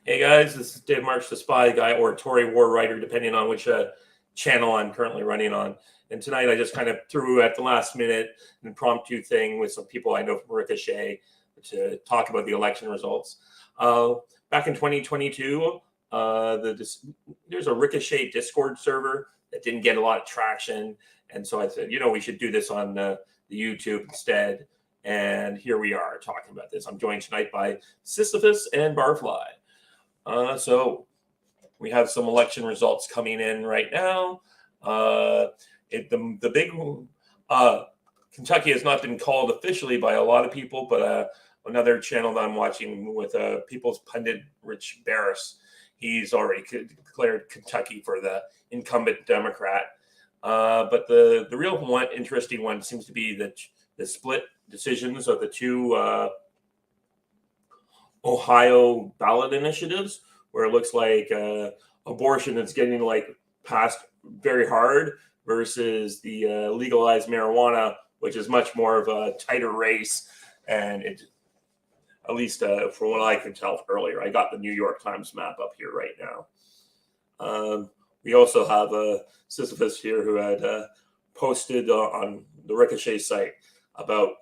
Hey guys, this is Dave March, the Spy Guy, or Tory War Writer, depending on which channel I'm currently running on. And tonight I just kind of threw at the last minute an impromptu thing with some people I know from Ricochet to talk about the election results. Back in 2022, there's a Ricochet Discord server that didn't get a lot of traction. And so I said, we should do this on the YouTube instead. And here we are talking about this. I'm joined tonight by Sisyphus and Barfly. So we have some election results coming in right now. The big Kentucky has not been called officially by a lot of people, but another channel that I'm watching with People's Pundit Rich Barris, he's already declared Kentucky for the incumbent Democrat. But the real interesting one seems to be the split decisions of the two Ohio ballot initiatives, where it looks like abortion is getting passed very hard versus the legalized marijuana, which is much more of a tighter race. And it, at least from what I could tell earlier, I got the New York Times map up here right now. We also have Sisyphus here who had posted on the Ricochet site about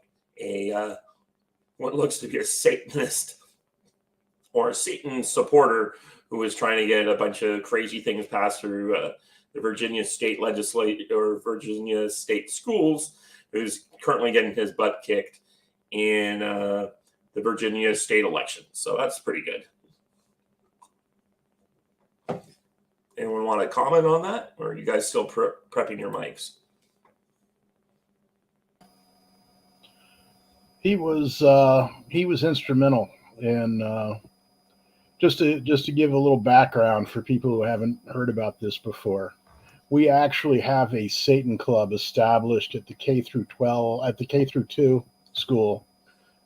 what looks to be a Satanist or a Satan supporter who is trying to get a bunch of crazy things passed through the Virginia state legislature or Virginia state schools, who's currently getting his butt kicked in the Virginia state election. So that's pretty good. Anyone want to comment on that? Or are you guys still prepping your mics? He was instrumental in just to give a little background for people who haven't heard about this before. We actually have a Satan club established at the K through 2 school,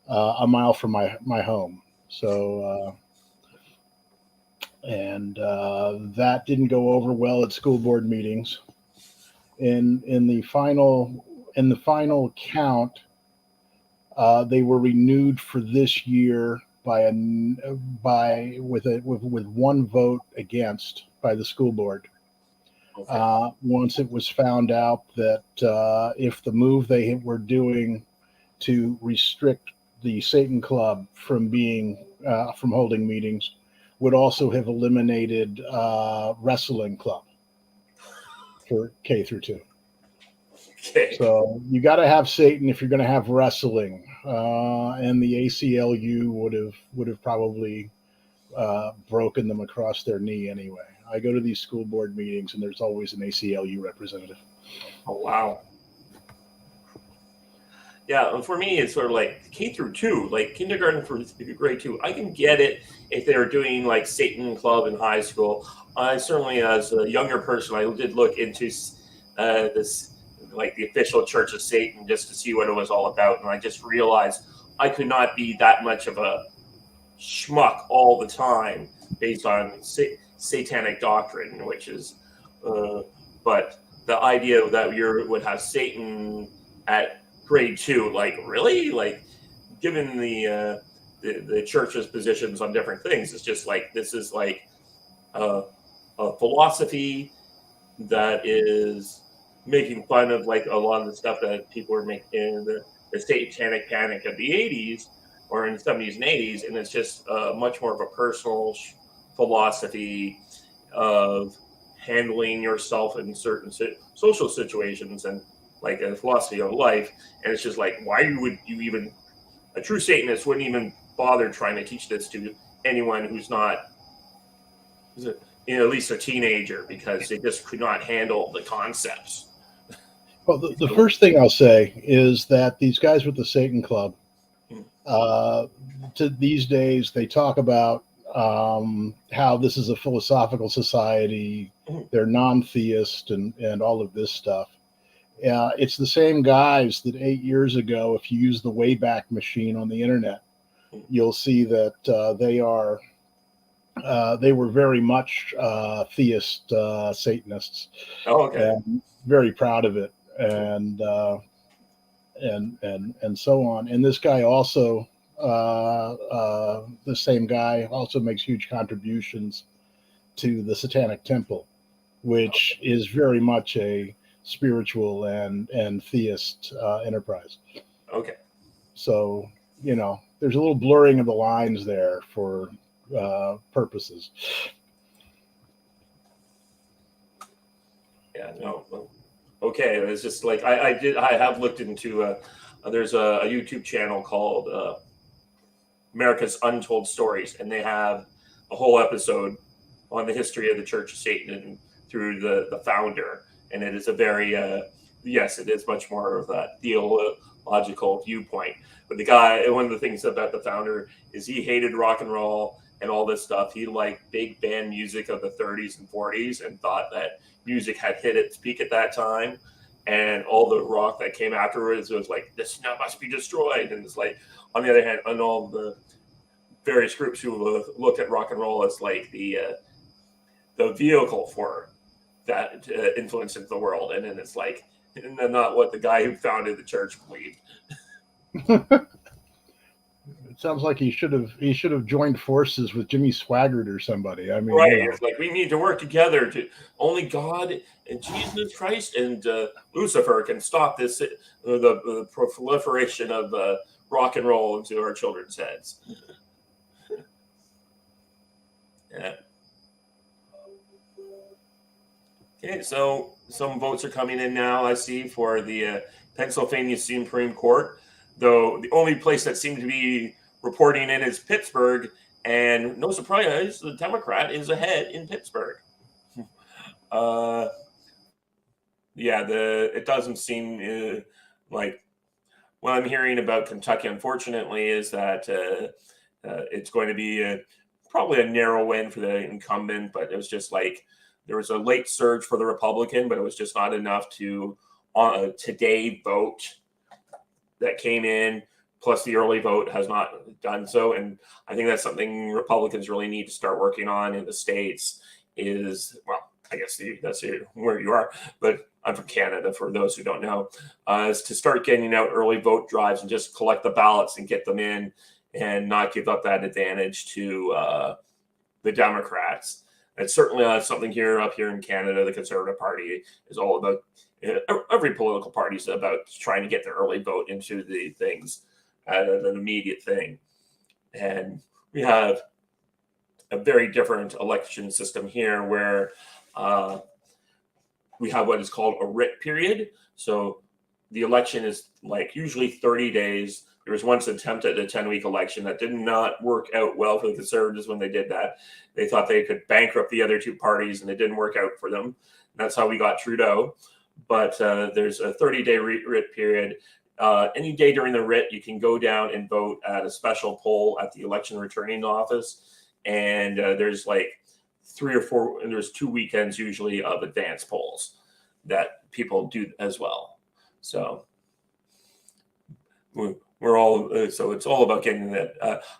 a mile from my home. So that didn't go over well at school board meetings. In the final count, they were renewed for this year with one vote against by the school board. Okay. Once it was found out that if the move they were doing to restrict the Satan Club from holding meetings would also have eliminated wrestling club for K through 2. Okay. So you got to have Satan if you're going to have wrestling, and the ACLU would have probably broken them across their knee anyway. I go to these school board meetings, and there's always an ACLU representative. Oh wow! Yeah, for me, it's sort of like K through 2, like kindergarten through grade 2. I can get it if they're doing like Satan Club in high school. I certainly, as a younger person, I did look into this. Like the official Church of Satan, just to see what it was all about. And I just realized I could not be that much of a schmuck all the time based on satanic doctrine, which is, but the idea that you would have Satan at grade 2, like really? Like given the church's positions on different things, it's just like, this is like a philosophy that is making fun of like a lot of the stuff that people were making in the satanic panic of the 80s or in the 70s and 80s. And it's just much more of a personal philosophy of handling yourself in certain social situations and like a philosophy of life. And it's just like, why would you even, a true Satanist wouldn't even bother trying to teach this to anyone who's not, at least a teenager, because they just could not handle the concepts. Well, the first thing I'll say is that these guys with the Satan Club, to these days, they talk about how this is a philosophical society, they're non-theist and all of this stuff. It's the same guys that 8 years ago, if you use the Wayback Machine on the internet, you'll see that they were very much theist Satanists. Oh, okay. And very proud of it. And so on. And this guy also the same guy, also makes huge contributions to the Satanic Temple, which is very much a spiritual and theist enterprise. Okay. So, there's a little blurring of the lines there for purposes. Yeah, no. Okay, it's just like I have looked into there's a YouTube channel called America's Untold Stories, and they have a whole episode on the history of the Church of Satan and through the founder. And it is a very yes, it is much more of that theological viewpoint. But the guy, one of the things about the founder is he hated rock and roll and all this stuff. He liked big band music of the 30s and 40s and thought that music had hit its peak at that time. And all the rock that came afterwards was like, this now must be destroyed. And it's like, on the other hand, on all the various groups who look at rock and roll as like the vehicle for that influence into the world. And then it's like, not what the guy who founded the church believed. It sounds like he should have joined forces with Jimmy Swaggart or somebody. I mean, right? It's like we need to work together. To only God and Jesus Christ and Lucifer can stop this the proliferation of rock and roll into our children's heads. Yeah. Okay, so some votes are coming in now. I see for the Pennsylvania Supreme Court, though the only place that seemed to be reporting in is Pittsburgh, and no surprise, the Democrat is ahead in Pittsburgh. It doesn't seem like what I'm hearing about Kentucky, unfortunately, is that it's going to be probably a narrow win for the incumbent, but it was just like there was a late surge for the Republican, but it was just not enough to today vote that came in. Plus, the early vote has not done so, and I think that's something Republicans really need to start working on in the states. Is I guess that's where you are, but I'm from Canada. For those who don't know, is to start getting out early vote drives and just collect the ballots and get them in, and not give up that advantage to the Democrats. And certainly something up here in Canada, the Conservative Party is all about. Every political party is about trying to get the early vote into the things. An immediate thing, and we have a very different election system here where we have what is called a writ period. So the election is like usually 30 days. There was once an attempt at a 10-week election that did not work out well for the Conservatives when they did that. They thought they could bankrupt the other two parties, and it didn't work out for them. That's how we got Trudeau. But there's a 30-day writ period. Any day during the writ, you can go down and vote at a special poll at the election returning office. And there's like 3 or 4, and there's 2 weekends usually of advance polls that people do as well. So we're all, so it's all about getting that.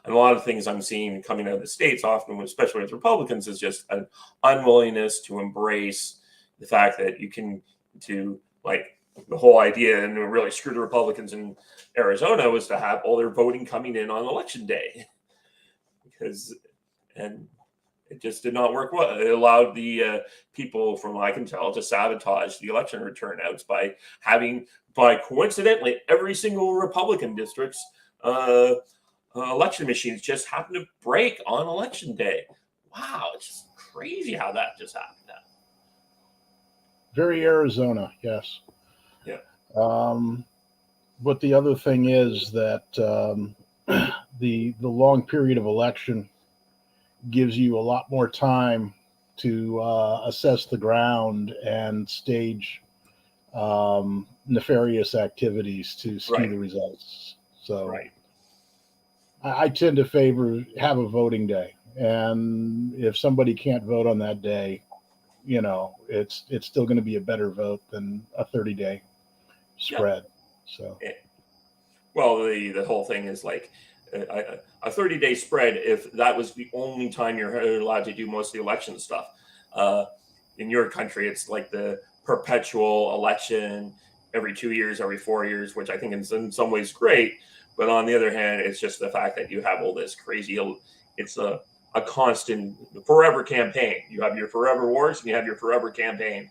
And a lot of things I'm seeing coming out of the States, often, especially with Republicans, is just an unwillingness to embrace the fact that you can, the whole idea, and really screwed the Republicans in Arizona, was to have all their voting coming in on election day, and it just did not work well. It allowed the people, from what I can tell, to sabotage the election return outs by coincidentally every single Republican district's election machines just happen to break on election day. Wow, it's just crazy how that just happened. Very Arizona, yes. Yeah. But the other thing is that the long period of election gives you a lot more time to assess the ground and stage nefarious activities to skew the results. So I tend to favor have a voting day, and if somebody can't vote on that day, it's still going to be a better vote than a 30-day spread. So, well, the whole thing is like a 30-day spread. If that was the only time you're allowed to do most of the election stuff, in your country, it's like the perpetual election every 2 years, every 4 years, which I think is in some ways great. But on the other hand, it's just the fact that you have all this crazy. It's a constant, forever campaign. You have your forever wars, and you have your forever campaign.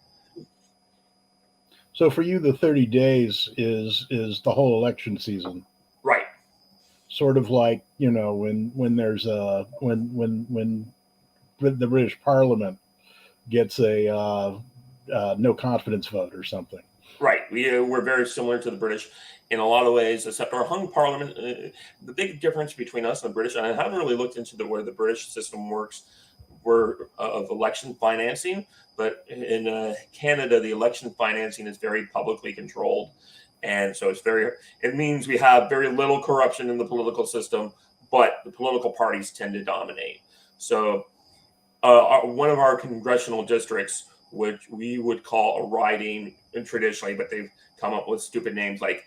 So for you, the 30 days is the whole election season, Right. sort of like, when there's when the British Parliament gets a no confidence vote or something. Right. We're very similar to the British in a lot of ways, except our hung parliament. The big difference between us and the British, and I haven't really looked into the way the British system works, of election financing. But in Canada, the election financing is very publicly controlled, and so it means we have very little corruption in the political system, but the political parties tend to dominate. So one of our congressional districts, which we would call a riding traditionally, but they've come up with stupid names like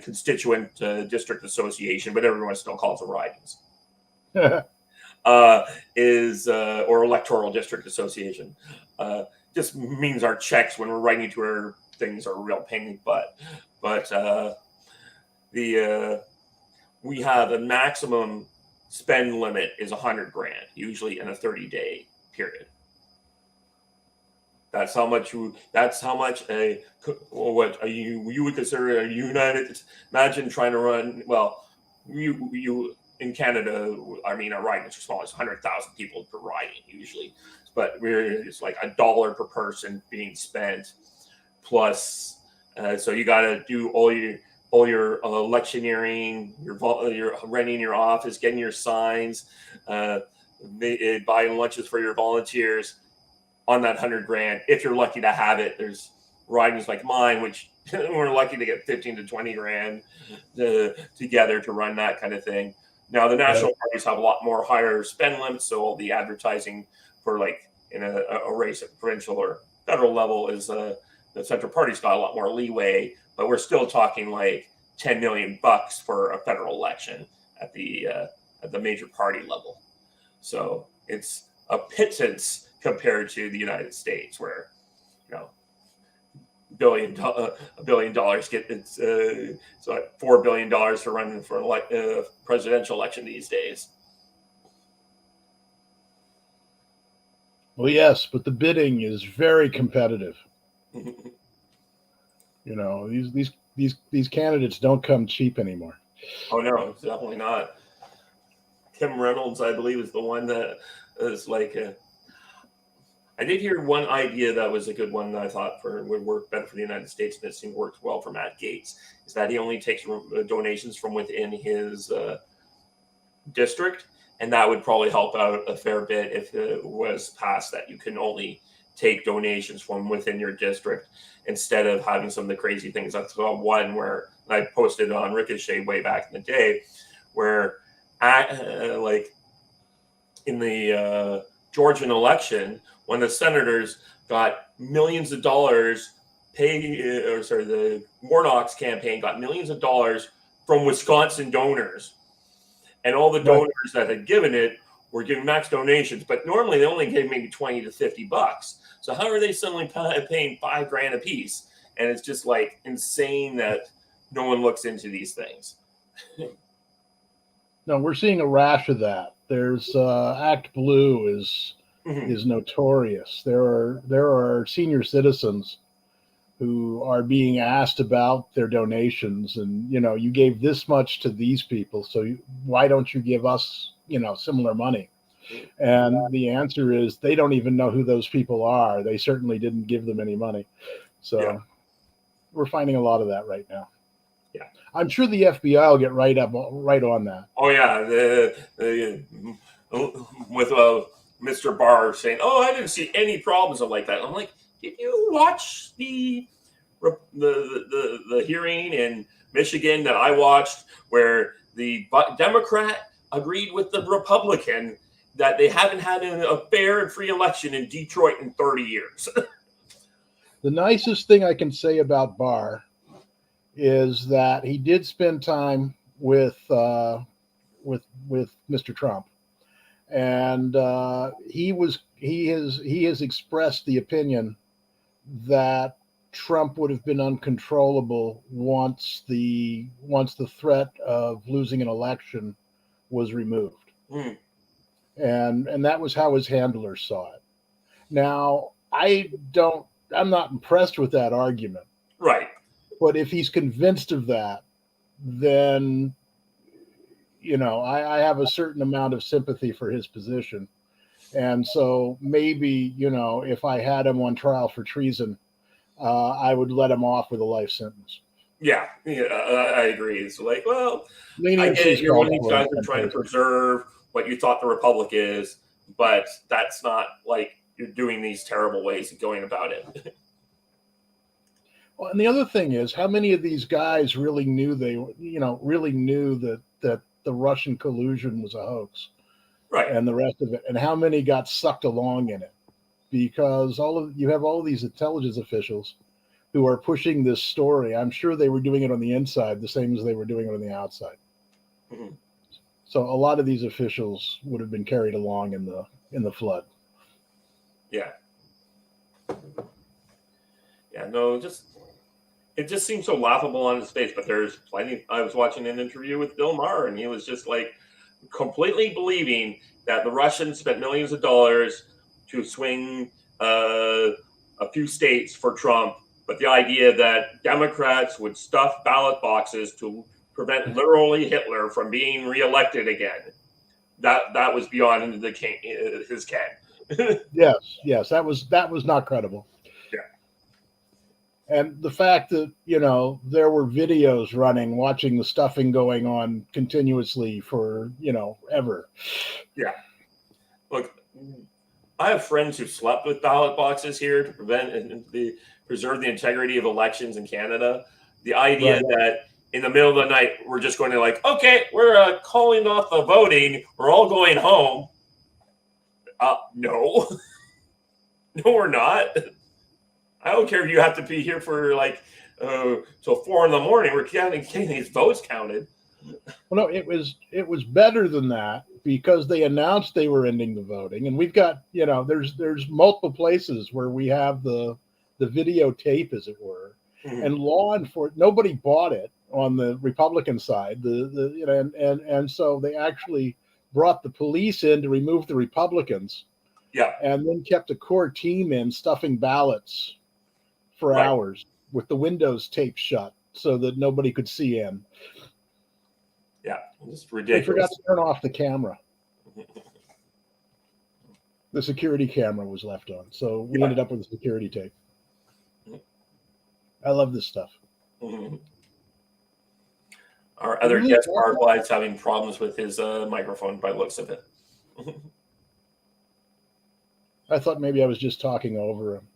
constituent district association, but everyone still calls it ridings. Or electoral district association. Just means our checks when we're writing to our things are a real pain in the butt. But we have a maximum spend limit is $100,000, usually in a 30-day period. That's how much you would consider a united. Imagine trying to run. Well, you in Canada, I mean, our riding is as small as 100,000 people per riding usually, but it's like $1 per person being spent, plus. So you got to do all your electioneering, your renting your office, getting your signs, buying lunches for your volunteers. On that $100,000, if you're lucky to have it, there's ridings like mine, which we're lucky to get 15 to 20 grand together to run that kind of thing. Now the national parties have a lot more higher spend limits, so all the advertising for like in a race at provincial or federal level is the central party's got a lot more leeway, but we're still talking like $10 million for a federal election at the major party level. So it's a pittance compared to the United States, where $1 billion get it's like $4 billion to run for a presidential election these days. Well, yes, but the bidding is very competitive. These candidates don't come cheap anymore. Oh no, it's definitely not. Tim Reynolds, I believe, is the one that is like. I did hear one idea that was a good one that I thought would work better for the United States, and it seemed worked well for Matt Gaetz, is that he only takes donations from within his district, and that would probably help out a fair bit if it was passed that you can only take donations from within your district instead of having some of the crazy things. I saw one where I posted on Ricochet way back in the day, where like in the Georgian election, when the senators got millions of dollars the Warnock's campaign got millions of dollars from Wisconsin donors, and all the donors that had given it were giving max donations, but normally they only gave maybe $20 to $50. So how are they suddenly paying $5,000 a piece? And it's just like insane that no one looks into these things. No, we're seeing a rash of that. There's Act Blue is notorious. There are senior citizens who are being asked about their donations, and you gave this much to these people, so why don't you give us similar money? And the answer is they don't even know who those people are. They certainly didn't give them any money. So we're finding a lot of that right now. Yeah, I'm sure the FBI will get right on that. Oh yeah, with Mr. Barr saying, "Oh, I didn't see any problems like that." I'm like, did you watch the hearing in Michigan that I watched, where the Democrat agreed with the Republican that they haven't had a fair and free election in Detroit in 30 years? The nicest thing I can say about Barr is that he did spend time with Mr. Trump, and he has expressed the opinion that Trump would have been uncontrollable once the threat of losing an election was removed. Mm. And that was how his handlers saw it. Now, I'm not impressed with that argument. Right. But if he's convinced of that, then I have a certain amount of sympathy for his position. And so maybe, if I had him on trial for treason, I would let him off with a life sentence. Yeah, I agree. It's like, well, I get Leniency it. is You're one of called these for in guys who are some trying to cases. preserve what you thought the republic is, but that's not like you're doing these terrible ways of going about it. Well, and the other thing is, how many of these guys really knew that the Russian collusion was a hoax, Right. and the rest of it, and how many got sucked along in it? Because you have all of these intelligence officials who are pushing this story. I'm sure they were doing it on the inside the same as they were doing it on the outside. Mm-hmm. So a lot of these officials would have been carried along in the flood. Yeah. Yeah. No, it just seems so laughable on his face. But there's plenty. I was watching an interview with Bill Maher, and he was just like completely believing that the Russians spent millions of dollars to swing a few states for Trump, but the idea that Democrats would stuff ballot boxes to prevent literally Hitler from being reelected again, that was beyond his ken. Yes, that was not credible. Yeah. And the fact that there were videos running, watching the stuffing going on continuously for ever. Yeah. Look, I have friends who slept with ballot boxes here to prevent and preserve the integrity of elections in Canada. The idea Right. that in the middle of the night we're just going to like, okay, we're calling off the voting. We're all going home. No, no, we're not. I don't care if you have to be here for like till 4 in the morning. We're getting these votes counted. Well, no, it was better than that because they announced they were ending the voting, and we've got there's multiple places where we have the videotape, as it were, Mm-hmm. and law enforcement. Nobody bought it on the Republican side. And so they actually brought the police in to remove the Republicans. Yeah. And then kept a core team in stuffing ballots for Right. hours with the windows taped shut so that nobody could see in. Yeah, it's They ridiculous. forgot to turn off the camera. The security camera was left on, so we ended up with a security tape. I love this stuff. Mm-hmm. Our other guest, Barclay's having problems with his microphone by the looks of it. I thought maybe I was just talking over him.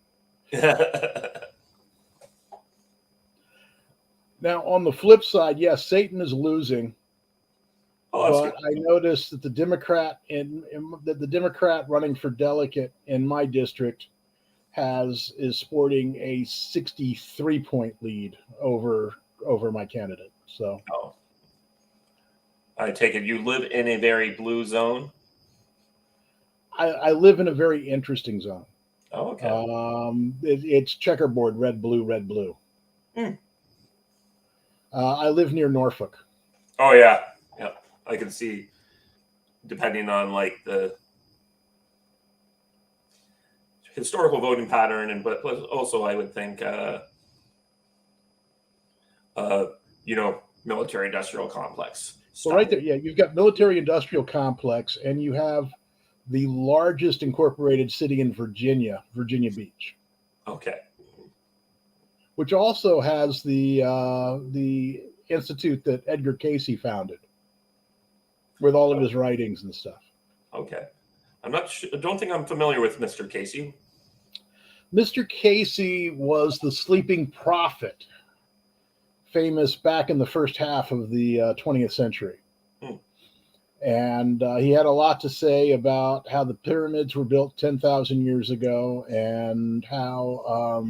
Now, on the flip side, yes, Satan is losing. But I noticed that the Democrat the Democrat running for delegate in my district is sporting a 63-point lead over my candidate. So, I take it you live in a very blue zone. I live in a very interesting zone. Oh, okay. It's checkerboard, red, blue, red, blue. Mm. I live near Norfolk. Oh yeah. I can see, depending on like the historical voting pattern, but also I would think, military-industrial complex. So right there, yeah, you've got military-industrial complex, and you have the largest incorporated city in Virginia, Virginia Beach. Okay. Which also has the institute that Edgar Cayce founded, with all of his writings and stuff. Okay. I don't think I'm familiar with Mr. Cayce. Mr. Cayce was the sleeping prophet, famous back in the first half of the 20th century. And he had a lot to say about how the pyramids were built 10,000 years ago, and how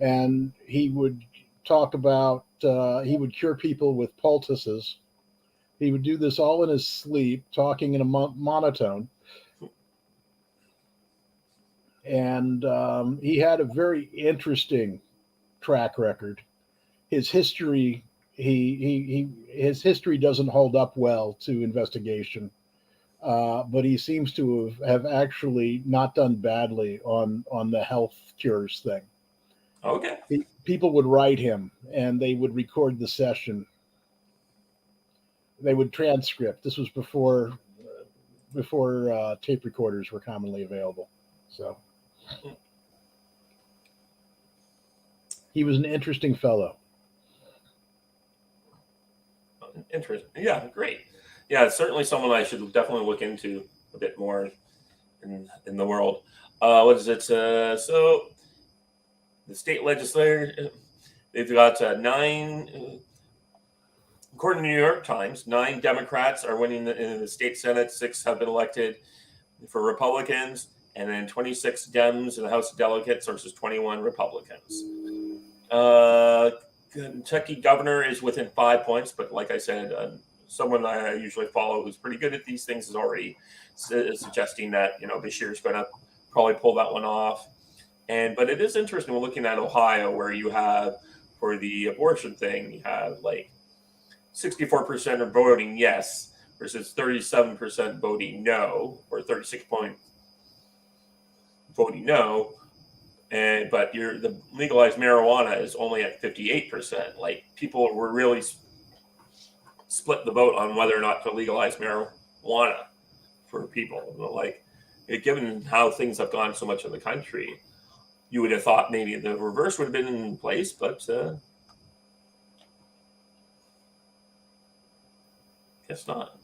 and he would talk about he would cure people with poultices. He would do this all in his sleep, talking in a monotone. And he had a very interesting track record. His history, his history doesn't hold up well to investigation, but he seems to have actually not done badly on the health cures thing. Okay. People would write him, and they would record the session. They would transcript. This was before tape recorders were commonly available. So he was an interesting fellow. Interesting. Yeah, great. Yeah, it's certainly someone I should definitely look into a bit more in the world. What is it? So the state legislature, they've got 9. According to the New York Times, 9 Democrats are winning in the state Senate. 6 have been elected for Republicans, and then 26 Dems in the House of Delegates versus 21 Republicans. Kentucky governor is within 5 points, but like I said, someone I usually follow who's pretty good at these things is already suggesting that Bashir's going to probably pull that one off. But it is interesting. We're looking at Ohio, where you have for the abortion thing, you have like 64% are voting yes versus 37% voting no, or 36 point voting no. But the legalized marijuana is only at 58%. Like, people were really split the vote on whether or not to legalize marijuana for people. Like, given how things have gone so much in the country, you would have thought maybe the reverse would have been in place, but guess not.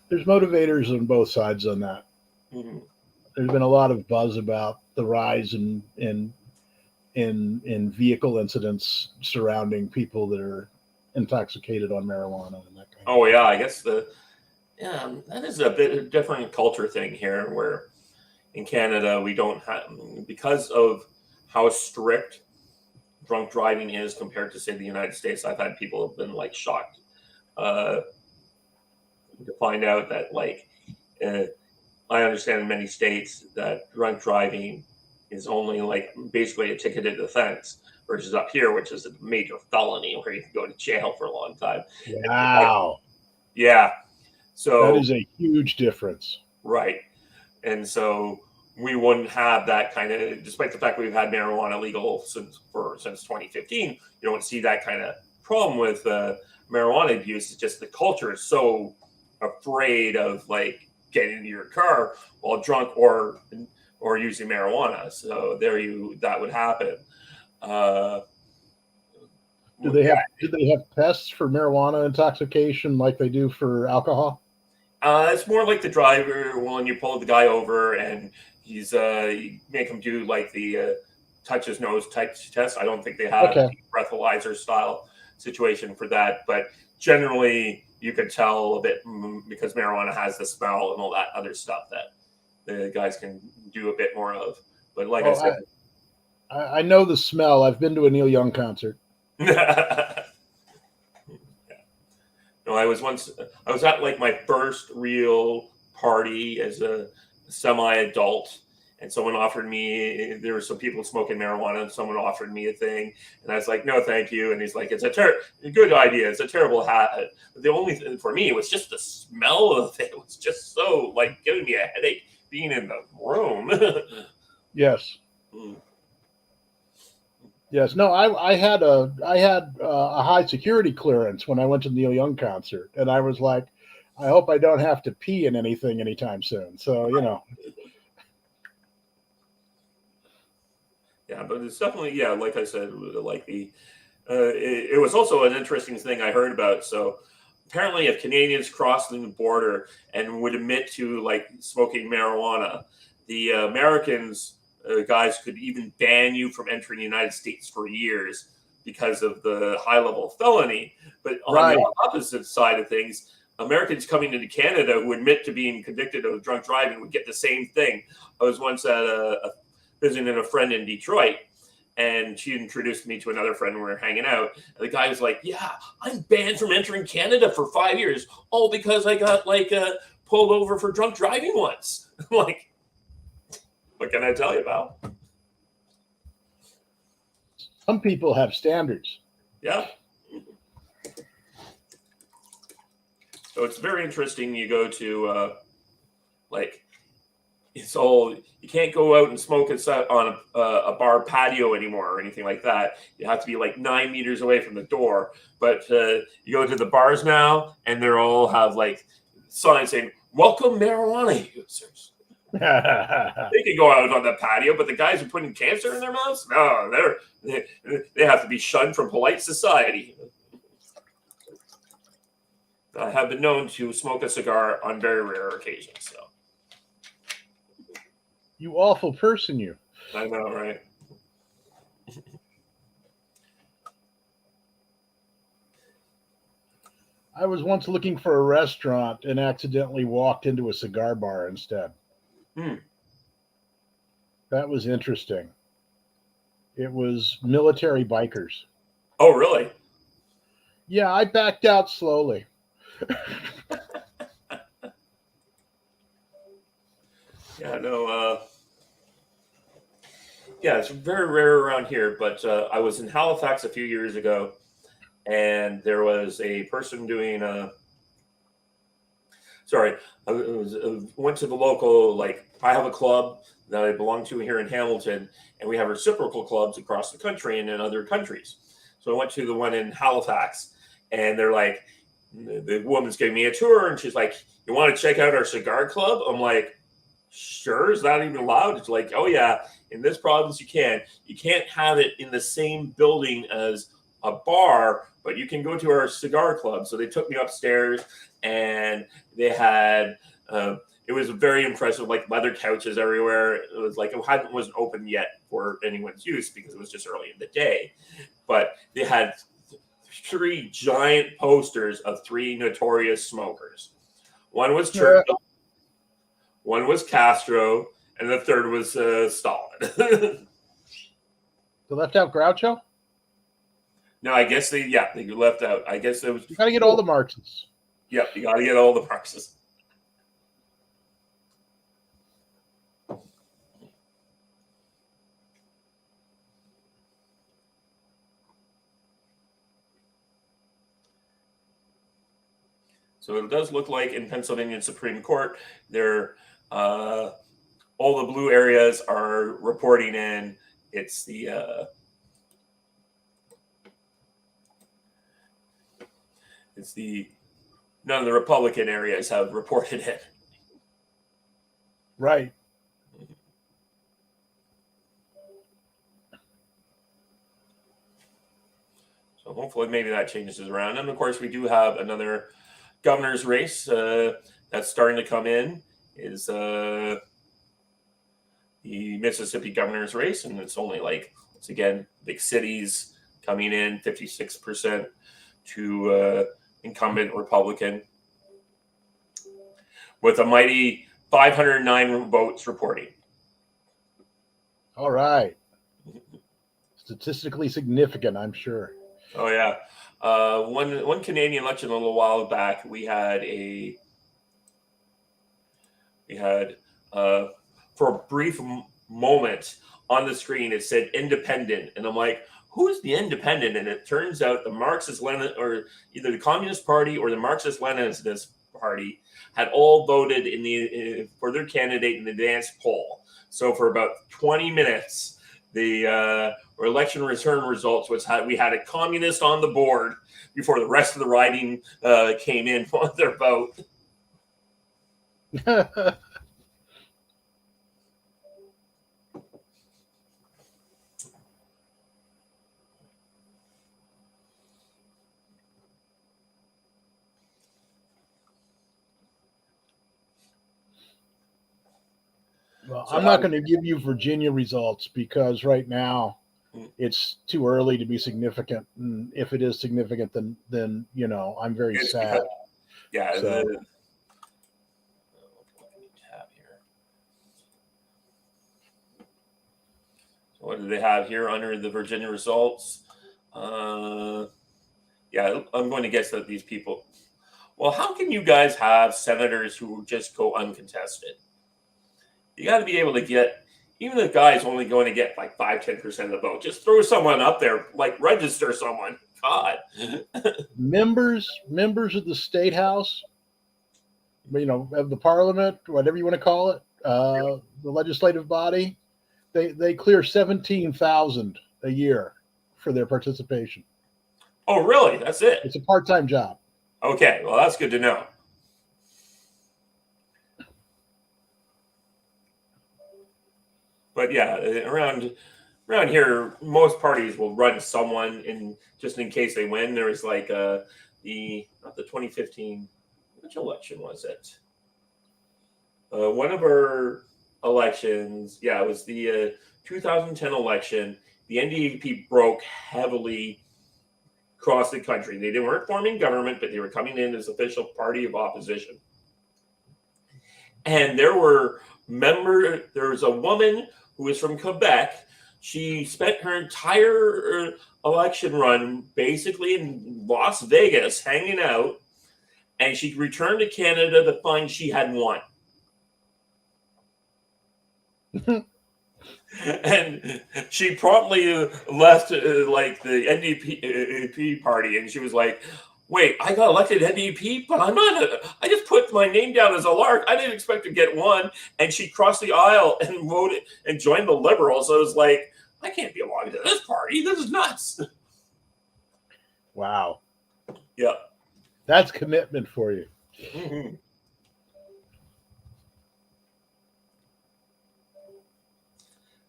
There's motivators on both sides on that. Mm-hmm. There's been a lot of buzz about the rise in vehicle incidents surrounding people that are intoxicated on marijuana and that kind of thing. Yeah, I guess that is a bit different culture thing here, where in Canada we don't have, because of how strict drunk driving is compared to, say, the United States. I've had people have been like shocked to find out that I understand in many states that drunk driving is only like basically a ticketed offense, versus up here, which is a major felony where you can go to jail for a long time. Wow. Yeah. So that is a huge difference. Right. And so we wouldn't have that kind of, despite the fact we've had marijuana legal since 2015, you don't see that kind of problem with marijuana abuse. It's just the culture is so afraid of like getting into your car while drunk or using marijuana. So that would happen. Do they have tests for marijuana intoxication like they do for alcohol? It's more like the driver when you pull the guy over and you make him do like the touch his nose type test. I don't think they have a breathalyzer style situation for that, but generally you could tell a bit because marijuana has the smell and all that other stuff that the guys can do a bit more of. But like I said, I know the smell. I've been to a Neil Young concert. No, I was at like my first real party as a semi-adult, and someone offered me, there were some people smoking marijuana, and someone offered me a thing, and I was like, no, thank you. And he's like, it's a good idea. It's a terrible habit. But the only thing for me was just the smell of it. It was just so like giving me a headache being in the room. Yes. Yes. No, I had a high security clearance when I went to the Neil Young concert, and I was like, I hope I don't have to pee in anything anytime soon. So, Yeah, but it's definitely, like I said, like it was also an interesting thing I heard about. So apparently if Canadians crossed the border and would admit to like smoking marijuana, the Americans guys could even ban you from entering the United States for years because of the high level felony. But on the opposite side of things, Americans coming into Canada who admit to being convicted of drunk driving would get the same thing. I was once at visiting a friend in Detroit, and she introduced me to another friend. We were hanging out, and the guy was like, yeah, I'm banned from entering Canada for 5 years, all because I got like pulled over for drunk driving once. Like, what can I tell you about? Some people have standards. Yeah. So it's very interesting. You go to like, it's all, you can't go out and smoke on a bar patio anymore or anything like that. You have to be like 9 meters away from the door. But you go to the bars now, and they're all have like signs saying "Welcome marijuana users." They can go out on the patio, but the guys who are putting cancer in their mouths, no, they have to be shunned from polite society. I have been known to smoke a cigar on very rare occasions. So. You awful person, you. I know, right? I was once looking for a restaurant and accidentally walked into a cigar bar instead. That was interesting. It was military bikers. Oh, really? Yeah, I backed out slowly. Yeah, no. Yeah, it's very rare around here. But I was in Halifax a few years ago, and there was a person doing sorry, went to the local, like, I have a club that I belong to here in Hamilton, and we have reciprocal clubs across the country and in other countries. So I went to the one in Halifax, and they're like, the woman's giving me a tour, and she's like, "You want to check out our cigar club?" I'm like, "Sure." Is that even allowed? It's like, "Oh yeah, in this province you can. You can't have it in the same building as a bar, but you can go to our cigar club." So they took me upstairs, and they had it was very impressive, like leather couches everywhere. It was like it wasn't open yet for anyone's use because it was just early in the day, but they had 3 giant posters of 3 notorious smokers. One was Churchill, one was Castro, and the third was Stalin. They left out Groucho? No, I guess they left out. I guess it was. You got to get all the Marxists. Yep, you got to get all the Marxists. So it does look like in Pennsylvania Supreme Court, all the blue areas are reporting in. It's the none of the Republican areas have reported in. Right. So hopefully maybe that changes around. And of course, we do have another governor's race that's starting to come in, is the Mississippi governor's race. And it's only like, once again, big cities coming in, 56% to incumbent Republican, with a mighty 509 votes reporting. All right. Statistically significant, I'm sure. Oh yeah, one Canadian election a little while back, we had for a brief moment on the screen it said independent, and I'm like, who is the independent? And it turns out the Marxist Lenin, or either the Communist Party or the Marxist Leninist Party, had all voted for their candidate in the advance poll. So for about 20 minutes, the election return results we had a communist on the board before the rest of the riding came in on their vote. Well, I'm not going to give you Virginia results because right now it's too early to be significant. And if it is significant, then I'm very sad. Yeah. So, what do they have here under the Virginia results? Yeah, I'm going to guess that these people. well, how can you guys have senators who just go uncontested? You got to be able to get, even the guy's only going to get like 5-10% of the vote. Just throw someone up there, like register someone. God. Members of the state house, of the parliament, whatever you want to call it, the legislative body, they clear 17,000 a year for their participation. Oh, really? That's it? It's a part-time job. Okay, well, that's good to know. But yeah, around here, most parties will run someone just in case they win. There was like not the 2015, which election was it? One of our elections, yeah, it was the 2010 election. The NDP broke heavily across the country. They weren't forming government, but they were coming in as official party of opposition. And there was a woman who was from Quebec. She spent her entire election run basically in Las Vegas hanging out, and she returned to Canada to find she had won. And she promptly left like the NDP party, and she was like, wait, I got elected NDP, but I'm not. I just put my name down as a lark. I didn't expect to get one. And she crossed the aisle and voted and joined the Liberals. So I was like, I can't be belonging to this party. This is nuts. Wow. Yeah. That's commitment for you. Mm-hmm.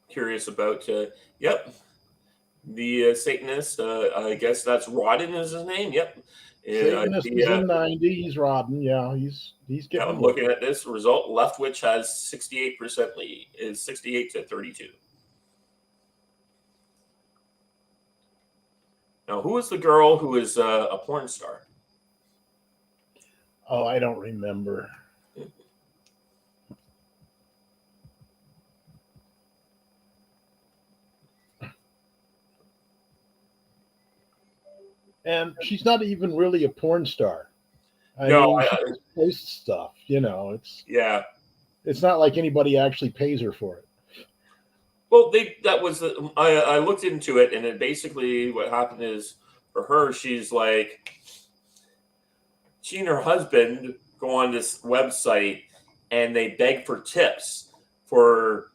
Curious about, yep. The Satanist, I guess that's Rodden is his name. Yep. Satanist is in 90. He's Rodden. Yeah, he's getting. I'm looking at this result. Leftwich has 68% lead. Is 68 to 32. Now, who is the girl who is a porn star? Oh, I don't remember. And she's not even really a porn star. I mean, she just posts stuff. It's not like anybody actually pays her for it. Well, I looked into it, and it basically what happened is for her, she's like, she and her husband go on this website, and they beg for tips for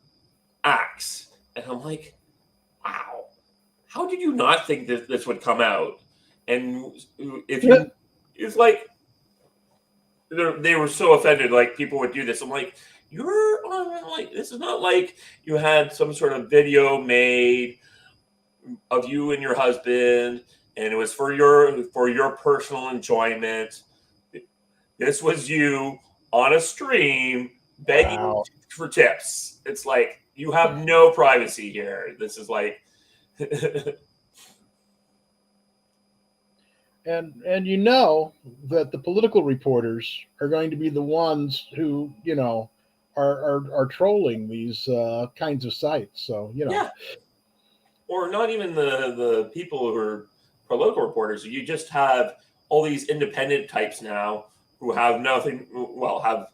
acts, and I'm like, wow, how did you not think that this would come out? And if you, it's like they were so offended, like people would do this. I'm like, you're on, like, this is not like you had some sort of video made of you and your husband, and it was for your personal enjoyment. This was you on a stream begging for tips. It's like you have no privacy here. This is like. And that the political reporters are going to be the ones who are trolling these kinds of sites. So yeah, or not even the people who are political reporters. You just have all these independent types now who have nothing. Well,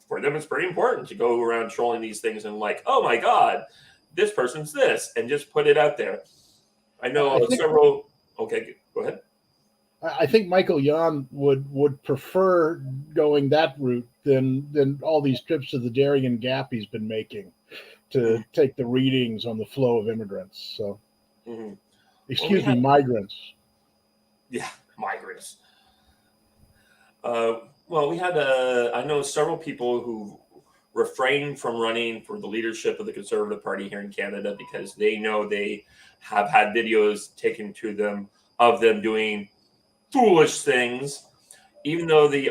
for them it's pretty important to go around trolling these things and like, oh my god, this person's this, and just put it out there. I know several. Okay, go ahead. I think Michael Yon would prefer going that route than all these trips to the Darien Gap he's been making to take the readings on the flow of immigrants. So, excuse me, migrants. Yeah, migrants. Well, we had I know several people who refrained from running for the leadership of the Conservative Party here in Canada because they know they have had videos taken to them of them doing foolish things, even though the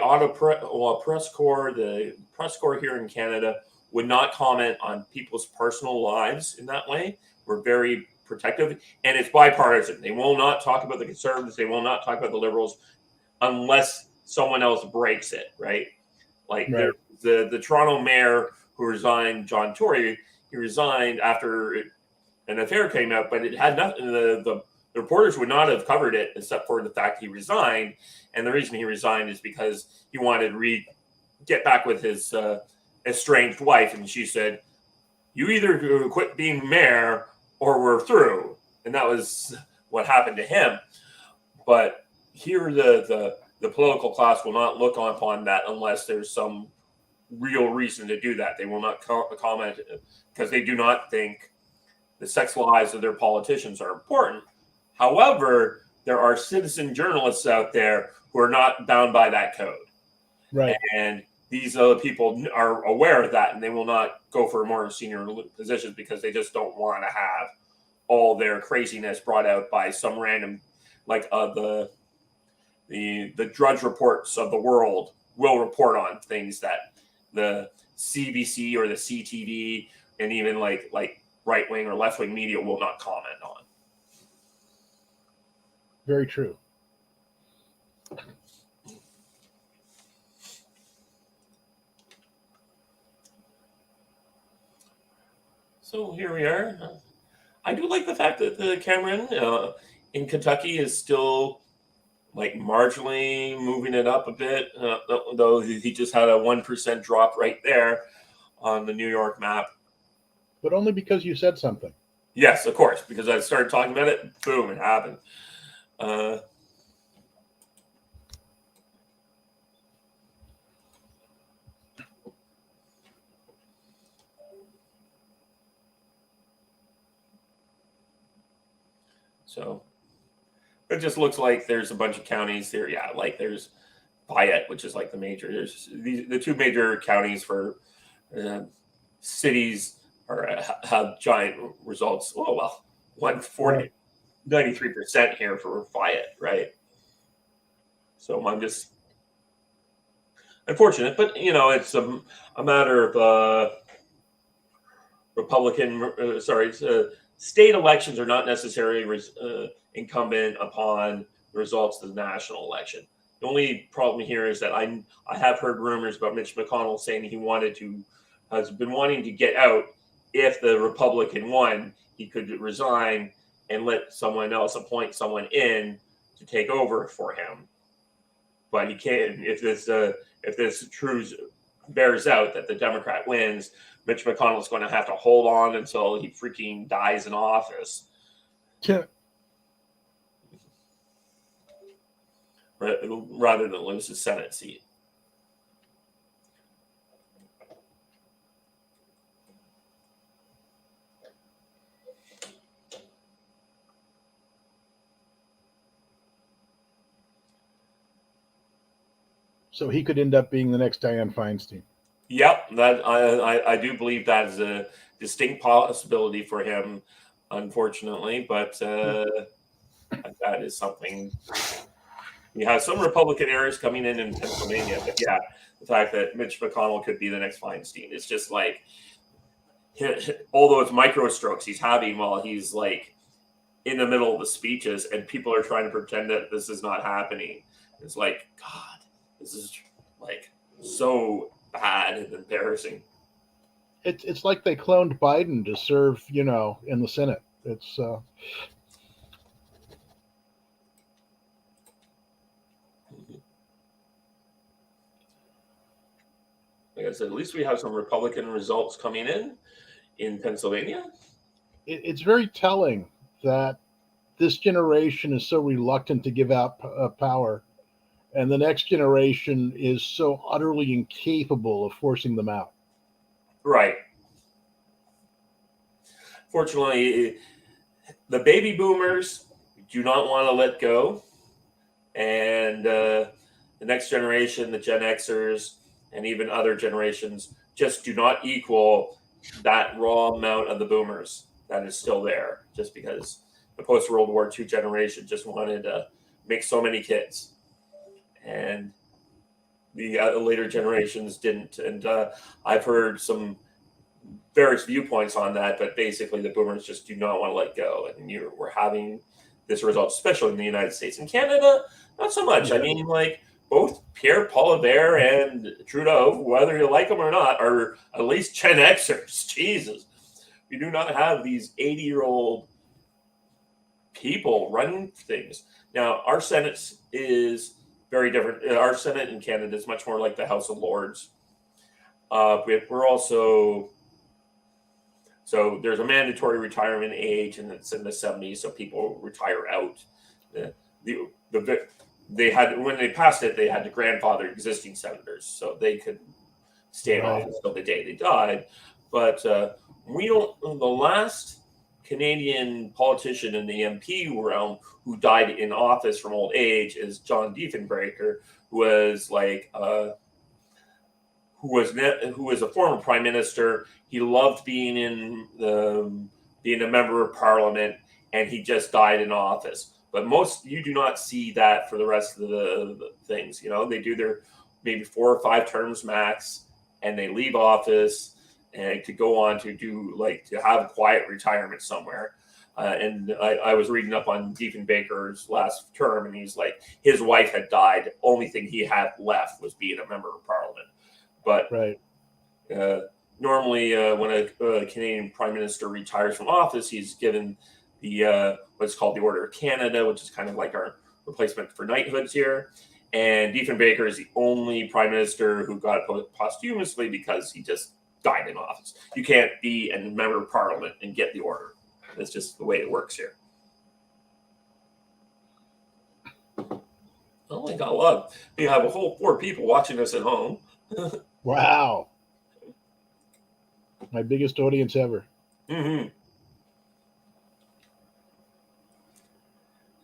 press corps here in Canada would not comment on people's personal lives in that way. We're very protective, and it's bipartisan. They will not talk about the Conservatives. They will not talk about the Liberals unless someone else breaks it, right? Like right. the Toronto mayor who resigned, John Tory, he resigned after an affair came out, but it had nothing. The the reporters would not have covered it except for the fact he resigned. And the reason he resigned is because he wanted to get back with his estranged wife. And she said, you either quit being mayor or we're through. And that was what happened to him. But here the political class will not look upon that unless there's some real reason to do that. They will not comment because they do not think the sexual lives of their politicians are important. However, there are citizen journalists out there who are not bound by that code. Right. And these other people are aware of that, and they will not go for more senior positions because they just don't want to have all their craziness brought out by some random, like the Drudge reports of the world will report on things that the CBC or the CTV and even like right wing or left wing media will not comment on. Very true. So here we are. I do like the fact that the Cameron in Kentucky is still like marginally moving it up a bit, though he just had a 1% drop right there on the New York map. But only because you said something. Yes, of course, because I started talking about it. Boom, it happened. So it just looks like there's a bunch of counties there. Yeah, like there's Fayette, which is like the major. There's the two major counties for cities have giant results. Oh, well, 140, 93% here for Fayette, right? So I'm just unfortunate, but it's a matter of Republican. State elections are not necessarily incumbent upon the results of the national election. The only problem here is that I have heard rumors about Mitch McConnell saying he has been wanting to get out. If the Republican won, he could resign and let someone else appoint someone in to take over for him. But he can't. If this truth bears out that the Democrat wins, Mitch McConnell is going to have to hold on until he freaking dies in office. Yeah. Rather than lose his Senate seat. So he could end up being the next Dianne Feinstein. Yep, that I do believe that is a distinct possibility for him, unfortunately, but that is something. We have some Republican areas coming in Pennsylvania, but yeah, the fact that Mitch McConnell could be the next Feinstein, it's just like, although it's micro strokes he's having while he's like in the middle of the speeches, and people are trying to pretend that this is not happening. It's like, God, this is like so bad and embarrassing. It's like they cloned Biden to serve, in the Senate. It's like I said, at least we have some Republican results coming in Pennsylvania. It's very telling that this generation is so reluctant to give out power, and the next generation is so utterly incapable of forcing them out. Right. Fortunately, the baby boomers do not want to let go. And the next generation, the Gen Xers, and even other generations just do not equal that raw amount of the boomers that is still there, just because the post-World War II generation just wanted to make so many kids. And the later generations didn't. And I've heard some various viewpoints on that, but basically the boomers just do not want to let go. And we're having this result, especially in the United States. In Canada, not so much. I mean, like, both Pierre Poilievre and Trudeau, whether you like them or not, are at least Gen Xers. Jesus. We do not have these 80-year-old people running things. Now, our Senate is very different. Our Senate in Canada is much more like the House of Lords. We're also, so there's a mandatory retirement age, and it's in the 70s, so people retire out. They had, when they passed it, they had to grandfather existing senators, so they could stay in office till the day they died. But we don't. The last Canadian politician in the MP realm who died in office from old age is John Diefenbaker, who was like who was a former prime minister. He loved being being a member of parliament, and he just died in office. But you do not see that for the rest of the things. You know, they do their maybe 4 or 5 terms max, and they leave office and to go on to do to have a quiet retirement somewhere. And I was reading up on Diefenbaker's last term, and he's like, his wife had died. Only thing he had left was being a member of parliament. But normally, when a Canadian prime minister retires from office, he's given the what's called the Order of Canada, which is kind of like our replacement for knighthoods here. And Diefenbaker is the only prime minister who got it posthumously because he just died in office. You can't be a member of parliament and get the order. That's just the way it works here. Oh my God, love. You have a whole 4 people watching us at home. Wow. My biggest audience ever. Mm-hmm.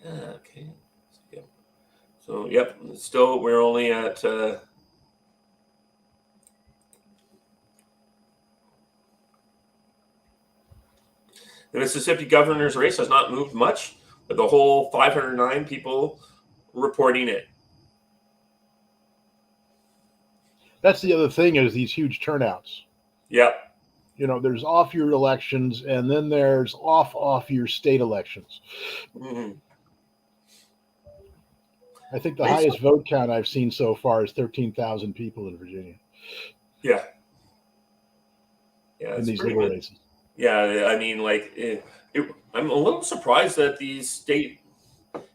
Okay. So, yep, still, we're only at... the Mississippi governor's race has not moved much, but the whole 509 people reporting it. That's the other thing, is these huge turnouts. Yep. You know, there's off-year elections, and then there's off-year state elections. Mm-hmm. I think the highest vote count I've seen so far is 13,000 people in Virginia. Yeah. Yeah. In these little races. Yeah, I mean, I'm a little surprised that these given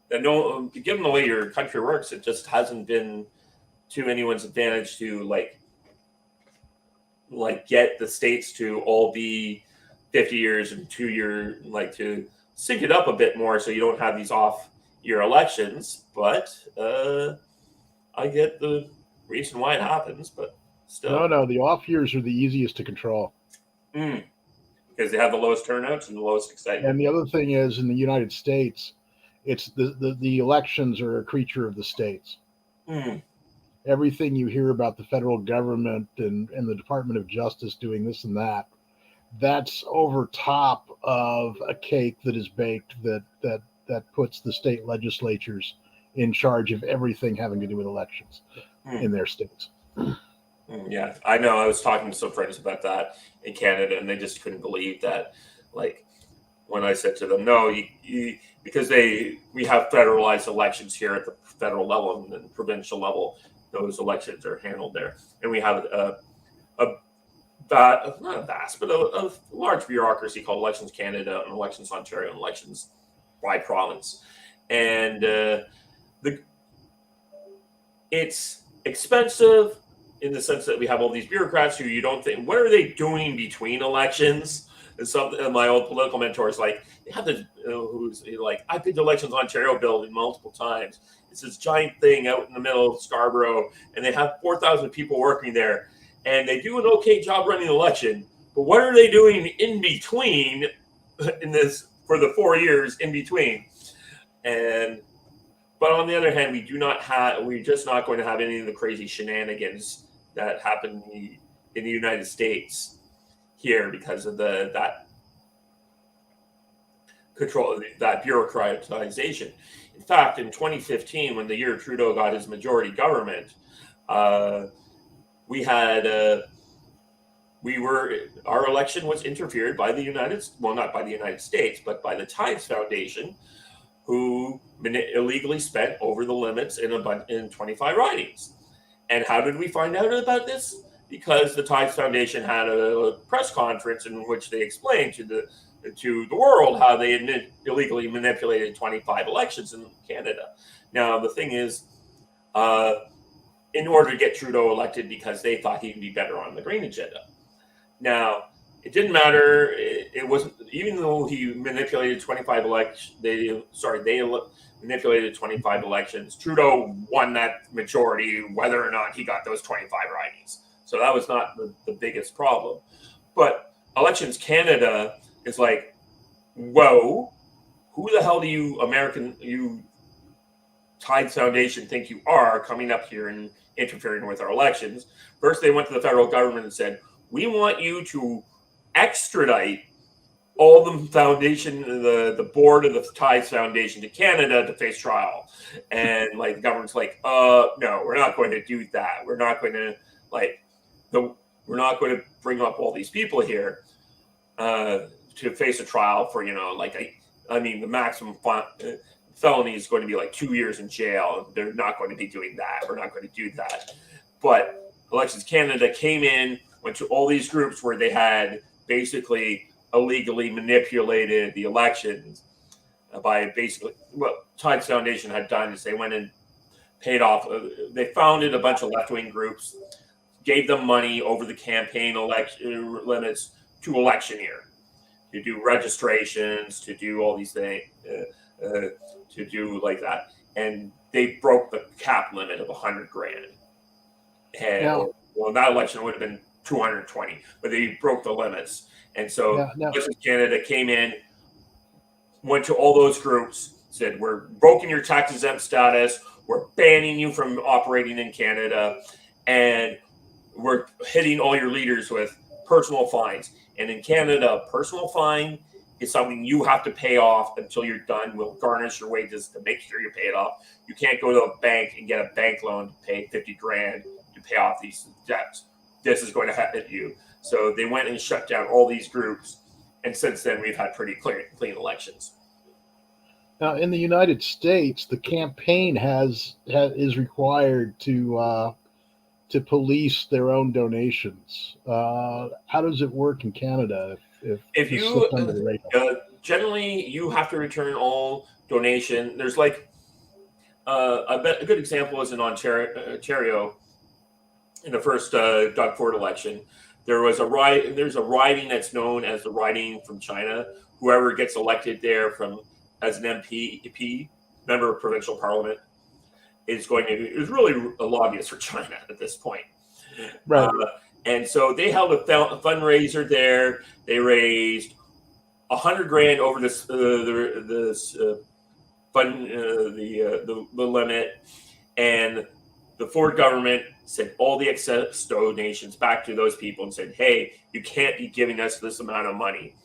the way your country works, it just hasn't been to anyone's advantage to get the states to all be 50 years and 2 year, to sync it up a bit more so you don't have these off-year elections. But I get the reason why it happens, but still. No, the off years are the easiest to control. Because they have the lowest turnouts and the lowest excitement. And the other thing is, in the United States, it's the elections are a creature of the states. Everything you hear about the federal government and the Department of Justice doing this and that's over top of a cake that is baked that puts the state legislatures in charge of everything having to do with elections in their states. Yeah, I know. I was talking to some friends about that in Canada, and they just couldn't believe that. When I said to them, no, because we have federalized elections here at the federal level and the provincial level, those elections are handled there. And we have not a vast, but a large bureaucracy called Elections Canada and Elections Ontario and Elections by province. And it's expensive in the sense that we have all these bureaucrats who you don't think, what are they doing between elections? And some of my old political mentors, they have this, I've been to Elections Ontario building multiple times. It's this giant thing out in the middle of Scarborough, and they have 4,000 people working there, and they do an okay job running the election. But what are they doing in between for the 4 years in between? But on the other hand, we're just not going to have any of the crazy shenanigans that happen in the United States here because of that control, that bureaucratization. In fact, in 2015, when the year Trudeau got his majority government, our election was interfered by not by the United States, but by the Tides Foundation, who illegally spent over the limits in 25 ridings. And how did we find out about this? Because the Tides Foundation had a press conference in which they explained to to the world how they illegally manipulated 25 elections in Canada. Now, the thing is, in order to get Trudeau elected because they thought he'd be better on the green agenda. Now, it didn't matter. It wasn't, even though he manipulated 25 elections, they manipulated 25 elections. Trudeau won that majority, whether or not he got those 25 ridings. So that was not the biggest problem. But Elections Canada is like, whoa, who the hell do you Tides Foundation think you are coming up here and interfering with our elections? First, they went to the federal government and said, we want you to extradite all the foundation, the board of the Tides Foundation to Canada to face trial. And like the government's like, no, we're not going to do that. We're not going to we're not going to bring up all these people here to face a trial for, the maximum felony is going to be like 2 years in jail. They're not going to be doing that. We're not going to do that. But Elections Canada came in, went to all these groups where they had basically illegally manipulated the elections by basically what Tides Foundation had done is they went and paid off. They founded a bunch of left-wing groups, gave them money over the campaign election limits to electioneer, to do registrations, to do all these things, to do like that. And they broke the cap limit of $100,000. And well, that election would have been 220, but they broke the limits. And so Elections Canada came in, went to all those groups, said, we're revoking your tax exempt status, we're banning you from operating in Canada, and we're hitting all your leaders with personal fines. And in Canada, a personal fine is something you have to pay off until you're done. We'll garnish your wages to make sure you pay it off. You can't go to a bank and get a bank loan to pay $50,000 to pay off these debts. This is going to hit you. So they went and shut down all these groups. And since then, we've had pretty clean elections. Now, in the United States, the campaign is required to police their own donations. How does it work in Canada? If you generally you have to return all donation. There's like a good example is in Ontario. In the first Doug Ford election, there's a riding that's known as the riding from China. Whoever gets elected there as an MP, member of provincial parliament, is really a lobbyist for China at this point. Right. And so they held a fundraiser there. They raised $100,000 over this fund, the limit, and the Ford government sent all the excess donations back to those people and said, "Hey, you can't be giving us this amount of money."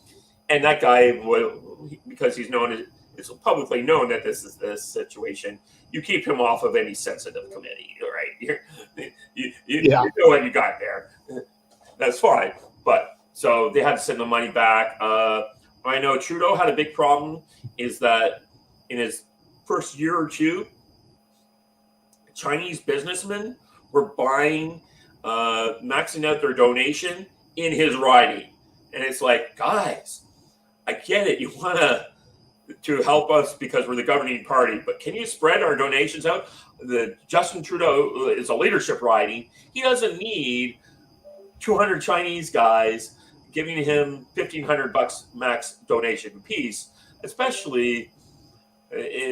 And that guy, because it's publicly known that this is the situation, you keep him off of any sensitive committee, right? You know what you got there. That's fine. But so they had to send the money back. I know Trudeau had a big problem is that in his first year or two, Chinese businessmen were buying, maxing out their donation in his riding. And it's like, guys, I get it. You want to help us because we're the governing party, but can you spread our donations out? The Justin Trudeau is a leadership riding. He doesn't need 200 Chinese guys giving him $1,500 max donation piece, especially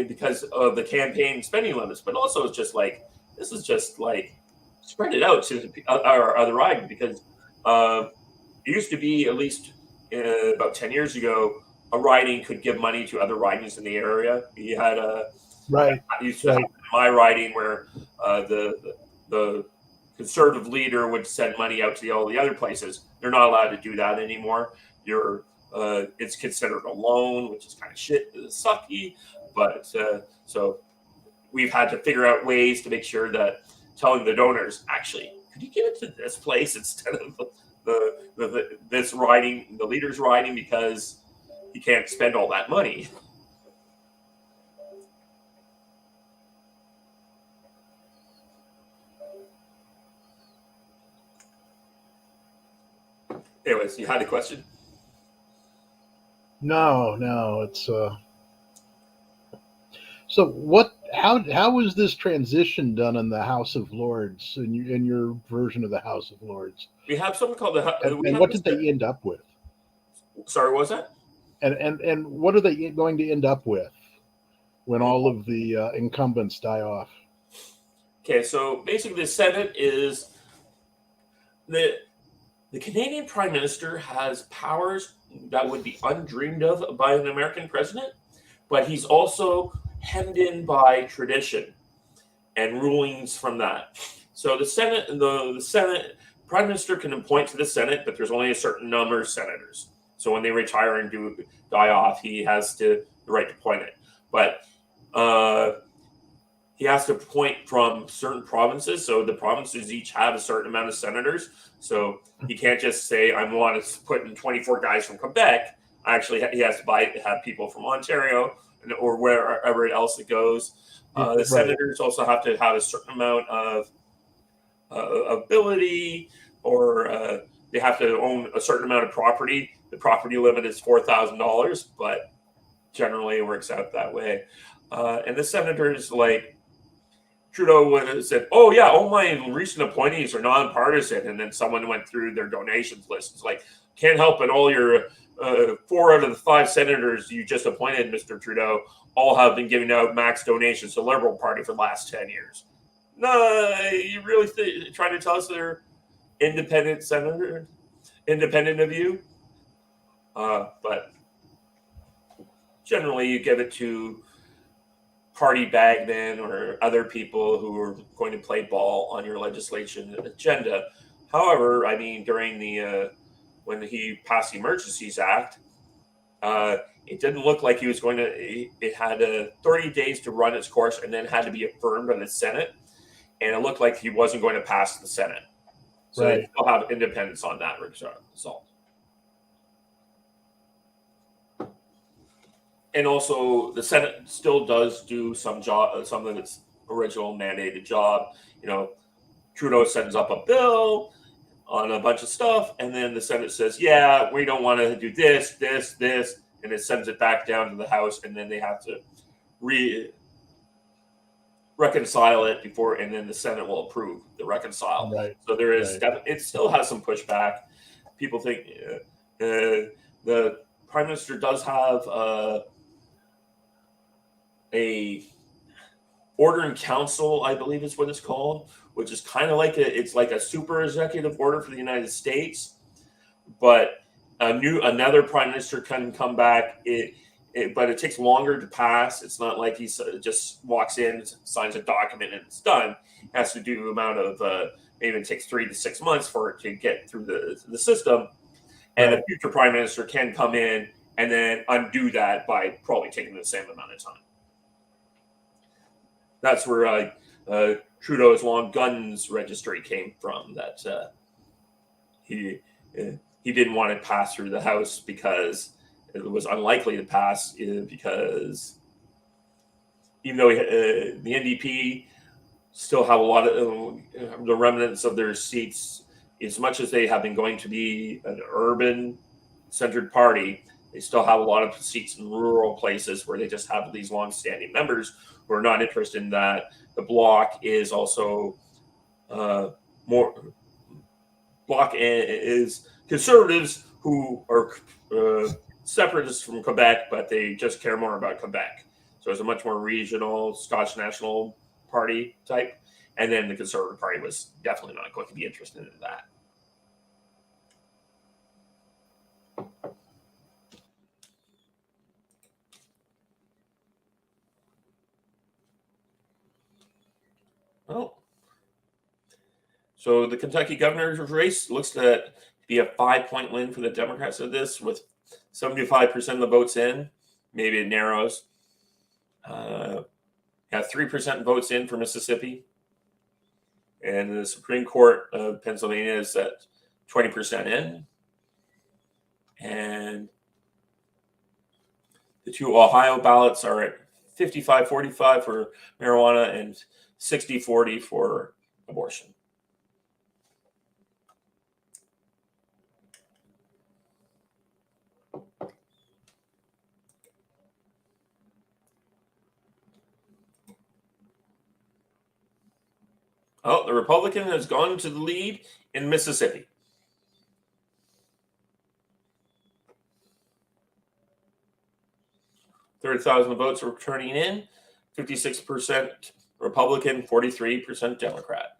because of the campaign spending limits. But also, it's just like spread it out to our other riding, because it used to be, at least about 10 years ago, a riding could give money to other ridings in the area. You had my riding where the conservative leader would send money out to all the other places. They're not allowed to do that anymore. It's considered a loan, which is kind of sucky. But so we've had to figure out ways to make sure that telling the donors, actually, could you give it to this place instead of this riding, the leader's riding, because you can't spend all that money. Anyways, you had a question? No, it's so what? How was this transition done in the House of Lords in your version of the House of Lords? We have something called we And have what this. did they end up with? Sorry, what was that? And what are they going to end up with when all of the incumbents die off? Okay, so basically, the Senate is the Canadian Prime Minister has powers that would be undreamed of by an American president, but he's also hemmed in by tradition and rulings from that. So the Senate, the Senate Prime Minister can appoint to the Senate, but there's only a certain number of senators. So when they retire and die off, he has the right to appoint it. But he has to appoint from certain provinces. So the provinces each have a certain amount of senators. So he can't just say, I want to put in 24 guys from Quebec. Actually, he has to have people from Ontario or wherever else it goes. The Right. senators also have to have a certain amount of ability, or they have to own a certain amount of property. The property limit is $4,000, but generally it works out that way. And the senators, like Trudeau, would have said, "Oh yeah, all my recent appointees are nonpartisan," and then someone went through their donations list. It's like, can't help it. All your 4 out of the 5 senators you just appointed, Mr. Trudeau, all have been giving out max donations to the Liberal Party for the last 10 years. No, you really trying to tell us they're independent senator, independent of you? But generally, you give it to party bagmen or other people who are going to play ball on your legislation agenda. However, I mean, during the when he passed the Emergencies Act, it didn't look like he was going to. It had 30 days to run its course and then had to be affirmed by the Senate, and it looked like he wasn't going to pass the Senate. So Right. they still have independence on that result. And also, the Senate still does do some of its original mandated job. You know, Trudeau sends up a bill on a bunch of stuff, and then the Senate says, "Yeah, we don't want to do this, this, this," and it sends it back down to the House, and then they have to reconcile it before, and then the Senate will approve the reconcile. Right. So there is, Right. it still has some pushback. People think the Prime Minister does have a order in council, I believe is what it's called, which is kind of like it's like a super executive order for the United States, but another prime minister can come back. But it takes longer to pass. It's not like he just walks in, signs a document, and it's done. It has to do amount of maybe it takes 3 to 6 months for it to get through the system, and the future prime minister can come in and then undo that by probably taking the same amount of time. That's where Trudeau's long guns registry came from. That he didn't want to pass through the House because it was unlikely to pass. Because even though the NDP still have a lot of the remnants of their seats, as much as they have been going to be an urban-centered party, they still have a lot of seats in rural places where they just have these long-standing members who are not interested in that. The Bloc is also more. Bloc is conservatives who are separatists from Quebec, but they just care more about Quebec. So it's a much more regional Scottish National Party type. And then the Conservative Party was definitely not going to be interested in that. Well, so the Kentucky governor's race looks to be a 5-point win for the Democrats of this, with 75% of the votes in. Maybe it narrows. Have 3% votes in for Mississippi. And the Supreme Court of Pennsylvania is at 20% in. And the 2 Ohio ballots are at 55-45 for marijuana and 60-40 for abortion. Oh, the Republican has gone to the lead in Mississippi. $30,000 votes are turning in. 56% Republican, 43% Democrat.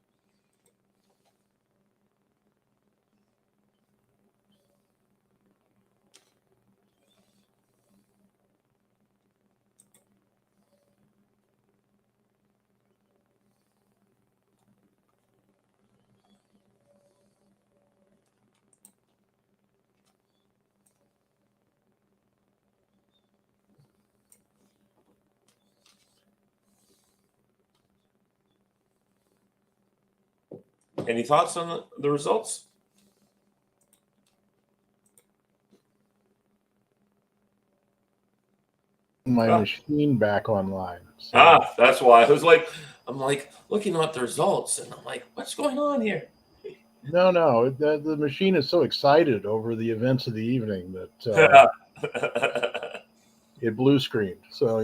Any thoughts on the results? My machine back online. So. That's why I'm like looking at the results, and I'm like, what's going on here? No, the machine is so excited over the events of the evening that it blue screened. So,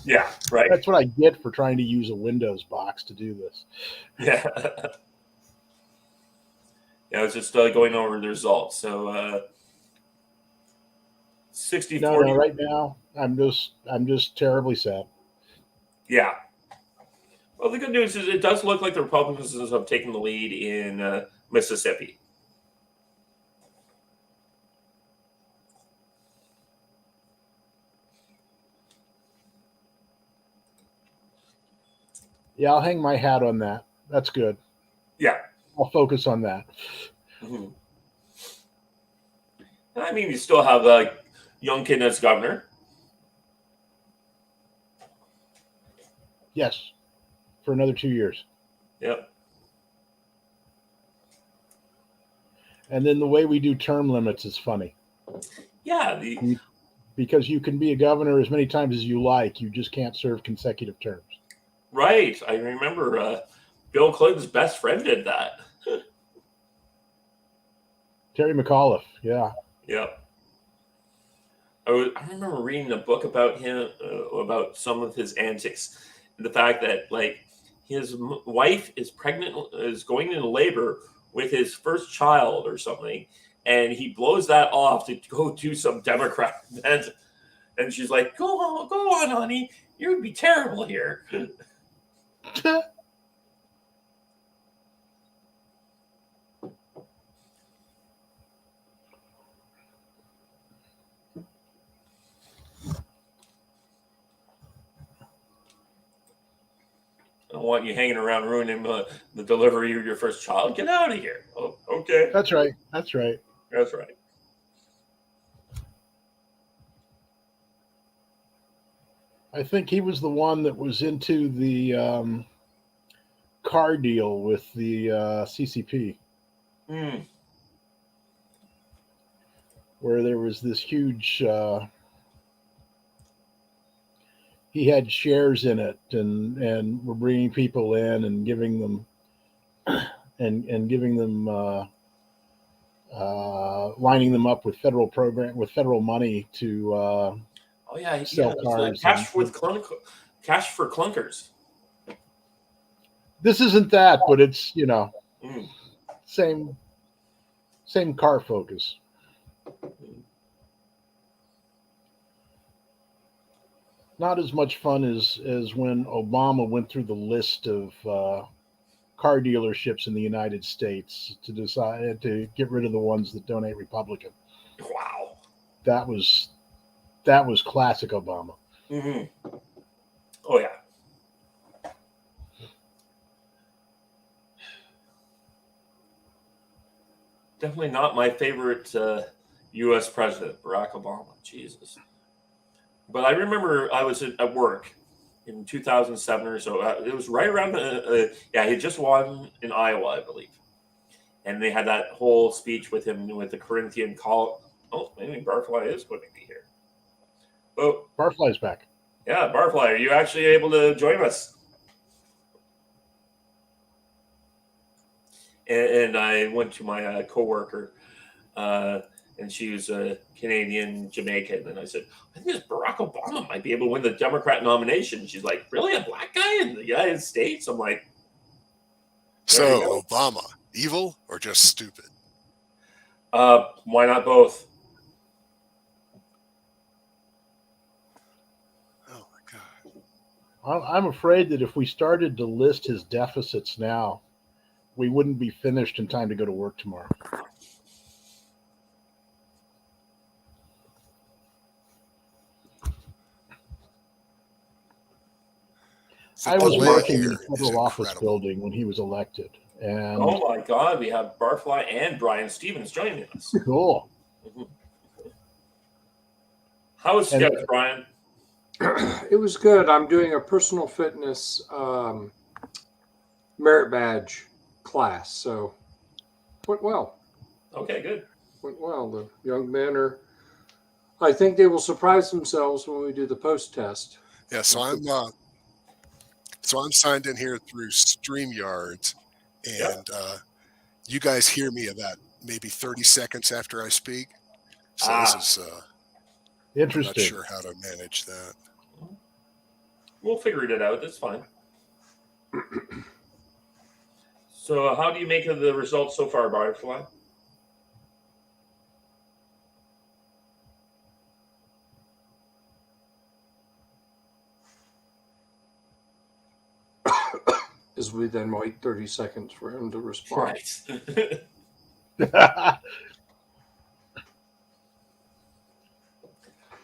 Yeah, right. That's what I get for trying to use a Windows box to do this. Yeah. Yeah, I was just going over the results. So 60-40. No, right now I'm just terribly sad. Yeah. Well, the good news is it does look like the Republicans have taken the lead in Mississippi. Yeah, I'll hang my hat on that. That's good. Yeah. I'll focus on that. Mm-hmm. I mean, you still have a young kid as governor. Yes, for another 2 years. Yep. And then the way we do term limits is funny. Yeah. Because you can be a governor as many times as you like. You just can't serve consecutive terms. Right. I remember Bill Clinton's best friend did that. Terry McAuliffe. Yeah. Yep. I remember reading a book about him, about some of his antics. The fact that, like, his wife is pregnant, is going into labor with his first child or something, and he blows that off to go do some Democrat event. And she's like, go on, honey. You would be terrible here. I don't want you hanging around ruining the delivery of your first child. Get out of here. Oh, okay. That's right. I think he was the one that was into the car deal with the CCP. Where there was this huge... he had shares in it, and we're bringing people in and giving them lining them up with federal money to sell cars. Cash for clunkers. This isn't that, but it's same car focus. Not as much fun as when Obama went through the list of car dealerships in the United States to decide to get rid of the ones that donate Republican. Wow, that was classic Obama. Mm-hmm. Oh yeah. Definitely not my favorite U.S. president, Barack Obama. Jesus. But I remember I was at work in 2007 or so. It was right around he just won in Iowa, I believe. And they had that whole speech with him with the Corinthian call. Oh, maybe Barfly is going to be here. Oh, Barfly's back. Yeah, Barfly, are you actually able to join us? And I went to my coworker, and she was a Canadian Jamaican, and I said, I think this Barack Obama might be able to win the Democrat nomination. She's like, really, a black guy in the United States? I'm like, There you So, go. Obama, evil or just stupid? Why not both? Oh my God. I'm afraid that if we started to list his deficits now, we wouldn't be finished in time to go to work tomorrow. The I was delay working in here a is federal office incredible. building when he was elected, and Oh my God, we have Barfly and Brian Stevens joining us. cool. How was And Scouts, Brian? It was good. I'm doing a personal fitness merit badge class, so went well. Okay, good. Went well. The young men are. I think they will surprise themselves when we do the post test. Yeah, so I'm signed in here through StreamYards, and you guys hear me about maybe 30 seconds after I speak. So this is I'm not interesting. sure how to manage that. We'll figure it out. That's fine. So, how do you make of the results so far, Barfly? As we then wait 30 seconds for him to respond. Right.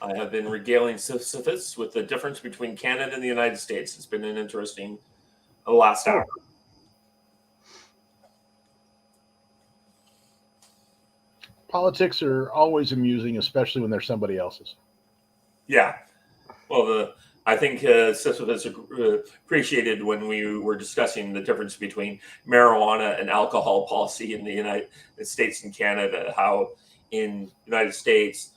I have been regaling Sisyphus with the difference between Canada and the United States. It's been an interesting last hour. Politics are always amusing, especially when they're somebody else's. Yeah. Well, I think Sisyphus appreciated when we were discussing the difference between marijuana and alcohol policy in the United States and Canada, how in the United States,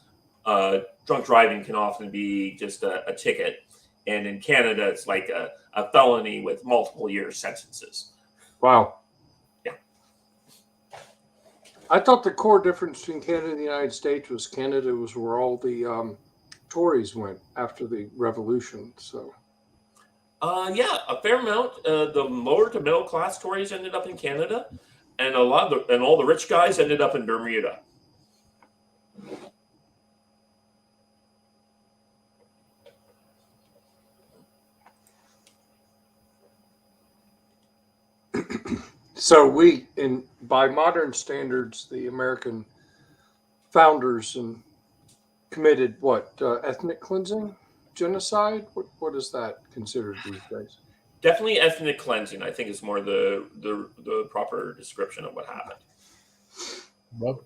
drunk driving can often be just a ticket. And in Canada, it's like a felony with multiple year sentences. Wow. Yeah. I thought the core difference between Canada and the United States was Canada was where all the Tories went after the revolution. So, yeah, a fair amount. The lower to middle class Tories ended up in Canada, and all the rich guys ended up in Bermuda. so by modern standards, the American founders and committed what ethnic cleansing, genocide. What is that considered these days? Definitely ethnic cleansing, I think, is more the proper description of what happened. Well,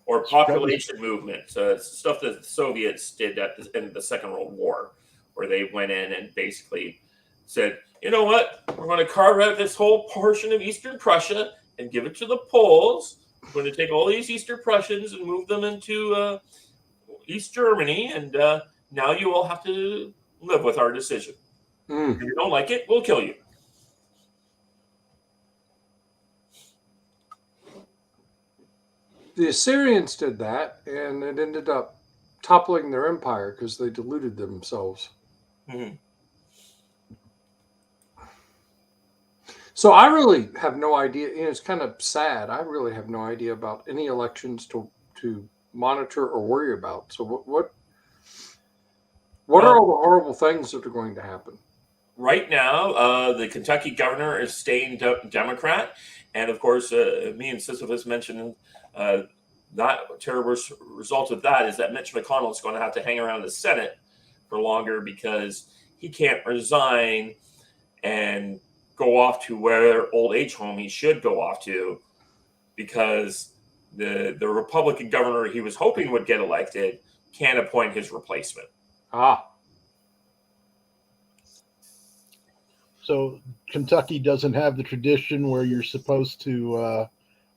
or population movement, stuff that the Soviets did at the end of the Second World War, where they went in and basically said, you know what, we're going to carve out this whole portion of Eastern Prussia and give it to the Poles. We're going to take all these Eastern Prussians and move them into East Germany, and now you all have to live with our decision. If you don't like it, we'll kill you. The Assyrians did that, and it ended up toppling their empire because they deluded themselves. Mm-hmm. So I really have no idea. It's kind of sad. I really have no idea about any elections to monitor or worry about. So what are all the horrible things that are going to happen? Right now, the Kentucky governor is staying Democrat. And of course, me and Sisyphus mentioned that terrible result of that is that Mitch McConnell is going to have to hang around the Senate for longer because he can't resign and go off to where old age home he should go off to, because the Republican governor he was hoping would get elected can't appoint his replacement. So Kentucky doesn't have the tradition where you're supposed to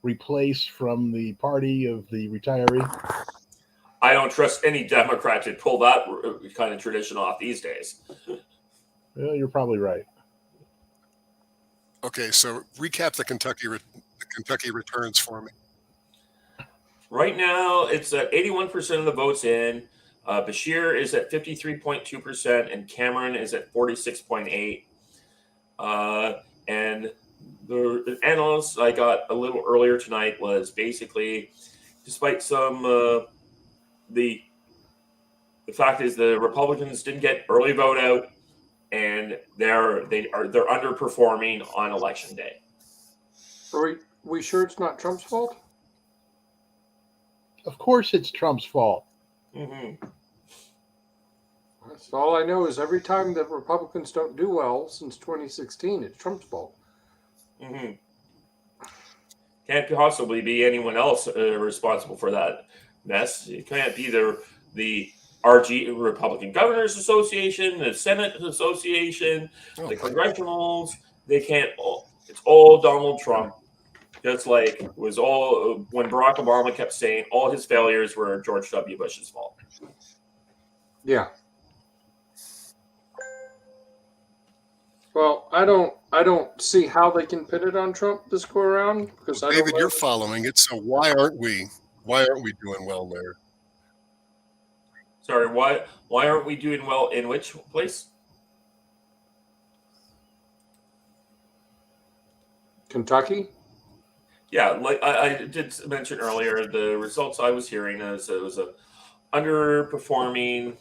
replace from the party of the retiree? I don't trust any Democrat to pull that kind of tradition off these days. Well, you're probably right. Okay, so recap the Kentucky returns for me. Right now, it's at 81% of the votes in. Bashir is at 53.2%, and Cameron is at 46.8%. And the analyst I got a little earlier tonight was basically, despite some the fact is the Republicans didn't get early vote out, and they're underperforming on election day. Are we sure it's not Trump's fault? Of course, it's Trump's fault. Mm-hmm. That's all I know is every time that Republicans don't do well since 2016, it's Trump's fault. Mm-hmm. Can't possibly be anyone else responsible for that mess. It can't be the RG Republican Governors Association, the Senate Association, the congressionals. They can't. It's all Donald Trump. Just like it was all when Barack Obama kept saying all his failures were George W. Bush's fault. Yeah. Well, I don't see how they can pin it on Trump this go around because David, you're following it. So why aren't we doing well there? Sorry, why aren't we doing well in which place? Kentucky? Yeah, like I did mention earlier, the results I was hearing is it was a underperforming.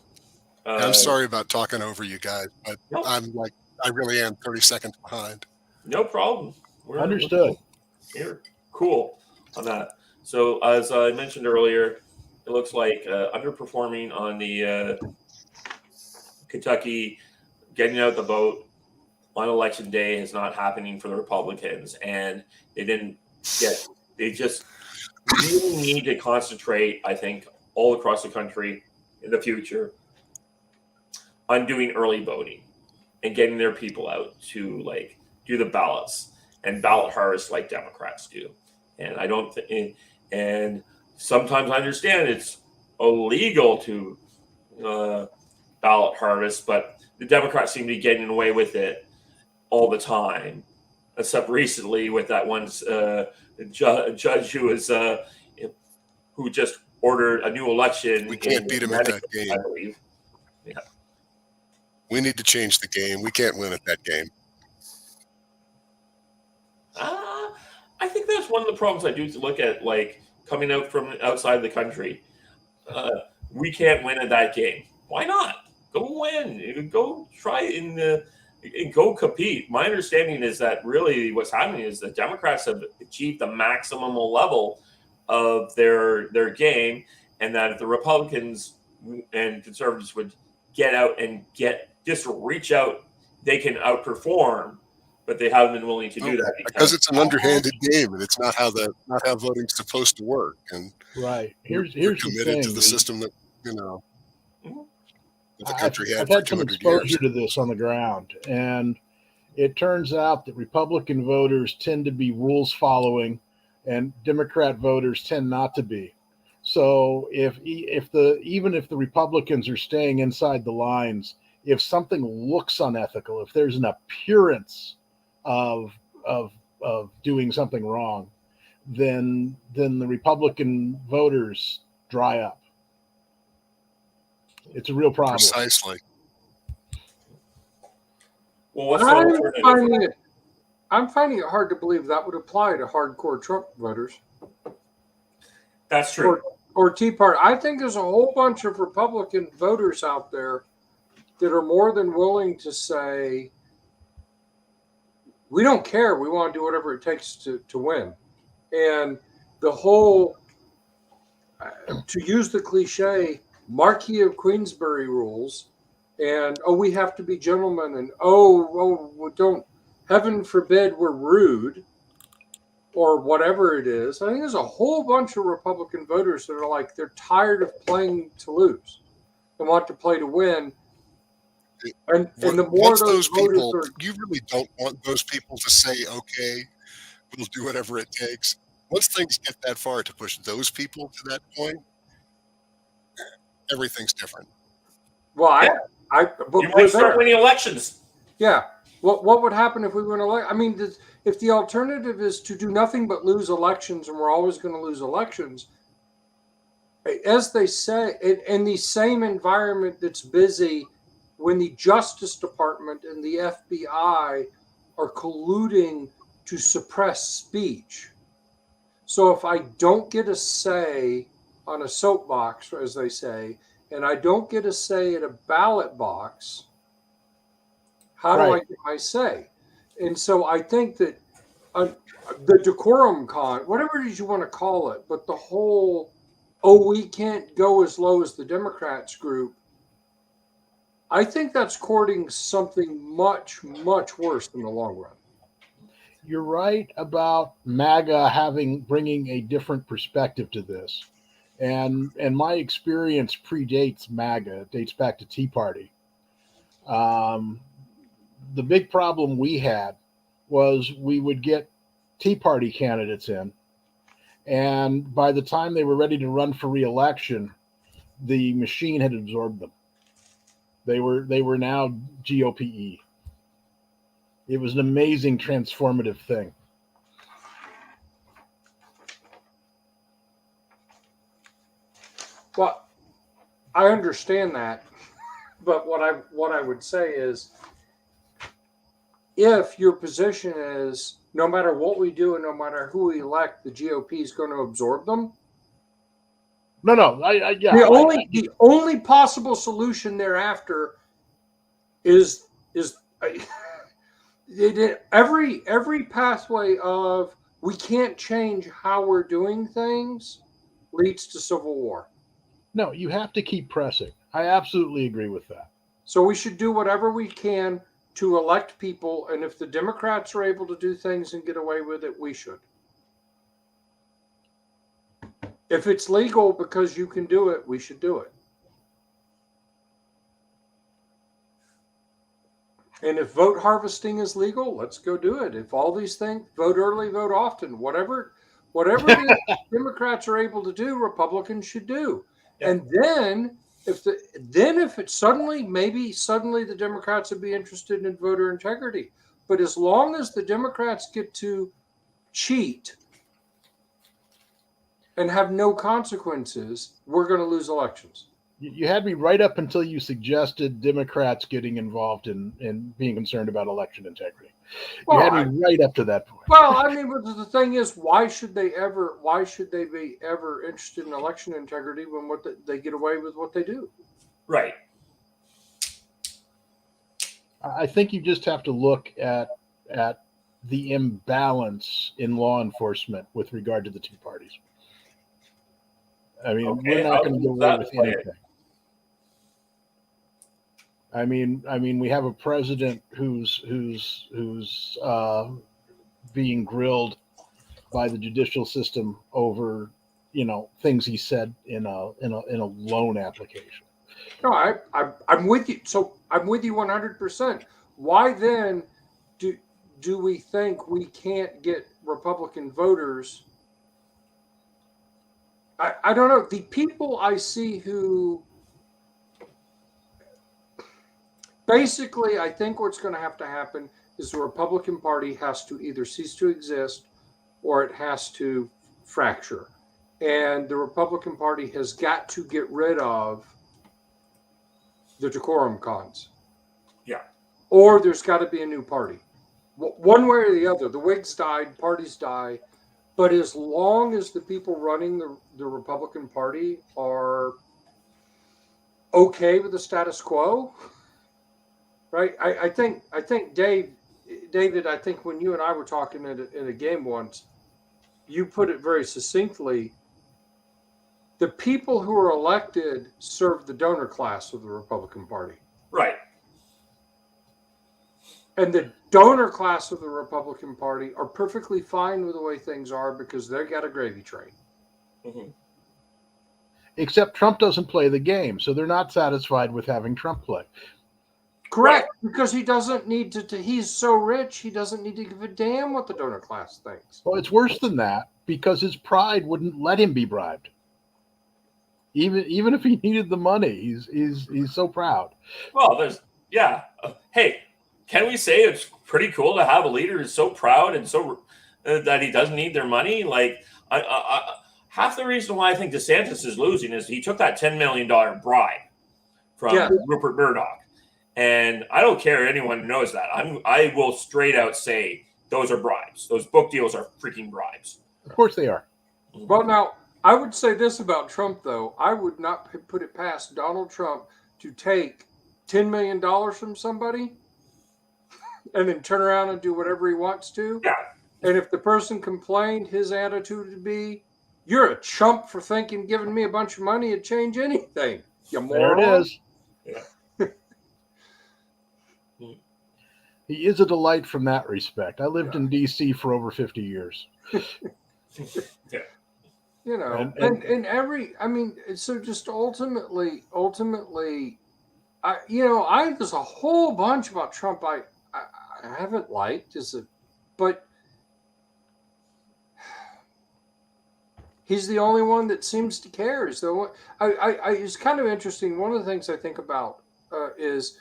I'm sorry about talking over you guys, but No. I really am 30 seconds behind. No problem. Understood. We're cool on that. So as I mentioned earlier, it looks like underperforming on the Kentucky getting out the vote on election day is not happening for the Republicans, and they just really need to concentrate, I think, all across the country in the future on doing early voting and getting their people out to do the ballots and ballot harvest like Democrats do. And I don't and sometimes I understand it's illegal to ballot harvest, but the Democrats seem to be getting away with it all the time, except recently with that one judge who just ordered a new election. We can't beat him at that game. I believe. Yeah. We need to change the game. We can't win at that game. I think that's one of the problems I do look at, like coming out from outside the country. We can't win at that game. Why not? Go win. Go try and go compete. My understanding is that really what's happening is the Democrats have achieved the maximum level of their game, and that if the Republicans and conservatives would get out and just reach out, they can outperform. But they haven't been willing to do that because it's an underhanded game, and it's not how voting's supposed to work. And right here's we're the committed thing. to the system that that the country I've had for had some 200 exposure years. to this on the ground, and it turns out that Republican voters tend to be rules following, and Democrat voters tend not to be. So even if the Republicans are staying inside the lines, if something looks unethical, if there's an appearance of doing something wrong, then the Republican voters dry up. It's a real problem. Precisely. Well, what's the alternative? I'm finding it hard to believe that would apply to hardcore Trump voters. That's true. Or Tea Party. I think there's a whole bunch of Republican voters out there that are more than willing to say, we don't care. We want to do whatever it takes to win. And the whole, to use the cliche, Marquis of Queensberry rules, and we have to be gentlemen, and don't, heaven forbid we're rude, or whatever it is. I think there's a whole bunch of Republican voters that are like, they're tired of playing to lose and want to play to win. And the more those people, voters you really don't want those people to say, okay, we'll do whatever it takes. Once things get that far to push those people to that point, everything's different. Well, you might start winning elections. Yeah. What would happen if we win election? I mean, if the alternative is to do nothing but lose elections, and we're always going to lose elections, as they say, in the same environment that's busy when the Justice Department and the FBI are colluding to suppress speech. So if I don't get a say on a soapbox, as they say, and I don't get a say at a ballot box, how do I get my say? And so I think that the decorum con, whatever it is you want to call it, but the whole, we can't go as low as the Democrats group, I think that's courting something much, much worse in the long run. You're right about MAGA bringing a different perspective to this. And my experience predates MAGA. It dates back to Tea Party. The big problem we had was we would get Tea Party candidates in, and by the time they were ready to run for re-election, the machine had absorbed them. They were now GOPE. It was an amazing transformative thing. Well, I understand that, but what I would say is, if your position is no matter what we do and no matter who we elect, the GOP is going to absorb them. No, The only possible solution thereafter is every pathway of we can't change how we're doing things leads to civil war. No, you have to keep pressing. I absolutely agree with that. So we should do whatever we can to elect people, and if the Democrats are able to do things and get away with it, we should. If it's legal because you can do it, we should do it. And if vote harvesting is legal, let's go do it. If all these things, vote early, vote often, whatever the Democrats are able to do, Republicans should do. Yeah. And then if it suddenly the Democrats would be interested in voter integrity. But as long as the Democrats get to cheat and have no consequences, we're going to lose elections. You had me right up until you suggested Democrats getting involved in being concerned about election integrity. Well, you had me right up to that point. Well, I mean, but the thing is, why should they be ever interested in election integrity when they get away with what they do? Right. I think you just have to look at the imbalance in law enforcement with regard to the two parties. I mean, we're not going to go away with anything. I mean, we have a president who's being grilled by the judicial system over, things he said in a loan application. No, I'm with you. So I'm with you 100%. Why then do we think we can't get Republican voters? I don't know. The people I see who basically, I think what's going to happen is the Republican Party has to either cease to exist or it has to fracture. And the Republican Party has got to get rid of the decorum cons. Yeah. Or there's got to be a new party. One way or the other. The Whigs died, parties die. But as long as the people running the Republican Party are okay with the status quo, right? I think David, I think when you and I were talking in a game once, you put it very succinctly. The people who are elected serve the donor class of the Republican Party. Right. And the donor class of the Republican Party are perfectly fine with the way things are because they got a gravy train. Mm-hmm. Except Trump doesn't play the game, so they're not satisfied with having Trump play. Correct, because he doesn't need to. He's so rich, he doesn't need to give a damn what the donor class thinks. Well, it's worse than that because his pride wouldn't let him be bribed. Even if he needed the money, he's so proud. Well, hey, can we say it's pretty cool to have a leader who's so proud and so that he doesn't need their money? Like, half the reason why I think DeSantis is losing is he took that $10 million bribe from Rupert Murdoch. And I don't care anyone knows that. I will straight out say those are bribes. Those book deals are freaking bribes. Of course they are. Well, now, I would say this about Trump, though. I would not put it past Donald Trump to take $10 million from somebody and then turn around and do whatever he wants to. Yeah. And if the person complained, his attitude would be, "You're a chump for thinking giving me a bunch of money would change anything, you moron." There it is. Yeah. He is a delight from that respect. I lived in D.C. for over 50 years. Yeah. You know, so just ultimately, there's a whole bunch about Trump I haven't liked, but he's the only one that seems to care. So it's kind of interesting. One of the things I think about is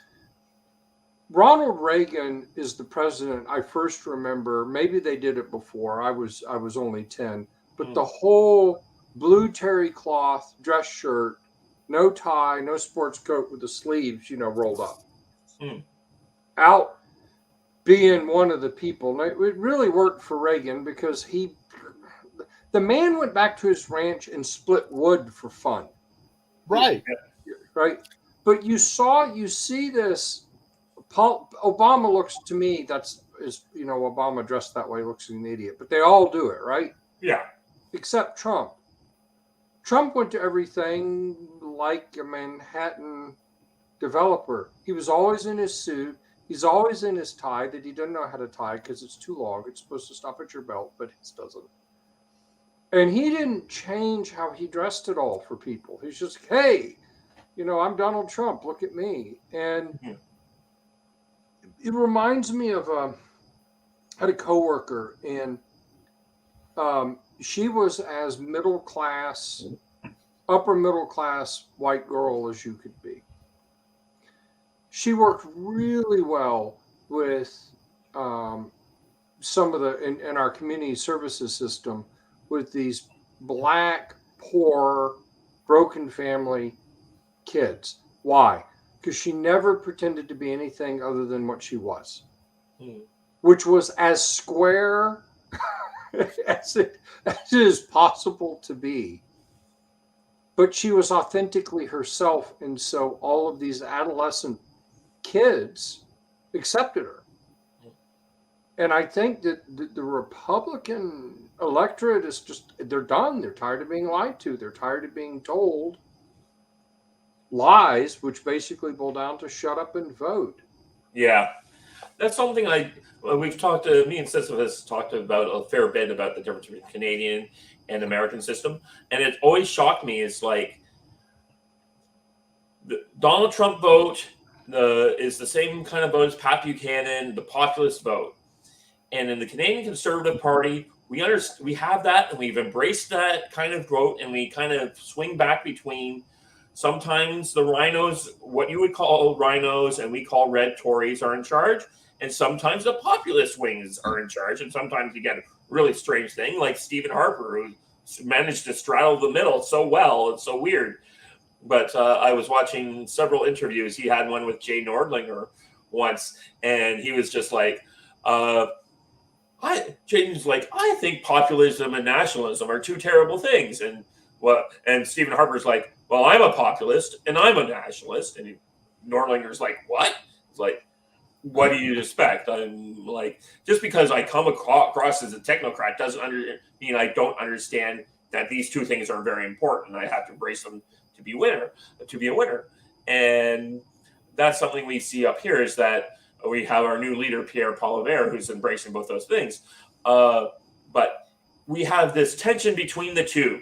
Ronald Reagan is the president I first remember. Maybe they did it before. I was only 10. But the whole blue terry cloth dress shirt, no tie, no sports coat with the sleeves, rolled up. Out being one of the people. Now, it really worked for Reagan because the man went back to his ranch and split wood for fun. Right. Right. But you see this. Obama looks to me, Obama dressed that way, looks like an idiot, but they all do it, right? Yeah. Except Trump. Trump went to everything like a Manhattan developer. He was always in his suit. He's always in his tie that he doesn't know how to tie because it's too long. It's supposed to stop at your belt, but his doesn't. And he didn't change how he dressed at all for people. He's just, hey, I'm Donald Trump. Look at me. And it reminds me of I had a coworker, and she was as upper middle class white girl as you could be. She worked really well with some of in our community services system with these black, poor, broken family kids. Why? Because she never pretended to be anything other than what she was, which was as square as it is possible to be. But she was authentically herself, and so all of these adolescent kids accepted her. And I think that the Republican electorate is they're done. They're tired of being lied to. They're tired of being told lies, which basically boil down to shut up and vote. Yeah. That's something we've talked to, me and Sissy has talked about a fair bit about the difference between Canadian and American system. And it always shocked me. It's like the Donald Trump vote is the same kind of vote as Pat Buchanan, the populist vote. And in the Canadian Conservative Party, we have that, and we've embraced that kind of vote, and we kind of swing back between sometimes the rhinos, what you would call rhinos, and we call red Tories are in charge, and sometimes the populist wings are in charge, and sometimes you get a really strange thing like Stephen Harper, who managed to straddle the middle so well. It's so weird. But I was watching several interviews. He had one with Jay Nordlinger once, and he was just like, Jaden's like, I think populism and nationalism are two terrible things. And Stephen Harper's like, well, I'm a populist and I'm a nationalist. And Nordlinger's like, what? It's like, what do you expect? I'm like, just because I come across as a technocrat doesn't mean I don't understand that these two things are very important. I have to embrace them to be a winner. And that's something we see up here, is that we have our new leader, Pierre Poilievre, who's embracing both those things. But we have this tension between the two.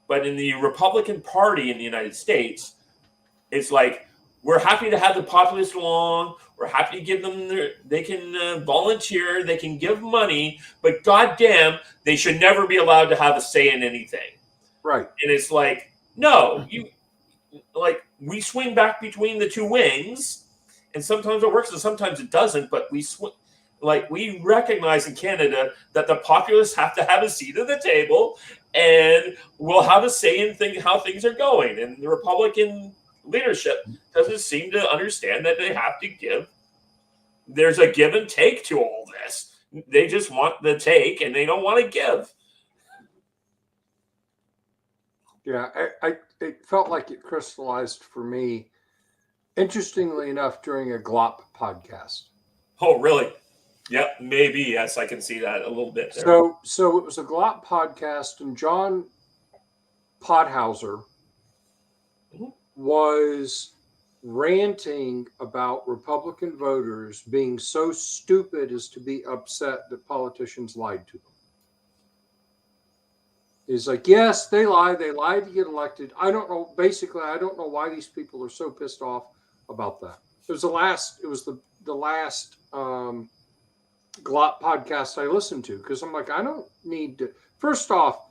But in the Republican Party in the United States, it's like, we're happy to have the populists along. We're happy to give them they can volunteer, they can give money, but goddamn, they should never be allowed to have a say in anything. Right. And it's like, no, we swing back between the two wings, and sometimes it works and sometimes it doesn't, but we recognize in Canada that the populists have to have a seat at the table and will have a say in how things are going. And the Republican leadership doesn't seem to understand that they have to there's a give and take to all this. They just want the take and they don't want to give. Yeah, it felt like it crystallized for me, interestingly enough, during a GLOP podcast. Oh, really? Yep, maybe. Yes, I can see that a little bit there. So it was a GLOP podcast, and John Podhauser was ranting about Republican voters being so stupid as to be upset that politicians lied to them. He's like, yes, they lie. They lied to get elected. I don't know. Basically, I don't know why these people are so pissed off about that. It was the last GLOT podcast I listened to, because I'm like, I don't need to. First off,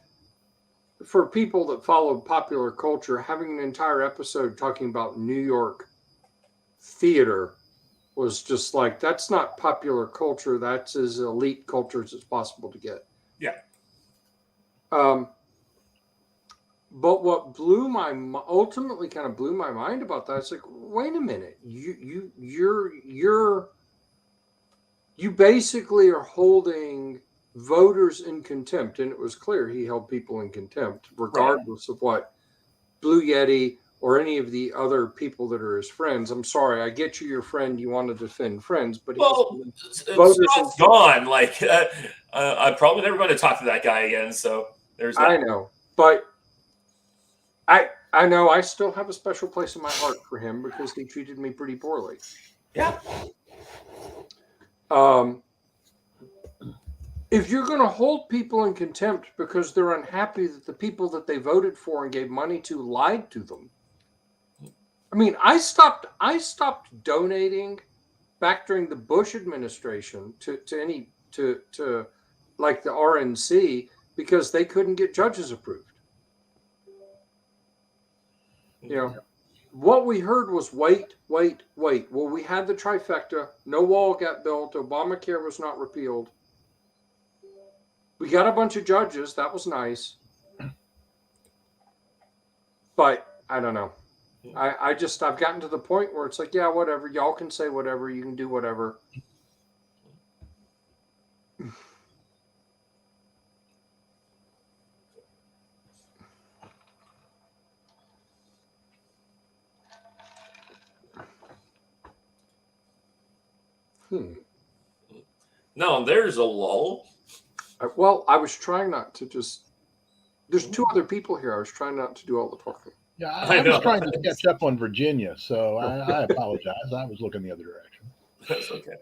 for people that follow popular culture, having an entire episode talking about New York theater was just like, that's not popular culture. That's as elite culture as it's possible to get. Yeah. But what ultimately kind of blew my mind about that, it's like, wait a minute, you basically are holding voters in contempt, and it was clear he held people in contempt, regardless of what Blue Yeti or any of the other people that are his friends. I'm sorry, I get you, your friend. You want to defend friends, but Scott's gone. Like, I'm probably never going to talk to that guy again. So there's that. I know, but I know I still have a special place in my heart for him because he treated me pretty poorly. Yeah. If you're going to hold people in contempt because they're unhappy that the people that they voted for and gave money to lied to them. I mean, I stopped donating back during the Bush administration to like the RNC because they couldn't get judges approved. You know, what we heard was wait. Well, we had the trifecta. No wall got built. Obamacare was not repealed. We got a bunch of judges. That was nice. But I don't know. I've gotten to the point where it's like, yeah, whatever. Y'all can say whatever. You can do whatever. No, there's a lull. Well, I was trying not to just. There's two other people here. I was trying not to do all the talking. Yeah, I was trying to catch up on Virginia, so I apologize. I was looking the other direction. That's okay.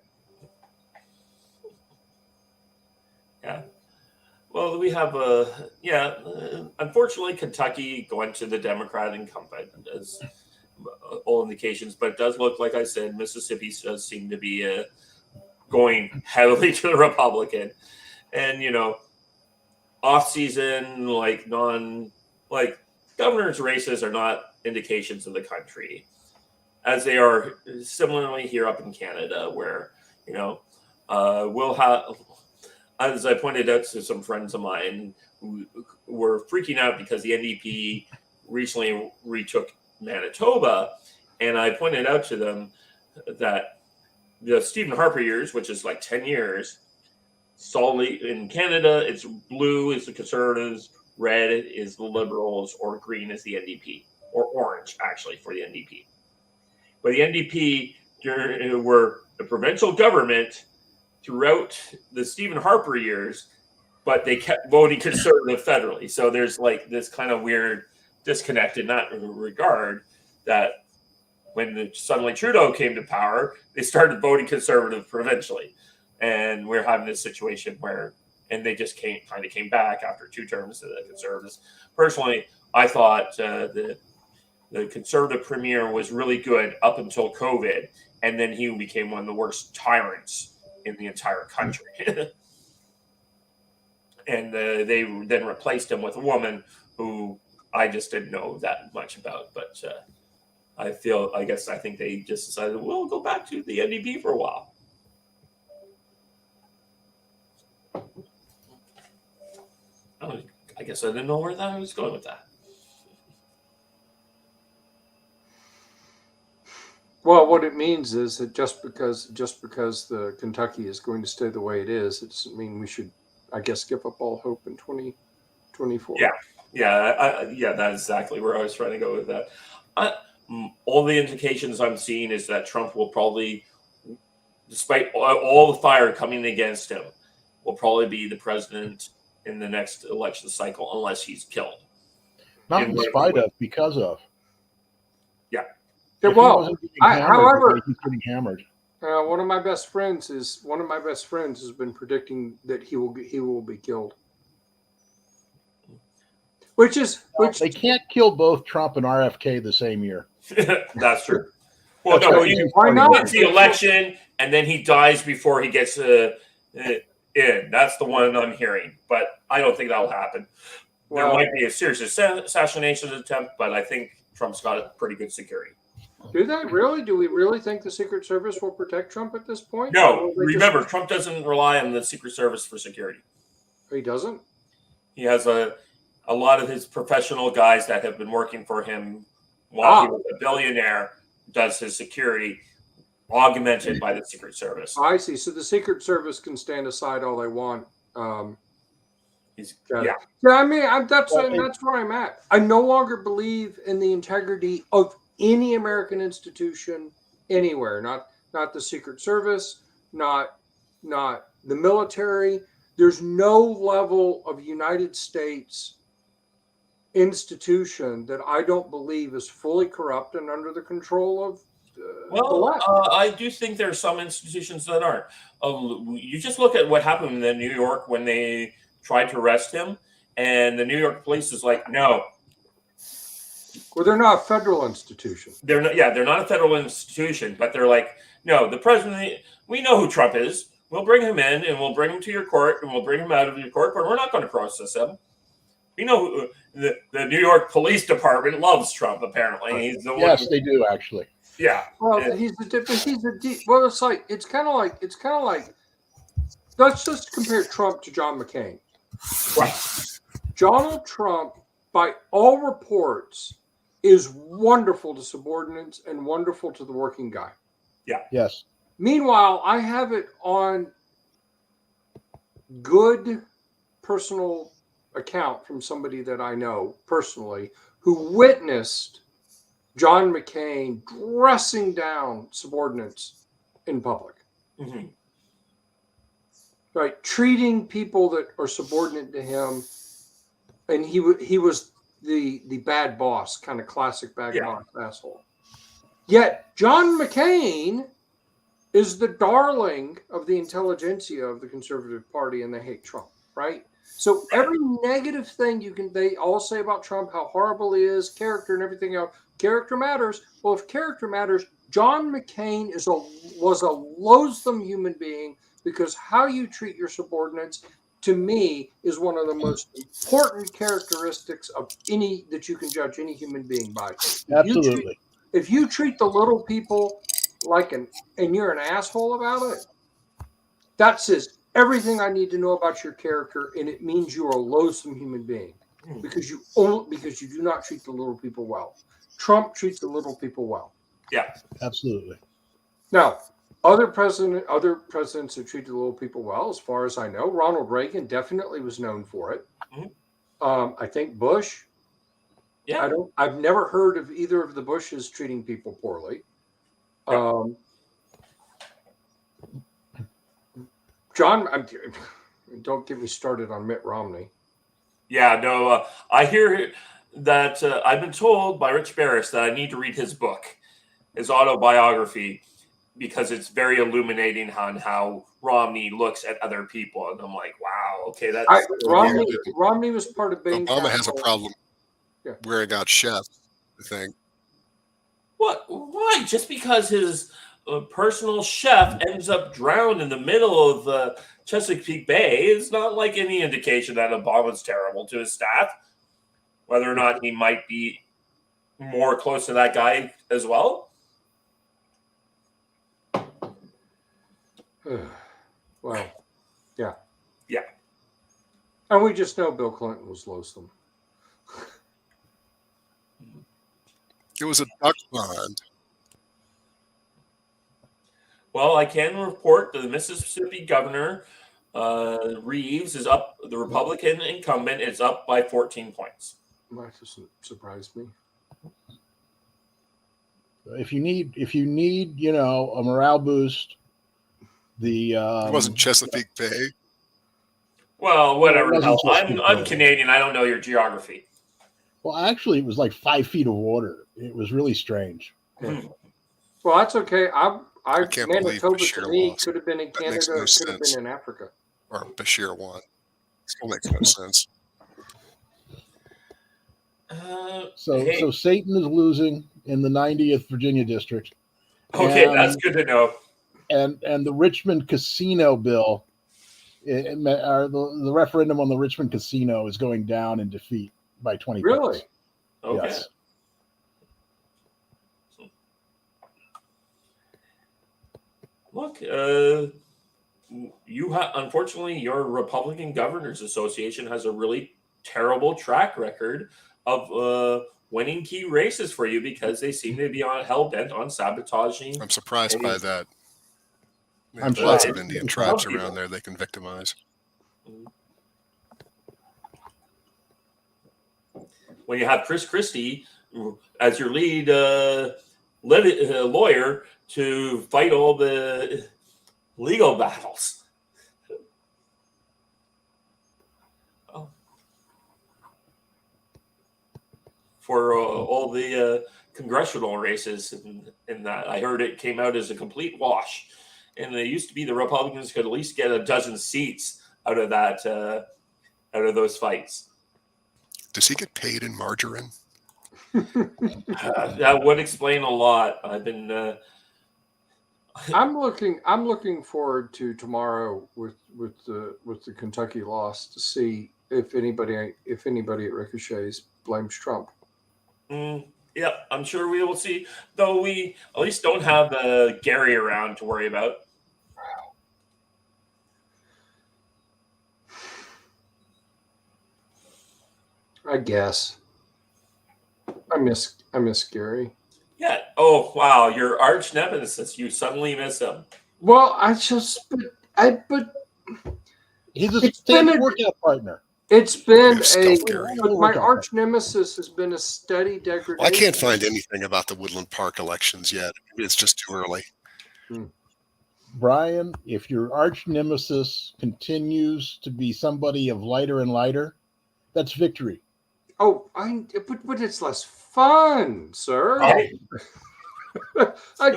Yeah. Well, we have unfortunately, Kentucky going to the Democratic incumbent as all indications, but it does look, like I said, Mississippi does seem to be going heavily to the Republican. And, off season, governors' races are not indications of the country, as they are similarly here up in Canada, where, we'll have, as I pointed out to some friends of mine who were freaking out because the NDP recently retook Manitoba. And I pointed out to them that the Stephen Harper years, which is like 10 years, solidly in Canada, it's blue is the Conservatives, red is the Liberals, or green is the NDP, or orange, actually, for the NDP. But the NDP were the provincial government throughout the Stephen Harper years, but they kept voting Conservative federally. So there's like this kind of weird disconnect in that regard, that when suddenly Trudeau came to power, they started voting Conservative provincially. And we're having this situation where, and they just came back after 2 terms to the Conservatives. Personally, I thought the Conservative premier was really good up until COVID, and then he became one of the worst tyrants in the entire country. And they then replaced him with a woman who I just didn't know that much about. But I think they just decided, we'll go back to the NDP for a while. I guess I didn't know where I was going with that. Well, what it means is that just because the Kentucky is going to stay the way it is, it doesn't mean we should, I guess, give up all hope in 2024. Yeah, that's exactly where I was trying to go with that. All the indications I'm seeing is that Trump will probably, despite all the fire coming against him, will probably be the president in the next election cycle unless he's killed. Not in spite of, because of. Yeah. If Well, he wasn't getting hammered, however, he's getting hammered. one of my best friends has been predicting that he will be killed. Which They can't kill both Trump and RFK the same year. That's true. Well, That's no, why not? He wins the election and then he dies before he gets in. That's the one I'm hearing, but I don't think that'll happen. There might be a serious assassination attempt, but I think Trump's got pretty good security. Do they really? Do we really think the Secret Service will protect Trump at this point? No, remember, Trump doesn't rely on the Secret Service for security. He doesn't? He has a lot of his professional guys that have been working for him while he was a billionaire, does his security, augmented by the Secret Service. I see. So the Secret Service can stand aside all they want. Yeah. I mean, that's where I'm at. I no longer believe in the integrity of any American institution anywhere. Not the Secret Service, not the military. There's no level of United States institution that I don't believe is fully corrupt and under the control of the left. I do think there are some institutions that aren't. You just look at what happened in New York when they tried to arrest him, and the New York police is like, no. Well, they're not a federal institution. They're not a federal institution, but they're like, no, the president, we know who Trump is. We'll bring him in and we'll bring him to your court and we'll bring him out of your court, but we're not going to process him. We know the New York Police Department loves Trump, apparently. He's the yes, they do, actually. Yeah. Well, it's kind of like, let's just compare Trump to John McCain. Right. Donald Trump, by all reports, is wonderful to subordinates and wonderful to the working guy. Yeah. Yes. Meanwhile, I have it on good personal account from somebody that I know personally who witnessed John McCain dressing down subordinates in public. Mm-hmm. Right, treating people that are subordinate to him, and he was the bad boss, kind of classic bad boss asshole. Yet John McCain is the darling of the intelligentsia of the Conservative Party, and they hate Trump, right? So every negative thing they all say about Trump, how horrible he is, character and everything else, character matters. Well, if character matters, John McCain was a loathsome human being, because how you treat your subordinates, to me, is one of the most important characteristics of any that you can judge any human being by. Absolutely. If you treat the little people and you're an asshole about it, that says everything I need to know about your character, and it means you're a loathsome human being because you do not treat the little people well. Trump treats the little people well. Yeah, absolutely. Now, other presidents who treated the little people well, as far as I know, Ronald Reagan definitely was known for it. Mm-hmm. I think Bush. Yeah, I've never heard of either of the Bushes treating people poorly. John, don't get me started on Mitt Romney. Yeah, no, I hear that I've been told by Rich Barris that I need to read his book, his autobiography, because it's very illuminating on how Romney looks at other people. And I'm like, wow, okay, that's... Romney was part of Bain Obama has a problem wearing out chefs, I think. What? Why? Just because his personal chef ends up drowned in the middle of the Chesapeake Bay is not like any indication that Obama's terrible to his staff. Whether or not he might be more close to that guy as well. Well, yeah. Yeah. And we just know Bill Clinton was loathsome. It was a duck pond. Well, I can report that the Mississippi governor, Reeves, is up. The Republican incumbent is up by 14 points. That doesn't surprise me. If you need, a morale boost, the It wasn't Chesapeake Bay. Well, whatever the hell. Chesapeake I'm Bay. Canadian. I don't know your geography. Well, actually, it was like 5 feet of water. It was really strange. Yeah. Well, that's okay. I can't believe Manitoba to Bashir me lost. could have been in That makes Canada. no It could have sense. been in Africa. Or Bashir won. Still makes no sense. So Satan is losing in the 90th Virginia district. Okay, And- that's good to know. And the Richmond casino bill, the referendum on the Richmond casino is going down in defeat by 20 Really? points. Okay. Yes. Look, unfortunately, your Republican Governors Association has a really terrible track record of winning key races for you because they seem to be hell bent on sabotaging. I'm surprised by that. I'm There's lots shocked. of Indian tribes around there they can victimize. When you have Chris Christie as your lead lawyer to fight all the legal battles. For all the congressional races, and that I heard it came out as a complete wash. And it used to be the Republicans could at least get a dozen seats out of that, out of those fights. Does he get paid in margarine? That would explain a lot. I've been. I'm looking forward to tomorrow with the Kentucky loss to see if anybody at Ricochet's blames Trump. Yeah, I'm sure we will see. Though we at least don't have Gary around to worry about. I guess. I miss Gary. Yeah. Oh wow, your arch nemesis. You suddenly miss him. Well, He's It's a been state a- workout partner. it's been You're stealth, Gary. my arch nemesis has been a steady degradation. Well, I can't find anything about the Woodland Park elections yet. Maybe it's just too early. Brian, if your arch nemesis continues to be somebody of lighter and lighter, that's victory. Oh, but it's less fun, sir. Right.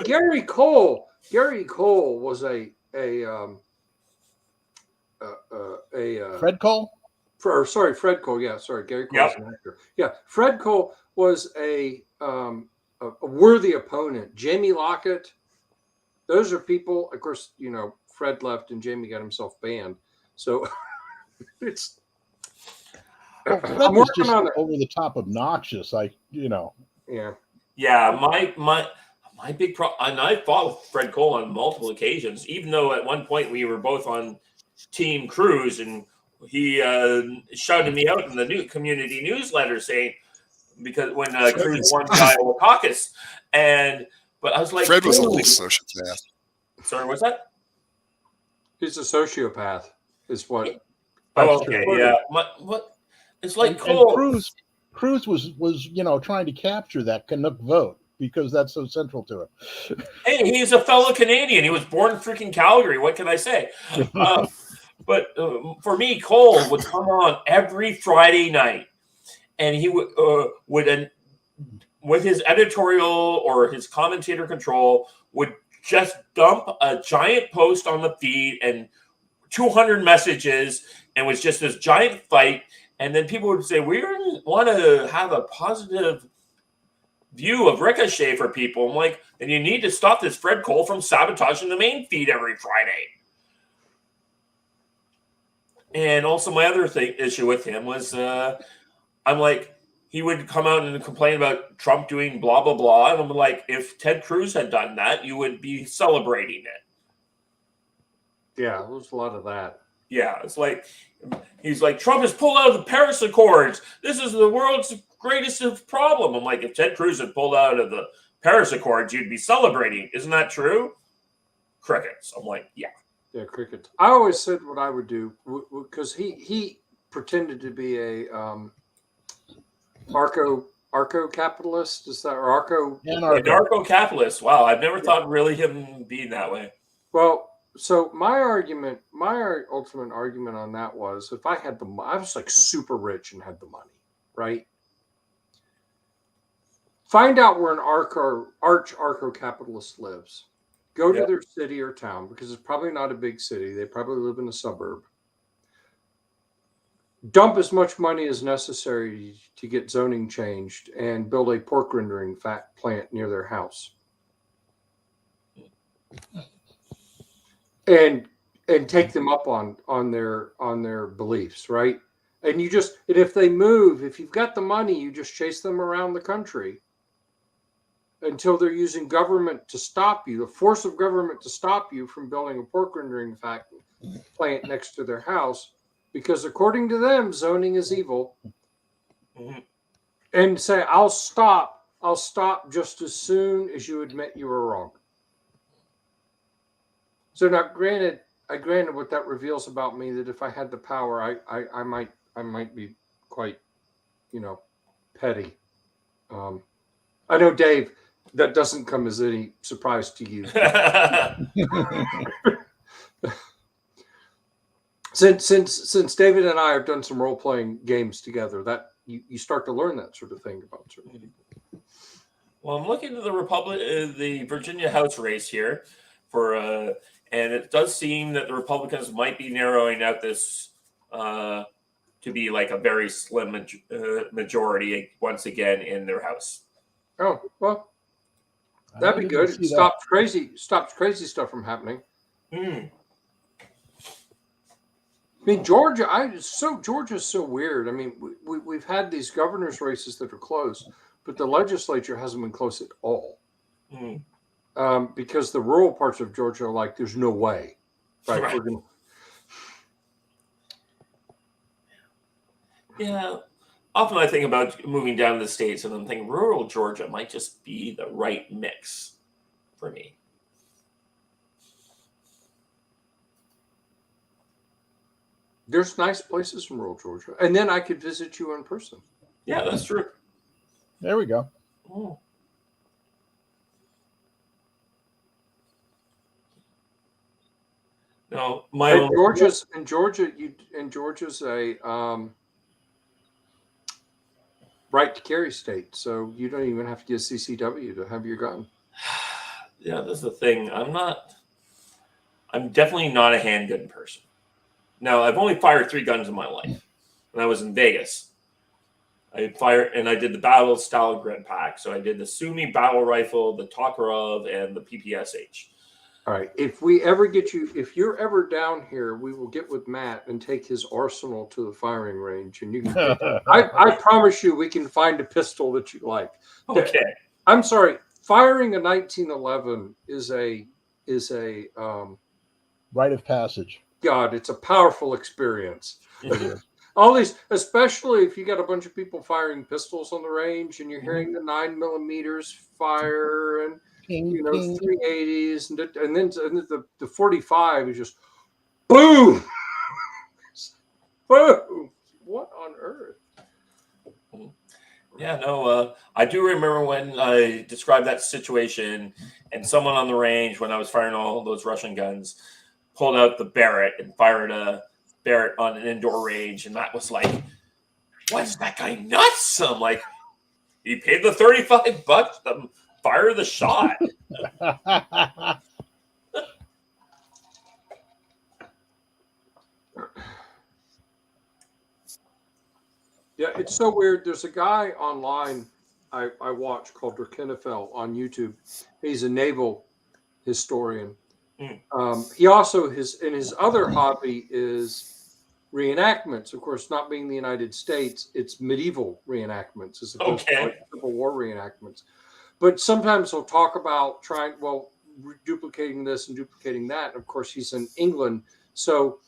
Gary Cole was a Fred Cole? Fred Cole. Yeah, sorry, Gary Cole is an actor. Yeah, Fred Cole was a worthy opponent. Jamie Lockett. Those are people. Of course, Fred left and Jamie got himself banned. So it's. Well, Fred I'm was working just on it. over the top obnoxious. Yeah. Yeah, my big problem, and I fought with Fred Cole on multiple occasions, even though at one point we were both on Team Cruz, and he shouted me out in the new community newsletter saying, because when Cruz won the Iowa caucus, but I was like, Fred was a "Holy-" little sociopath. Sorry, what's that? He's a sociopath, is what. Oh, That's okay, true. yeah. What? It's like And Cole. Cruz was trying to capture that Canuck vote because that's so central to it. Hey, he's a fellow Canadian. He was born in freaking Calgary. What can I say? But for me, Cole would come on every Friday night, and he would with his editorial or his commentator control, would just dump a giant post on the feed and 200 messages, and was just this giant fight. And then people would say, we want to have a positive view of Ricochet for people. I'm like, then you need to stop this Fred Cole from sabotaging the main feed every Friday. And also my other issue with him was, I'm like, he would come out and complain about Trump doing blah, blah, blah. And I'm like, if Ted Cruz had done that, you would be celebrating it. Yeah, there was a lot of that. Yeah, it's like, he's like, Trump has pulled out of the Paris Accords. This is the world's greatest problem. I'm like, if Ted Cruz had pulled out of the Paris Accords, you'd be celebrating. Isn't that true? crickets. I'm like, yeah. Yeah, crickets. I always said what I would do because he pretended to be a arco capitalist. Is that or arco? Anarcho-capitalist. Wow, I've never thought really him being that way. Well, so my ultimate argument on that was if I had I was like super rich and had the money, right? Find out where an arch-arco-capitalist lives. Go to their city or town because it's probably not a big city. They probably live in a suburb. Dump as much money as necessary to get zoning changed and build a pork rendering plant near their house. And take them up on their beliefs, right? And if they move, if you've got the money, you just chase them around the country until they're using government to stop you, the force of government to stop you from building a pork rendering plant next to their house, because according to them, zoning is evil. Mm-hmm. And say, I'll stop just as soon as you admit you were wrong. So now, granted what that reveals about me, that if I had the power, I might be quite, petty. I know, Dave, that doesn't come as any surprise to you. Since David and I have done some role playing games together, that you start to learn that sort of thing about certain people. Well, I'm looking at the Virginia House race here and it does seem that the Republicans might be narrowing out this to be like a very slim majority once again in their House. Oh, well, that'd be good. It stops crazy stuff from happening. I mean, Georgia's so weird. I mean, we've had these governor's races that are close, but the legislature hasn't been close at all. Because the rural parts of Georgia are like, there's no way. Right. Yeah. Often I think about moving down to the States and I'm thinking rural Georgia might just be the right mix for me. There's nice places in rural Georgia. And then I could visit you in person. Yeah, that's true. There we go. Oh. No, Georgia's a right to carry state, so you don't even have to get CCW to have your gun. Yeah, that's the thing. I'm definitely not a handgun person. Now, I've only fired 3 guns in my life. When I was in Vegas, I did the battle style grid pack. So I did the Sumi battle rifle, the Tokarov, and the PPSH. All right. If you're ever down here, we will get with Matt and take his arsenal to the firing range, and you can. I promise you, we can find a pistol that you like. Okay. I'm sorry. Firing a 1911 is a rite of passage. God, it's a powerful experience. All these, especially if you got a bunch of people firing pistols on the range, and you're hearing the 9mm fire and. 380s, and then the 45 is just boom, boom. What on earth? Yeah, no, I do remember when I described that situation, and someone on the range when I was firing all those Russian guns pulled out the Barrett and fired a Barrett on an indoor range, and Matt was like, "What is that guy nuts?" I'm like, "He paid the $35 to fire the shot." Yeah, it's so weird. There's a guy online I watch called Ricochet on YouTube. He's a naval historian. He also his other hobby is reenactments. Of course, not being the United States, it's medieval reenactments as opposed to like Civil War reenactments. But sometimes he'll talk about duplicating this and duplicating that. And of course, he's in England, so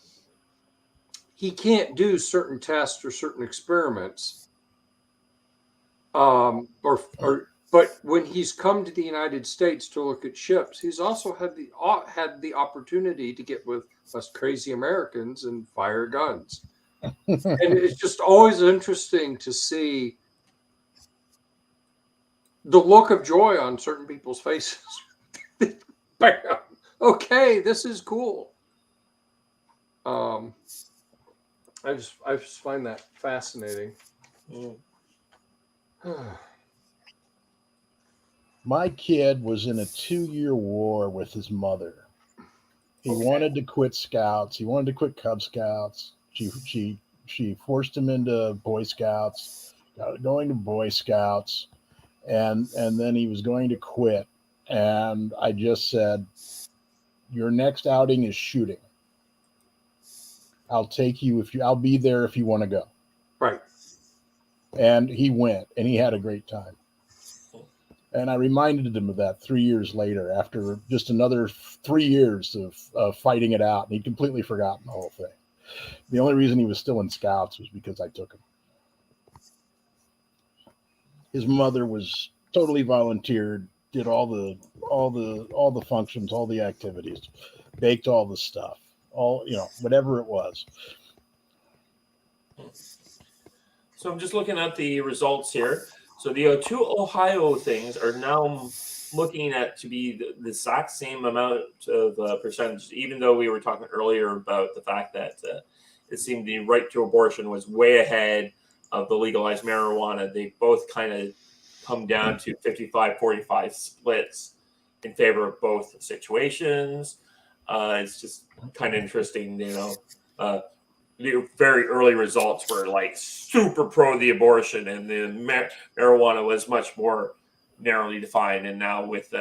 he can't do certain tests or certain experiments, or But when he's come to the United States to look at ships, he's also had the opportunity to get with us crazy Americans and fire guns. And it's just always interesting to see the look of joy on certain people's faces. Bam! Okay, this is cool. I just find that fascinating. My kid was in a 2-year war with his mother. He wanted to quit Scouts. He wanted to quit Cub Scouts. She forced him into Boy Scouts, going to Boy Scouts, and then he was going to quit. And I just said, your next outing is shooting. I'll take you I'll be there if you want to go. Right. And he went, and he had a great time. And I reminded him of that 3 years later, after just another 3 years of fighting it out. And he'd completely forgotten the whole thing. The only reason he was still in Scouts was because I took him. His mother was totally volunteered, did all the functions, all the activities, baked all the stuff, whatever it was. So I'm just looking at the results here. So the two Ohio things are now looking at to be the exact same amount of percentage, even though we were talking earlier about the fact that it seemed the right to abortion was way ahead of the legalized marijuana. They both kind of come down to 55-45 splits in favor of both situations. It's just kind of interesting, the very early results were like super pro the abortion, and the marijuana was much more narrowly defined. And now with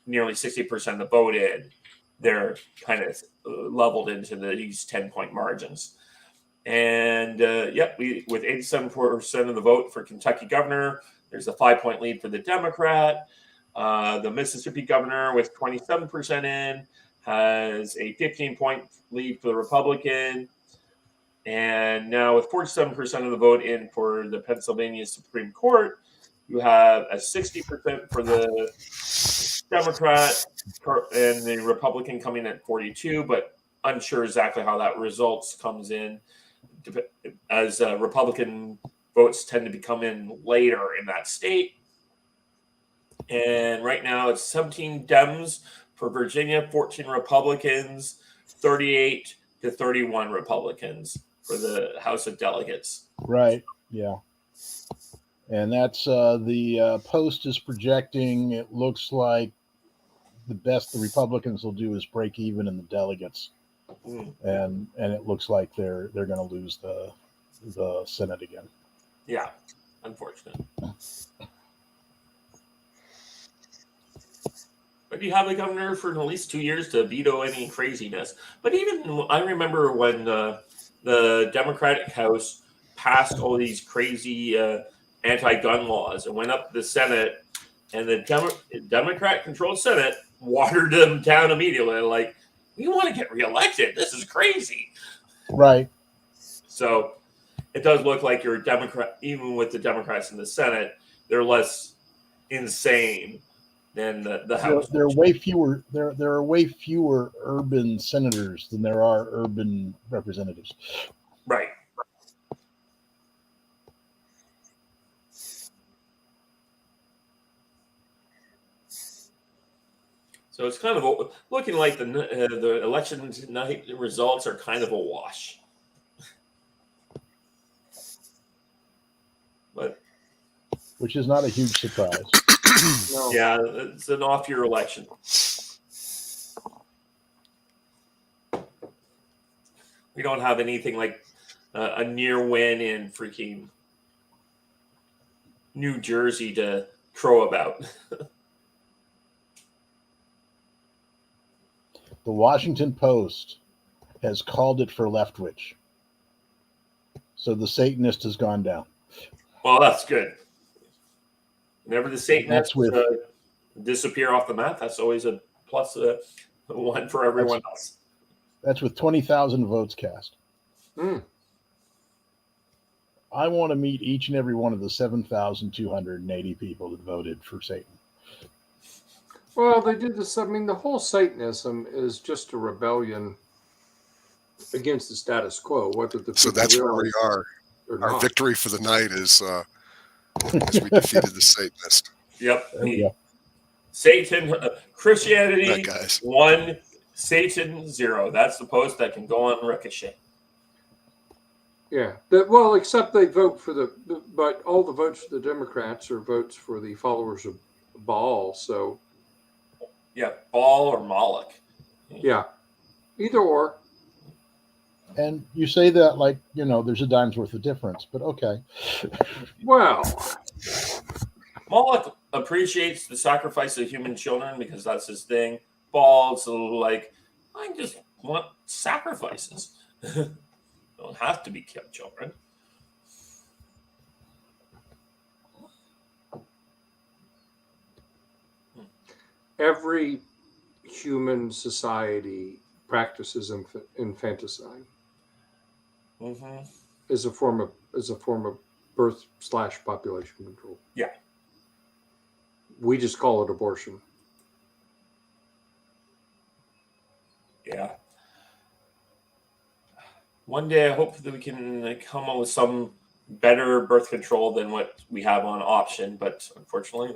nearly 60% of the vote in, they're kind of leveled into these 10-point margins. And with 87% of the vote for Kentucky governor, there's a 5-point lead for the Democrat. The Mississippi governor with 27% in has a 15-point lead for the Republican. And now with 47% of the vote in for the Pennsylvania Supreme Court, you have a 60% for the Democrat and the Republican coming at 42, but unsure exactly how that results comes in, as Republican votes tend to come in later in that state. And right now it's 17 Dems for Virginia, 14 Republicans, 38 to 31 Republicans for the House of Delegates. Right. Yeah. And that's the Post is projecting. It looks like the best the Republicans will do is break even in the delegates, and it looks like they're going to lose the Senate again. Yeah, unfortunate. But you have the governor for at least 2 years to veto any craziness. But even I remember when the Democratic House passed all these crazy anti-gun laws and went up to the Senate, and the Democrat-controlled Senate watered them down immediately. Like, we want to get reelected. This is crazy. Right. So it does look like you're a Democrat, even with the Democrats in the Senate, they're less insane than the House. There are way fewer. There are way fewer urban senators than there are urban representatives. Right. So it's kind of looking like the election night results are kind of a wash. But which is not a huge surprise. No. Yeah, it's an off-year election. We don't have anything like a near win in freaking New Jersey to crow about. The Washington Post has called it for Leftwich. So the Satanist has gone down. Well, that's good. Whenever the Satanists disappear off the map, that's always a plus one for everyone else. That's with 20,000 votes cast. I want to meet each and every one of the 7,280 people that voted for Satan. Well, they did this. I mean, the whole Satanism is just a rebellion against the status quo. Whether the So people that's where we realize are. or Our not. victory for the night is as we defeated the Satanist. Yep. There we go. Satan, Christianity Right, guys. 1, Satan 0. That's the post that can go on Ricochet. Yeah. Well, except they vote for but all the votes for the Democrats are votes for the followers of Baal. So, Yeah, Baal or Moloch. yeah, either or. And you say that like, there's a dime's worth of difference, but okay. Well, Moloch appreciates the sacrifice of human children because that's his thing. Baal's like, I just want sacrifices. Don't have to be kept children. every human society practices infanticide Mm-hmm. as a form of birth/population control. Yeah. We just call it abortion. Yeah. One day I hope that we can come up with some better birth control than what we have on option, but unfortunately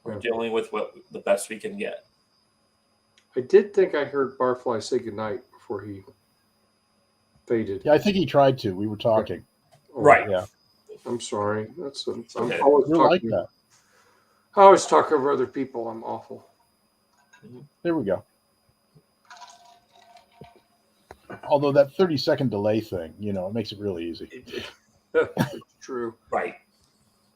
we're dealing with what the best we can get. I did think I heard Barfly say goodnight before he faded. Yeah, I think he tried to. We were talking. Oh, Right. Yeah. I'm sorry. I'm okay. always You're like that. I always talk over other people. I'm awful. There we go. Although that 30-second delay thing, it makes it really easy. It's true. Right.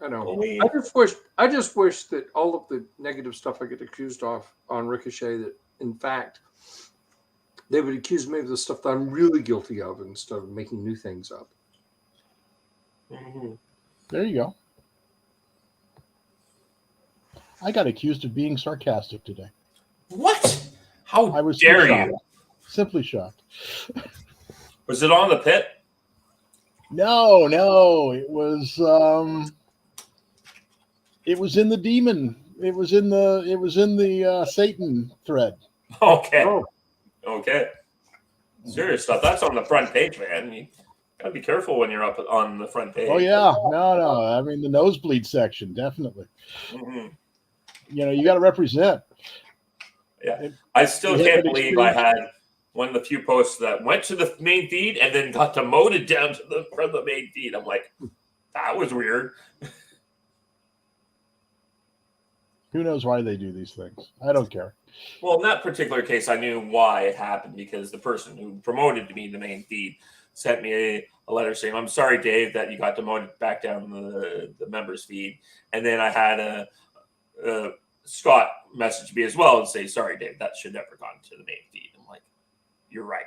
I know. Only- I just wish that all of the negative stuff I get accused of on Ricochet, that in fact they would accuse me of the stuff that I'm really guilty of instead of making new things up. Mhm. There you go. I got accused of being sarcastic today. What? How I was dare shocked. you? Simply shocked. Was it on the pit? No, it was in the demon. It was in the Satan thread. Okay. Oh, Okay. Serious stuff. That's on the front page, man. You gotta be careful when you're up on the front page. Oh yeah, no. I mean the nosebleed section, definitely. hmm You got to represent. I still You had can't that believe I experience? had one of the few posts that went to the main feed and then got demoted down to from the main feed. I'm like, that was weird. Who knows why they do these things? I don't care. Well, in that particular case, I knew why it happened because the person who promoted me in the main feed sent me a letter saying, "I'm sorry, Dave, that you got demoted back down the members feed." And then I had a Scott message me as well and say, "Sorry, Dave, that should never gone to the main feed." I'm like, "You're right."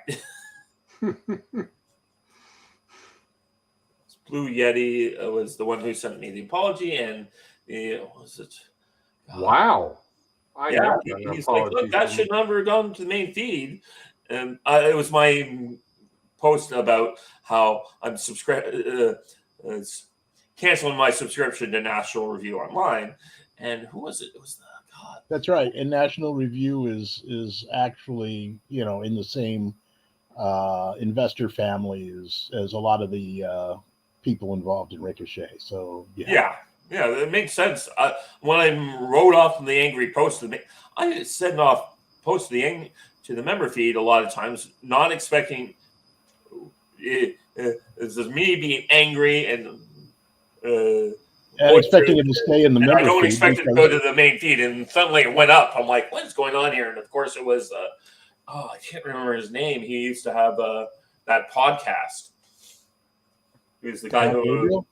Blue Yeti was the one who sent me the apology, and was it? wow. Yeah, he's like, "Look, that should never have gone to the main feed." And it was my post about how I'm canceling my subscription to National Review Online. And who was it? It was God. That's right. And National Review is actually in the same investor family as a lot of the people involved in Ricochet. So Yeah, it makes sense. When I wrote off the angry post, I send off posts to the member feed a lot of times, not expecting this is me being angry and expecting it to stay in the member I don't feed expect it to go to the main feed, and suddenly it went up. I'm like, what is going on here? And of course, it was I can't remember his name. He used to have that podcast. He was the guy who. Gabriel?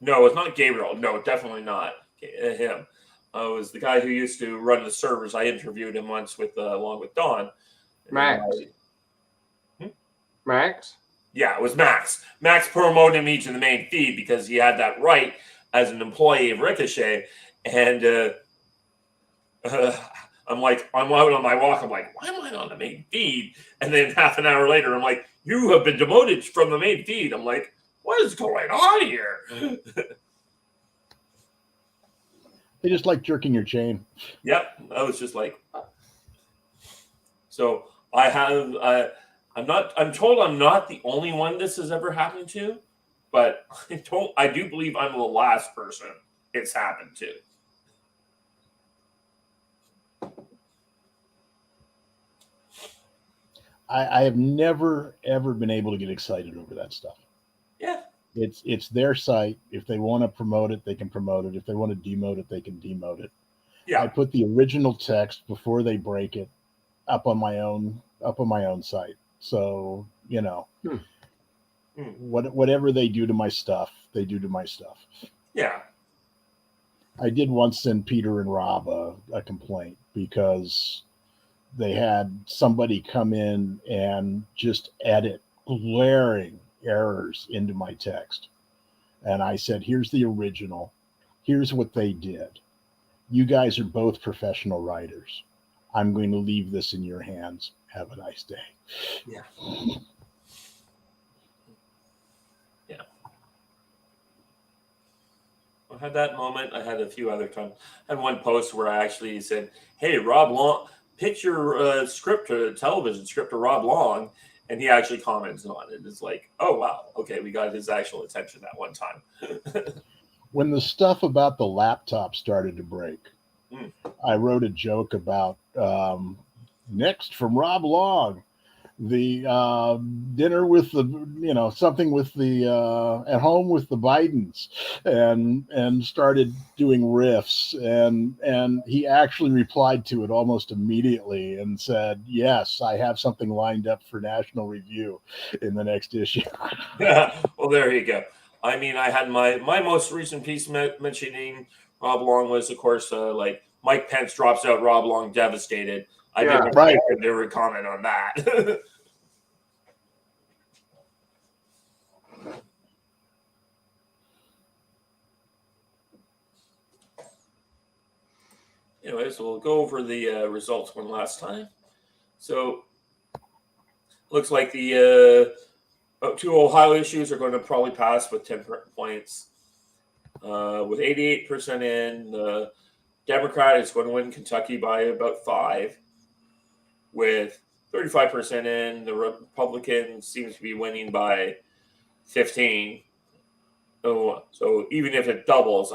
No, it's not Gabriel. No, definitely not him. It was the guy who used to run the servers. I interviewed him once along with Don. Max. Max? Yeah, it was Max. Max promoted me to the main feed because he had that right as an employee of Ricochet. And I'm like, I'm out on my walk. I'm like, why am I on the main feed? And then half an hour later, I'm like, you have been demoted from the main feed. I'm like, what is going on here? They just like jerking your chain. Yep, I was just like, so I have. I'm told I'm not the only one this has ever happened to, but I do believe I'm the last person it's happened to. I have never ever been able to get excited over that stuff. Yeah. It's their site. If they want to promote it, they can promote it. If they want to demote it, they can demote it. Yeah. I put the original text before they break it up on my own site. So, whatever they do to my stuff, they do to my stuff. Yeah. I did once send Peter and Rob a complaint because they had somebody come in and just edit glaring errors into my text. And I said, here's the original. Here's what they did. You guys are both professional writers. I'm going to leave this in your hands. Have a nice day. Yeah. Yeah. I had that moment. I had a few other times. I had one post where I actually said, hey, Rob Long, pitch your television script to Rob Long. And he actually comments on it. It's like, oh, wow. Okay, we got his actual attention that one time. When the stuff about the laptop started to break, I wrote a joke about next from Rob Long, the dinner with the, something with the at home with the Bidens, and started doing riffs, and he actually replied to it almost immediately and said, yes, I have something lined up for National Review in the next issue. Well, there you go. I mean, I had my most recent piece mentioning Rob Long was, of course, like Mike Pence drops out, Rob Long devastated. I didn't expect him to comment on that. Anyways, we'll go over the results one last time. So, looks like the two Ohio issues are going to probably pass with 10 points. With 88% in, the Democrat is going to win Kentucky by about 5. With 35% in, the Republican seems to be winning by 15. So even if it doubles,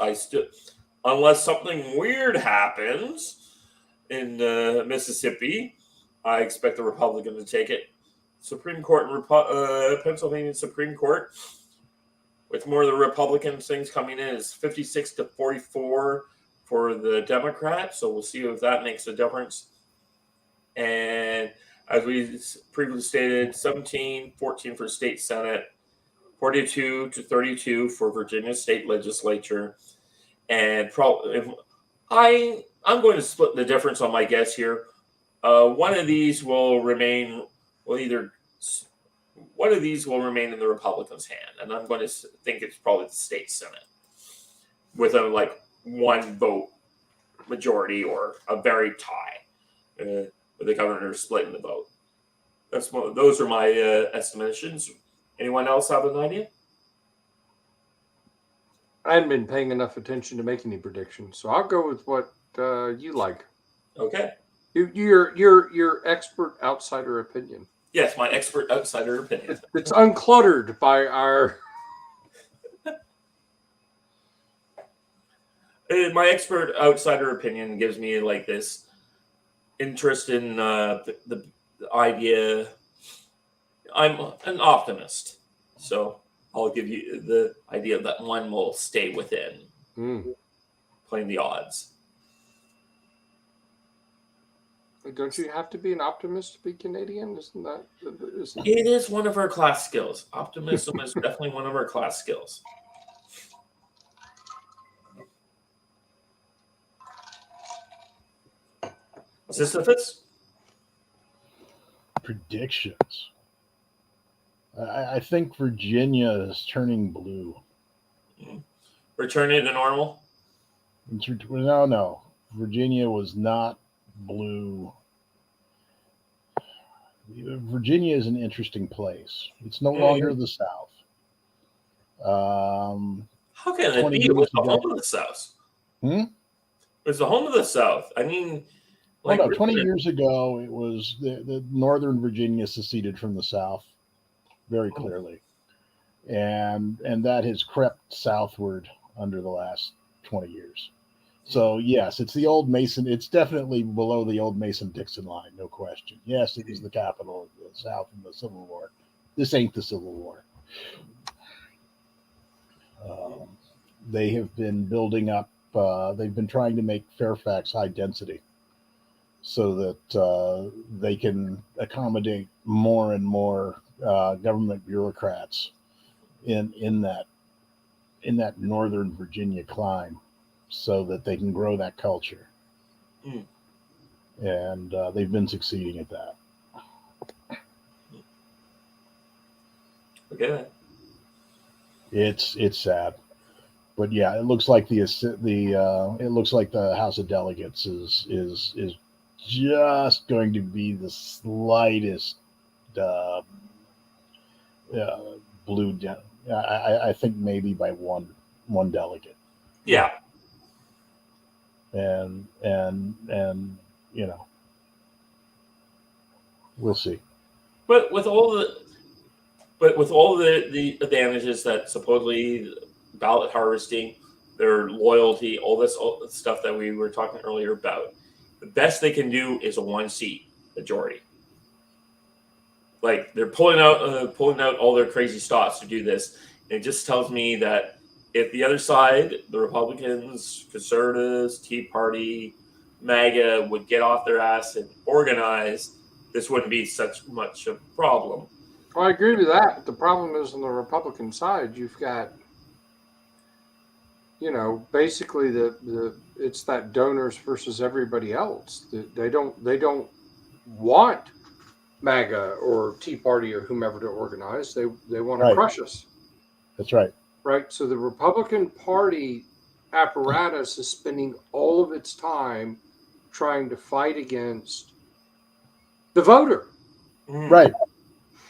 unless something weird happens in Mississippi, I expect the Republican to take it. Supreme Court and Pennsylvania Supreme Court, with more of the Republican things coming in, is 56-44 for the Democrats. So we'll see if that makes a difference. And as we previously stated, 17-14 for state Senate, 42-32 for Virginia state legislature. And I'm going to split the difference on my guess here. One of these will remain in the Republicans' hand, and I'm going to think it's probably the state Senate with a one vote majority or a very tie, with the governor splitting the vote. Those are my estimations. Anyone else have an idea? I hadn't been paying enough attention to make any predictions, so I'll go with what you like. Okay. Your expert outsider opinion. Yes, my expert outsider opinion. It's uncluttered by our. My expert outsider opinion gives me this interest in the idea. I'm an optimist, so I'll give you the idea that one will stay within, playing the odds. Don't you have to be an optimist to be Canadian? It is one of our class skills. Optimism is definitely one of our class skills. Sisyphus? Predictions. I think Virginia is turning blue. Returning to normal? No. Virginia was not blue. Virginia is an interesting place. It's no longer the South. How can it 20 be? It was years the ago. home of the South. Hmm? It was the home of the South. I mean, Well, like, no, 20 years ago, it was the Northern Virginia seceded from the South very clearly. And that has crept southward under the last 20 years. So, yes, it's the old Mason. It's definitely below the old Mason-Dixon line, no question. Yes, it was the capital of the South in the Civil War. This ain't the Civil War. They have been building up, they've been trying to make Fairfax high density so that they can accommodate more and more government bureaucrats in that Northern Virginia climb, so that they can grow that culture. And they've been succeeding at that. Okay. It's sad, but yeah, it looks like the House of Delegates is just going to be the slightest blue. I think maybe by one delegate. Yeah. And we'll see. But with all the advantages that supposedly ballot harvesting, their loyalty, all this stuff that we were talking earlier about, the best they can do is a 1-seat majority. Like, they're pulling out all their crazy stops to do this. And it just tells me that if the other side, the Republicans, conservatives, Tea Party, MAGA, would get off their ass and organize, this wouldn't be such much of a problem. Well, I agree with that. The problem is on the Republican side, you've got, basically it's that donors versus everybody else. They don't want MAGA or Tea Party or whomever to organize. They want to crush us. That's right. Right. So the Republican Party apparatus is spending all of its time trying to fight against the voter. Right.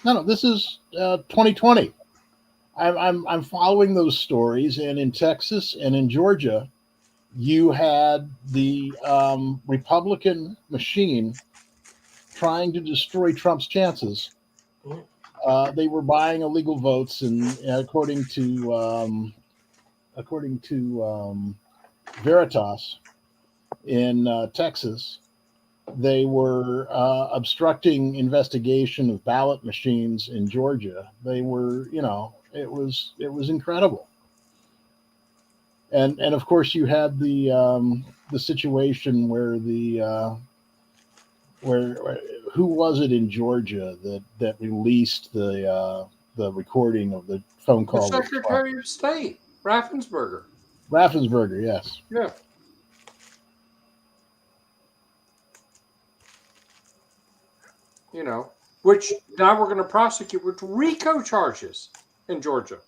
No, this is 2020. I'm following those stories, and in Texas and in Georgia, you had the Republican machine trying to destroy Trump's chances. They were buying illegal votes, and according to Veritas in Texas, they were obstructing investigation of ballot machines in Georgia. They were, it was incredible. And of course, you had the situation where where who was it in Georgia that released the recording of the phone call? The Secretary of State, Raffensperger. Raffensperger, yes. Yeah. Which now we're going to prosecute with RICO charges in Georgia.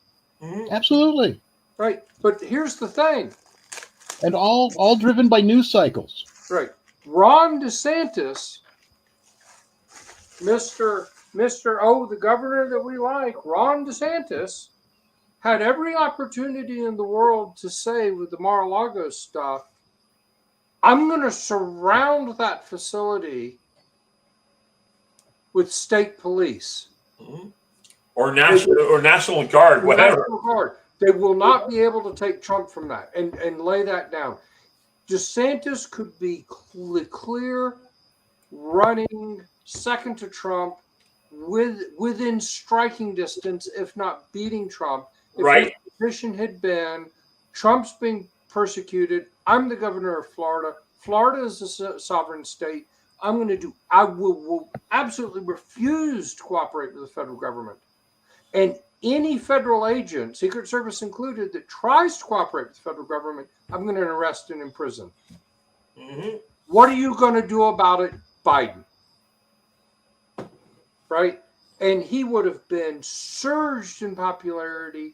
Absolutely. Right. But here's the thing. And all driven by news cycles. Right. Ron DeSantis, Mr. the governor that we like, Ron DeSantis, had every opportunity in the world to say with the Mar-a-Lago stuff, I'm going to surround that facility with state police. Or National Guard, whatever. National Guard. They will not be able to take Trump from that and lay that down. DeSantis could be clear running second to Trump within striking distance, if not beating Trump. If right. the position had been Trump's being persecuted, I'm the governor of Florida. Florida is a sovereign state. I will absolutely refuse to cooperate with the federal government. And any federal agent, Secret Service included, that tries to cooperate with the federal government, I'm going to arrest and imprison. What are you going to do about it, Biden? Right? And he would have been surged in popularity,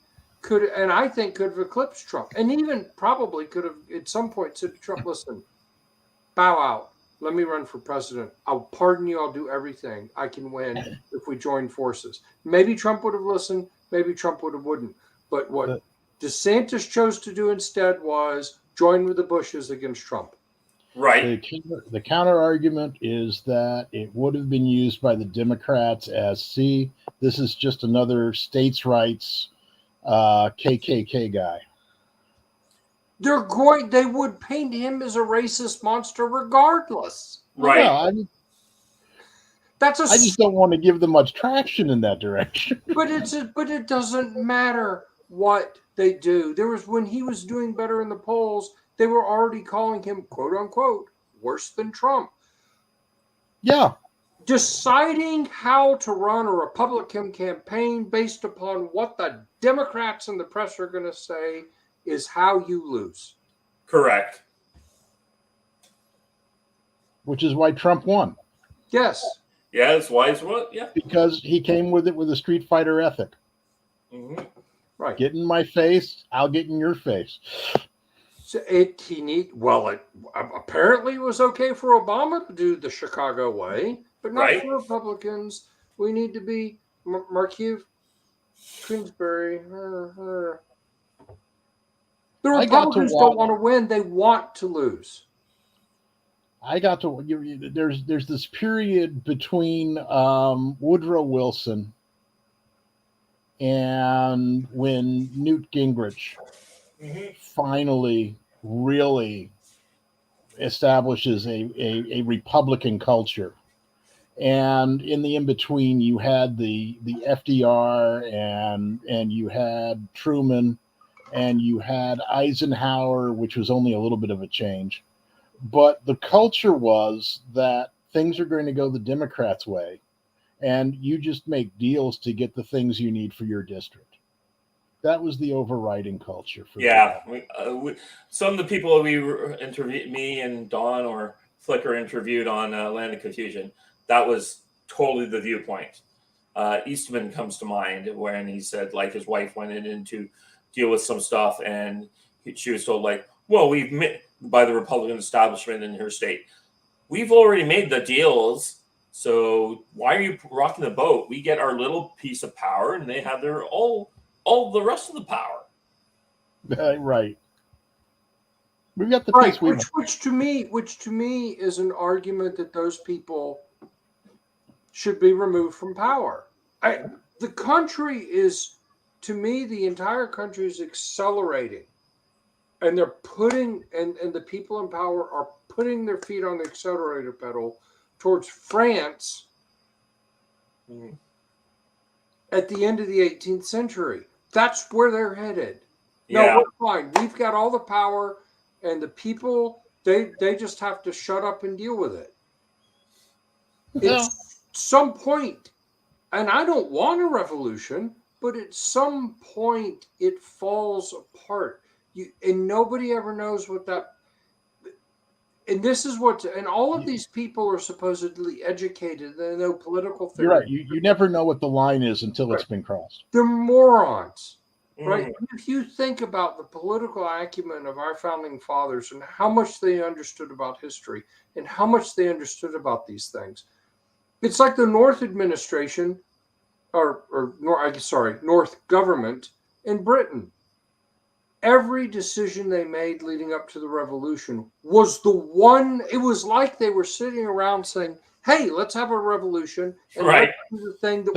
and I think could have eclipsed Trump. And even probably could have at some point said to Trump, listen, bow out. Let me run for president. I'll pardon you. I'll do everything. I can win if we join forces. Maybe Trump would have listened. Maybe Trump wouldn't. But what DeSantis chose to do instead was join with the Bushes against Trump. Right. The counter argument is that it would have been used by the Democrats as, see, this is just another states' rights KKK guy. They would paint him as a racist monster regardless. Right. Yeah, I just don't want to give them much traction in that direction. But it doesn't matter what they do. There was, when he was doing better in the polls, they were already calling him, quote unquote, worse than Trump. Yeah. Deciding how to run a Republican campaign based upon what the Democrats and the press are going to say is how you lose. Correct. Which is why Trump won. Yes. Yeah, that's why he's what? Yeah. Because he came with it with a Street Fighter ethic. Mm-hmm. Right. Get in my face, I'll get in your face. So apparently it was okay for Obama to do the Chicago way, but not Right. for Republicans. We need to be Marquis Queensbury. The Republicans don't want to win; they want to lose. There's this period between Woodrow Wilson and when Newt Gingrich finally really establishes a Republican culture. And in the in-between, you had the FDR and you had Truman and you had Eisenhower, which was only a little bit of a change. But the culture was that things are going to go the Democrats' way, and you just make deals to get the things you need for your district. That was the overriding culture. Yeah. Some of the people we interviewed, me and Don or Flicker interviewed on Land of Confusion, that was totally the viewpoint. Eastman comes to mind when he said, like, his wife went in to deal with some stuff, and she was told, like, well, we've met by the Republican establishment in her state. We've already made the deals, so why are you rocking the boat? We get our little piece of power, and they have their all the rest of the power. Right. We've got the right, piece which to me is an argument that those people should be removed from power. The country is, to me, the entire country is accelerating. And they're putting, and the people in power are putting their feet on the accelerator pedal towards France at the end of the 18th century. That's where they're headed. Yeah. No, we're fine. We've got all the power, and the people, they just have to shut up and deal with it. Yeah. At some point, and I don't want a revolution, but at some point it falls apart. And nobody ever knows what that. And this is what. And all of these people are supposedly educated. They know political theory. You're right. You never know what the line is until it's been crossed. They're morons, right? If you think about the political acumen of our founding fathers and how much they understood about history and how much they understood about these things, it's like the North administration, North government in Britain. Every decision they made leading up to the revolution was the one. It was like they were sitting around saying, "Hey, let's have a revolution." And right. Let's do the thing that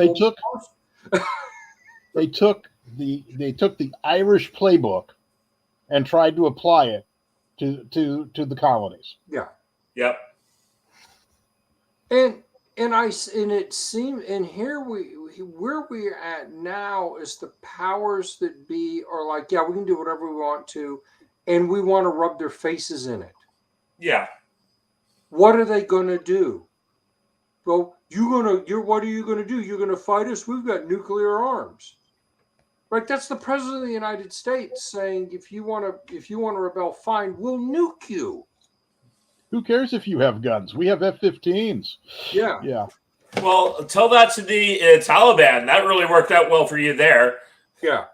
they took the Irish playbook and tried to apply it to the colonies. Yeah. Yep. And it seemed, and here where we're at now is the powers that be are like, yeah, we can do whatever we want to, and we want to rub their faces in it. Yeah. What are they going to do? Well, what are you going to do? You're going to fight us? We've got nuclear arms. Right? That's the president of the United States saying, if you want to rebel, fine, we'll nuke you. Who cares if you have guns? We have F-15s. Yeah. Yeah. Well, tell that to the Taliban. That really worked out well for you there. Yeah.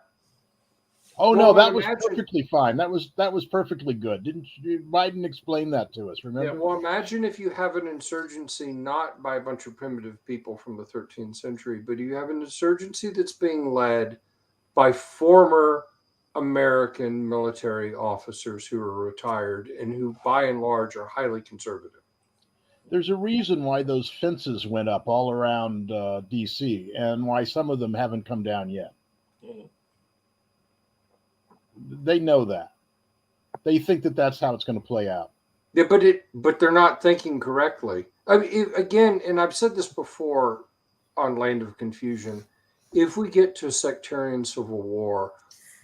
Oh, well, no, that was perfectly fine. That was perfectly good. Didn't Biden explain that to us? Remember? Yeah. Well, imagine if you have an insurgency not by a bunch of primitive people from the 13th century, but you have an insurgency that's being led by former American military officers who are retired and who, by and large, are highly conservative. There's a reason why those fences went up all around D.C. and why some of them haven't come down yet. Mhm. They know that. They think that that's how it's going to play out. Yeah, but they're not thinking correctly. I mean, again, and I've said this before on Land of Confusion, if we get to a sectarian civil war,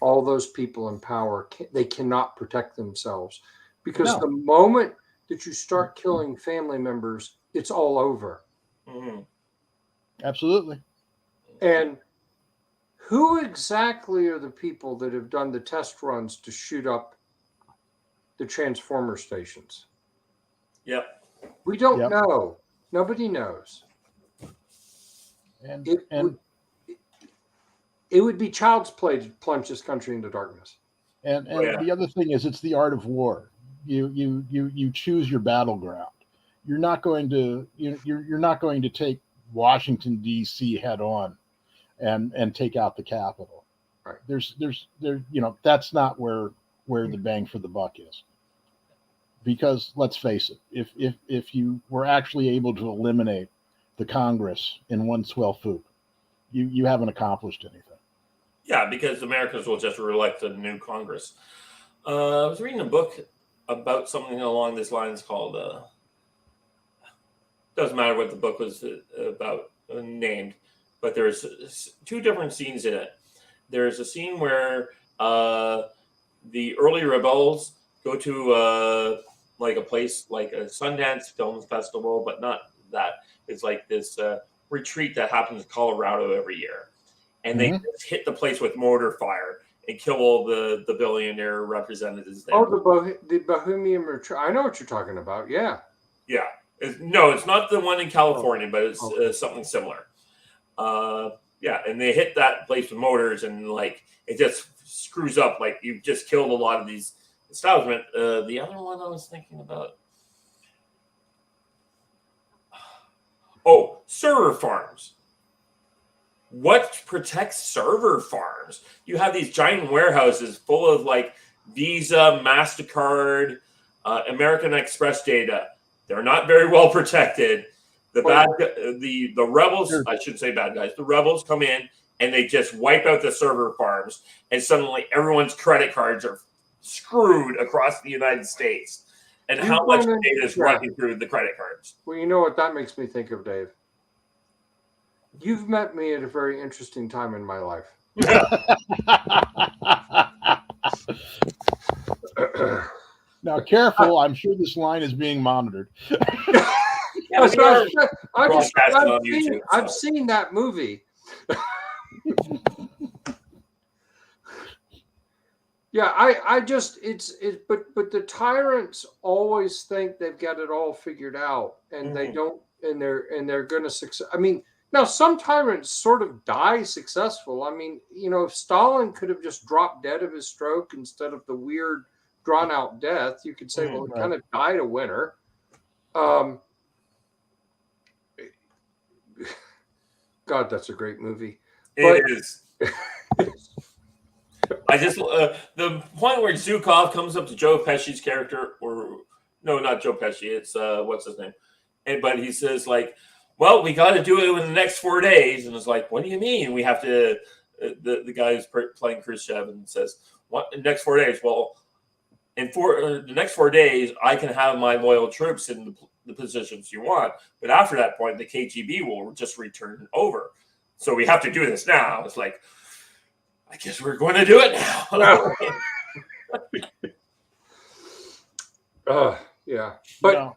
all those people in power, they cannot protect themselves, because No. the moment that you start killing family members, it's all over. Mhm. Absolutely. And who exactly are the people that have done the test runs to shoot up the transformer stations? Yep. We don't Yep. know. Nobody knows. And It would be child's play to plunge this country into darkness. And Oh, yeah. the other thing is, it's the art of war. You choose your battleground. You're not going to you're not going to take Washington D.C. head on and take out the Capitol. Right. There's that's not where the bang for the buck is. Because let's face it, if you were actually able to eliminate the Congress in one swell swoop, you haven't accomplished anything. Yeah, because Americans will just elect a new Congress. I was reading a book about something along these lines called doesn't matter what the book was about named, but there's two different scenes in it. There's a scene where the early rebels go to like a place like a Sundance Film Festival, but not that. It's like this retreat that happens in Colorado every year. And they just hit the place with mortar fire and kill all the billionaire representatives there. Oh, the Bohemian Retreat. I know what you're talking about. Yeah. Yeah. It's not the one in California, but it's something similar. Yeah, and they hit that place with motors, and like it just screws up. Like you've just killed a lot of these establishment. The other one I was thinking about. Oh, server farms. What protects server farms? You have these giant warehouses full of like Visa, MasterCard, American Express data. They're not very well protected. The rebels, I shouldn't say bad guys, the rebels come in and they just wipe out the server farms, and suddenly everyone's credit cards are screwed across the United States. And how much data is running through the credit cards? Well, you know what that makes me think of, Dave? You've met me at a very interesting time in my life. Now, careful. I'm sure this line is being monitored. Yeah, I've seen that movie. Yeah, I just but the tyrants always think they've got it all figured out, and they don't, and they're going to succeed. I mean, now some tyrants sort of die successful. I mean, if Stalin could have just dropped dead of his stroke instead of the weird drawn out death, you could say, well, he kind of died a winner. God, that's a great movie. It is. I just the point where Zukov comes up to Joe Pesci's character, or no, not Joe Pesci. It's what's his name? But he says like, "Well, we got to do it in the next 4 days," and it's like, "What do you mean? We have to?" The guy who's playing Khrushchev and says, "What? In the next 4 days? Well, in the next 4 days, I can have my loyal troops in the positions you want, but after that point, the KGB will just return over. So we have to do this now." It's like, I guess we're going to do it now. Yeah, but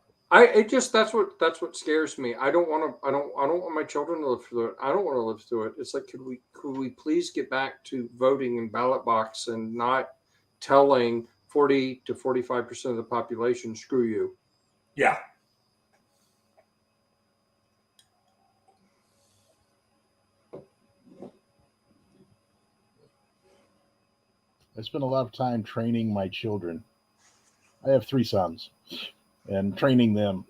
that's what scares me. I don't want my children to live through it. I don't want to live through it. It's like, could we please get back to voting in ballot box and not telling 40 to 45% of the population, screw you. Yeah. I spend a lot of time training my children. I have 3 sons, and training them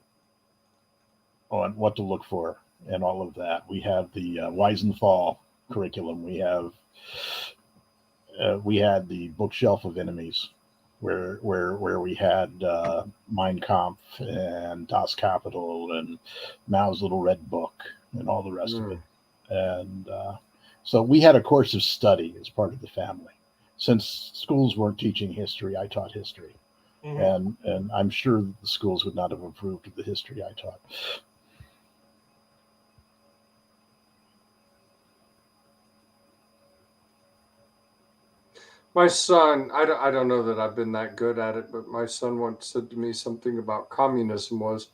on what to look for and all of that. We have the Rise and Fall curriculum. We have we had the bookshelf of enemies, where we had Mein Kampf and Das Kapital and Mao's Little Red Book and all the rest of it. And so we had a course of study as part of the family. Since schools weren't teaching history, I taught history. And I'm sure that the schools would not have approved of the history I taught. My son, I don't know that I've been that good at it, but my son once said to me something about communism was,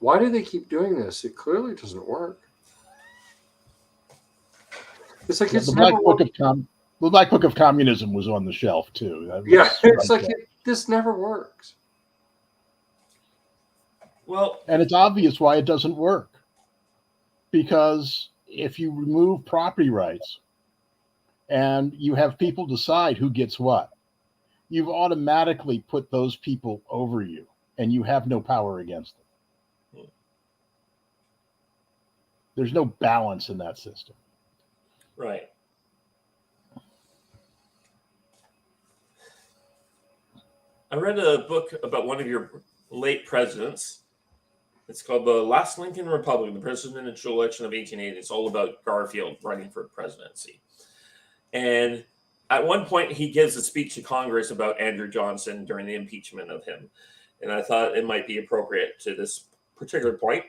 why do they keep doing this? It clearly doesn't work. It's like it's the Black Book of Communism was on the shelf too. It's like this never works. Well, and it's obvious why it doesn't work. Because if you remove property rights and you have people decide who gets what, you've automatically put those people over you, and you have no power against them. There's no balance in that system. Right. I read a book about one of your late presidents. It's called The Last Lincoln Republic, the Presidential Election of 1880. It's all about Garfield running for presidency. And at one point, he gives a speech to Congress about Andrew Johnson during the impeachment of him. And I thought it might be appropriate to this particular point.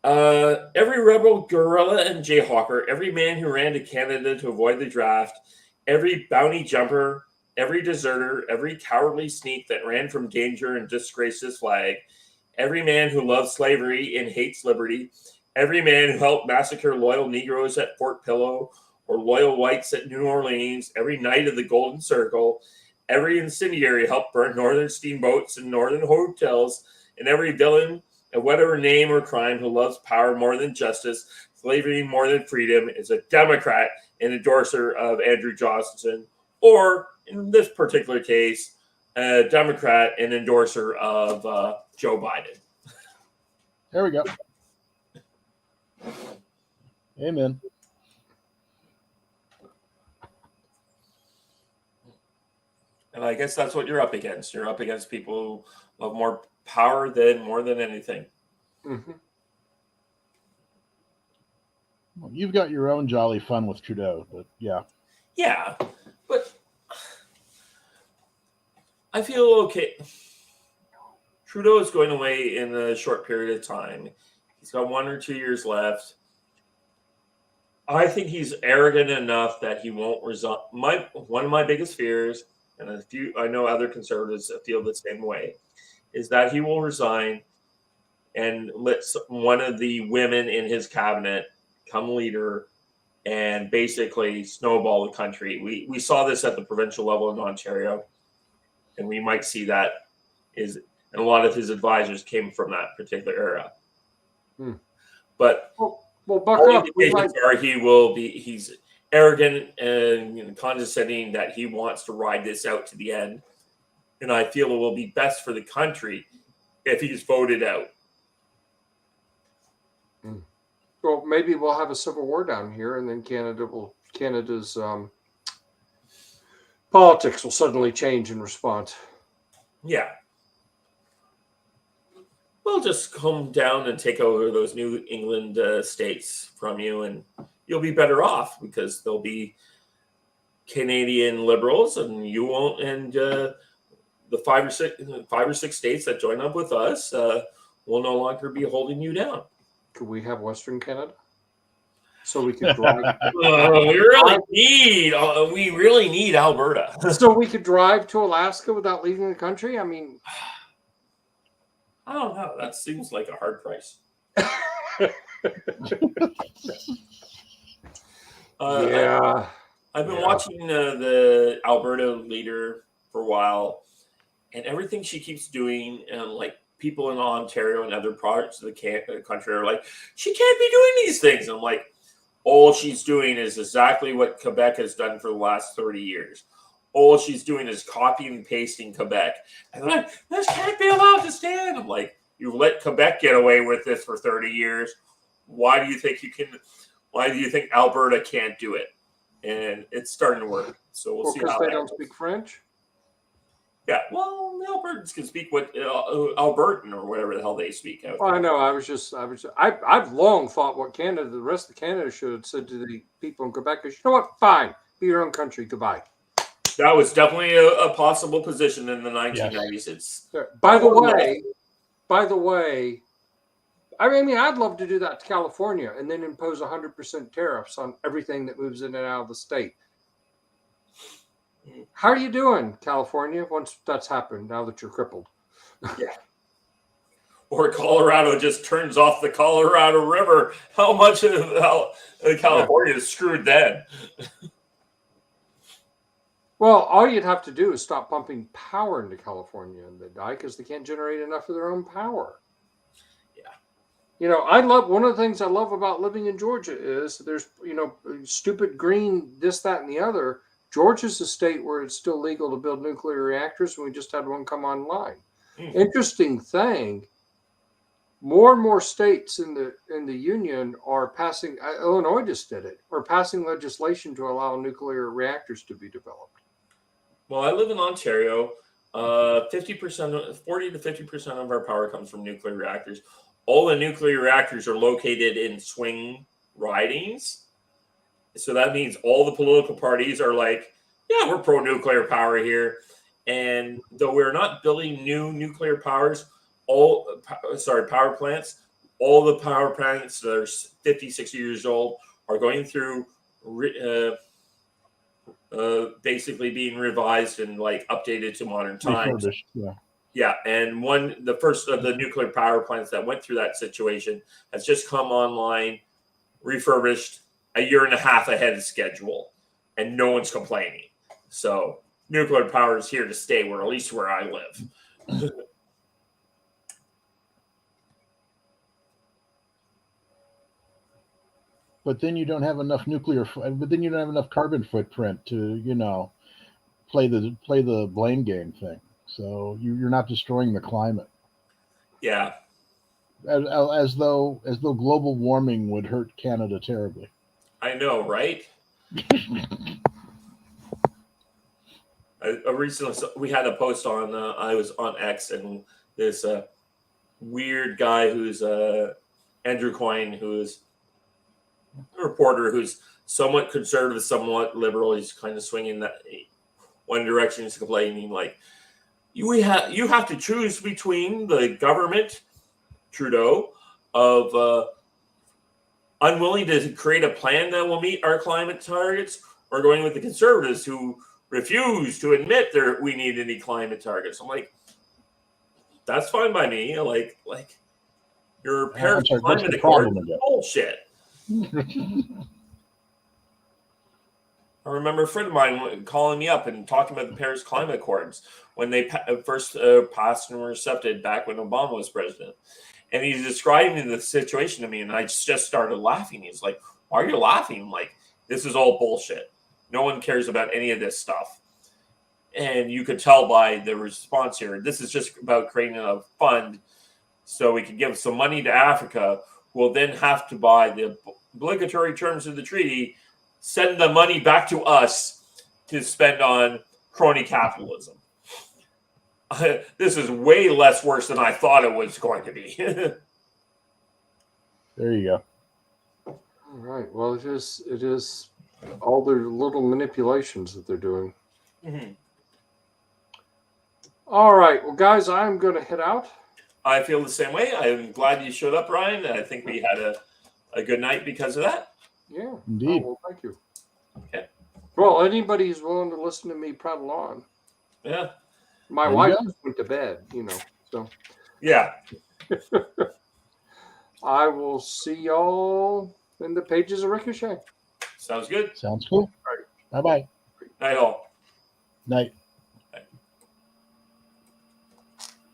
Every rebel, guerrilla, and jayhawker, every man who ran to Canada to avoid the draft, every bounty jumper, every deserter, every cowardly sneak that ran from danger and disgraced his flag, every man who loves slavery and hates liberty, every man who helped massacre loyal Negroes at Fort Pillow or loyal whites at New Orleans, every knight of the Golden Circle, every incendiary helped burn northern steamboats and northern hotels, and every villain of whatever name or crime who loves power more than justice, slavery more than freedom, is a Democrat and endorser of Andrew Johnson, or in this particular case, a Democrat and endorser of Joe Biden. There we go. Amen. And I guess that's what you're up against. You're up against people who have more power than more than anything. Mm-hmm. Well, you've got your own jolly fun with Trudeau, but yeah. Yeah, but I feel okay. Trudeau is going away in a short period of time. He's got 1 or 2 years left. I think he's arrogant enough that he won't resign. One of my biggest fears, and I know other conservatives feel the same way, is that he will resign and let one of the women in his cabinet come leader and basically snowball the country. We saw this at the provincial level in Ontario, and we might see that and a lot of his advisors came from that particular era. But well, buck up. He's arrogant and condescending that he wants to ride this out to the end. And I feel it will be best for the country if he's voted out. Well, maybe we'll have a civil war down here, and then Canada's politics will suddenly change in response. Yeah. We'll just come down and take over those New England states from you, and you'll be better off because there'll be Canadian liberals, and you won't. And the 5 or 6 states that join up with us will no longer be holding you down. Could we have Western Canada? So we could drive. we really need Alberta. So we could drive to Alaska without leaving the country? I mean, I don't know. That seems like a hard price. Yeah. I've been watching the Alberta leader for a while, and everything she keeps doing, and like people in Ontario and other parts of the country are like, she can't be doing these things. And I'm like, all she's doing is exactly what Quebec has done for the last 30 years. All she's doing is copying and pasting Quebec. And they're like, this can't be allowed to stand. I'm like, you've let Quebec get away with this for 30 years. Why do you think Alberta can't do it? and it's starting to work. So we'll see because how they that don't goes. speak French. Yeah, well, the Albertans can speak what Albertan or whatever the hell they speak out Well, I there. know. I've long thought what Canada, the rest of Canada, should have said to the people in Quebec is, you know what? Fine, be your own country. Goodbye. That was definitely a possible position in the Yes. 1990s. It's By the way, I mean, I'd love to do that to California and then impose 100% tariffs on everything that moves in and out of the state. How are you doing, California, once that's happened, now that you're crippled? yeah. Or Colorado just turns off the Colorado River. How much of California is screwed then? Well, all you'd have to do is stop pumping power into California and they'd die because they can't generate enough of their own power. Yeah. You know, I love, one of the things I love about living in Georgia is there's, you know, stupid green, this, that, and the other. Georgia's a state where it's still legal to build nuclear reactors, and we just had one come online. Interesting thing, more and more states in the union are passing, Illinois just did it, are passing legislation to allow nuclear reactors to be developed. Well, I live in Ontario. 40 to 50% of our power comes from nuclear reactors. All the nuclear reactors are located in swing ridings. So that means all the political parties are like, yeah, we're pro-nuclear power here. And though we're not building new nuclear power plants, all the power plants that are 50, 60 years old are going through basically being revised and like updated to modern times. Refurbished, yeah. Yeah, and the first of the nuclear power plants that went through that situation has just come online, refurbished a year and a half ahead of schedule, and no one's complaining. So nuclear power is here to stay, at least where I live. But then you don't have enough but then you don't have enough carbon footprint to, you know, play the blame game thing. So you're not destroying the climate. Yeah. As though global warming would hurt Canada terribly. I know, right? Recently, we had a post on, I was on X, and this weird guy who's Andrew Coyne, who's a reporter who's somewhat conservative, somewhat liberal. He's kind of swinging that one direction. He's complaining like, you have to choose between the government, Trudeau, of unwilling to create a plan that will meet our climate targets, or going with the conservatives who refuse to admit we need any climate targets. I'm like, that's fine by me. Like your Paris Climate Accord is bullshit. I remember a friend of mine calling me up and talking about the Paris Climate Accords when they first passed and were accepted back when Obama was president. And he's describing the situation to me, and I just started laughing. He's like, why are you laughing? I'm like, this is all bullshit. No one cares about any of this stuff. And you could tell by the response here, this is just about creating a fund so we can give some money to Africa, who will then have to, by the obligatory terms of the treaty, send the money back to us to spend on crony capitalism. This is way less worse than I thought it was going to be. There you go. All right. Well, it is all their little manipulations that they're doing. Mm-hmm. All right. Well, guys, I'm going to head out. I feel the same way. I'm glad you showed up, Ryan. I think we had a good night because of that. Yeah. Indeed. Oh, well, thank you. Okay. Well, anybody who's willing to listen to me prattle on. Yeah. My wife just went to bed, you know. So. Yeah. I will see y'all in the pages of Ricochet. Sounds good. Sounds cool. All right. Bye-bye. Night all. Night.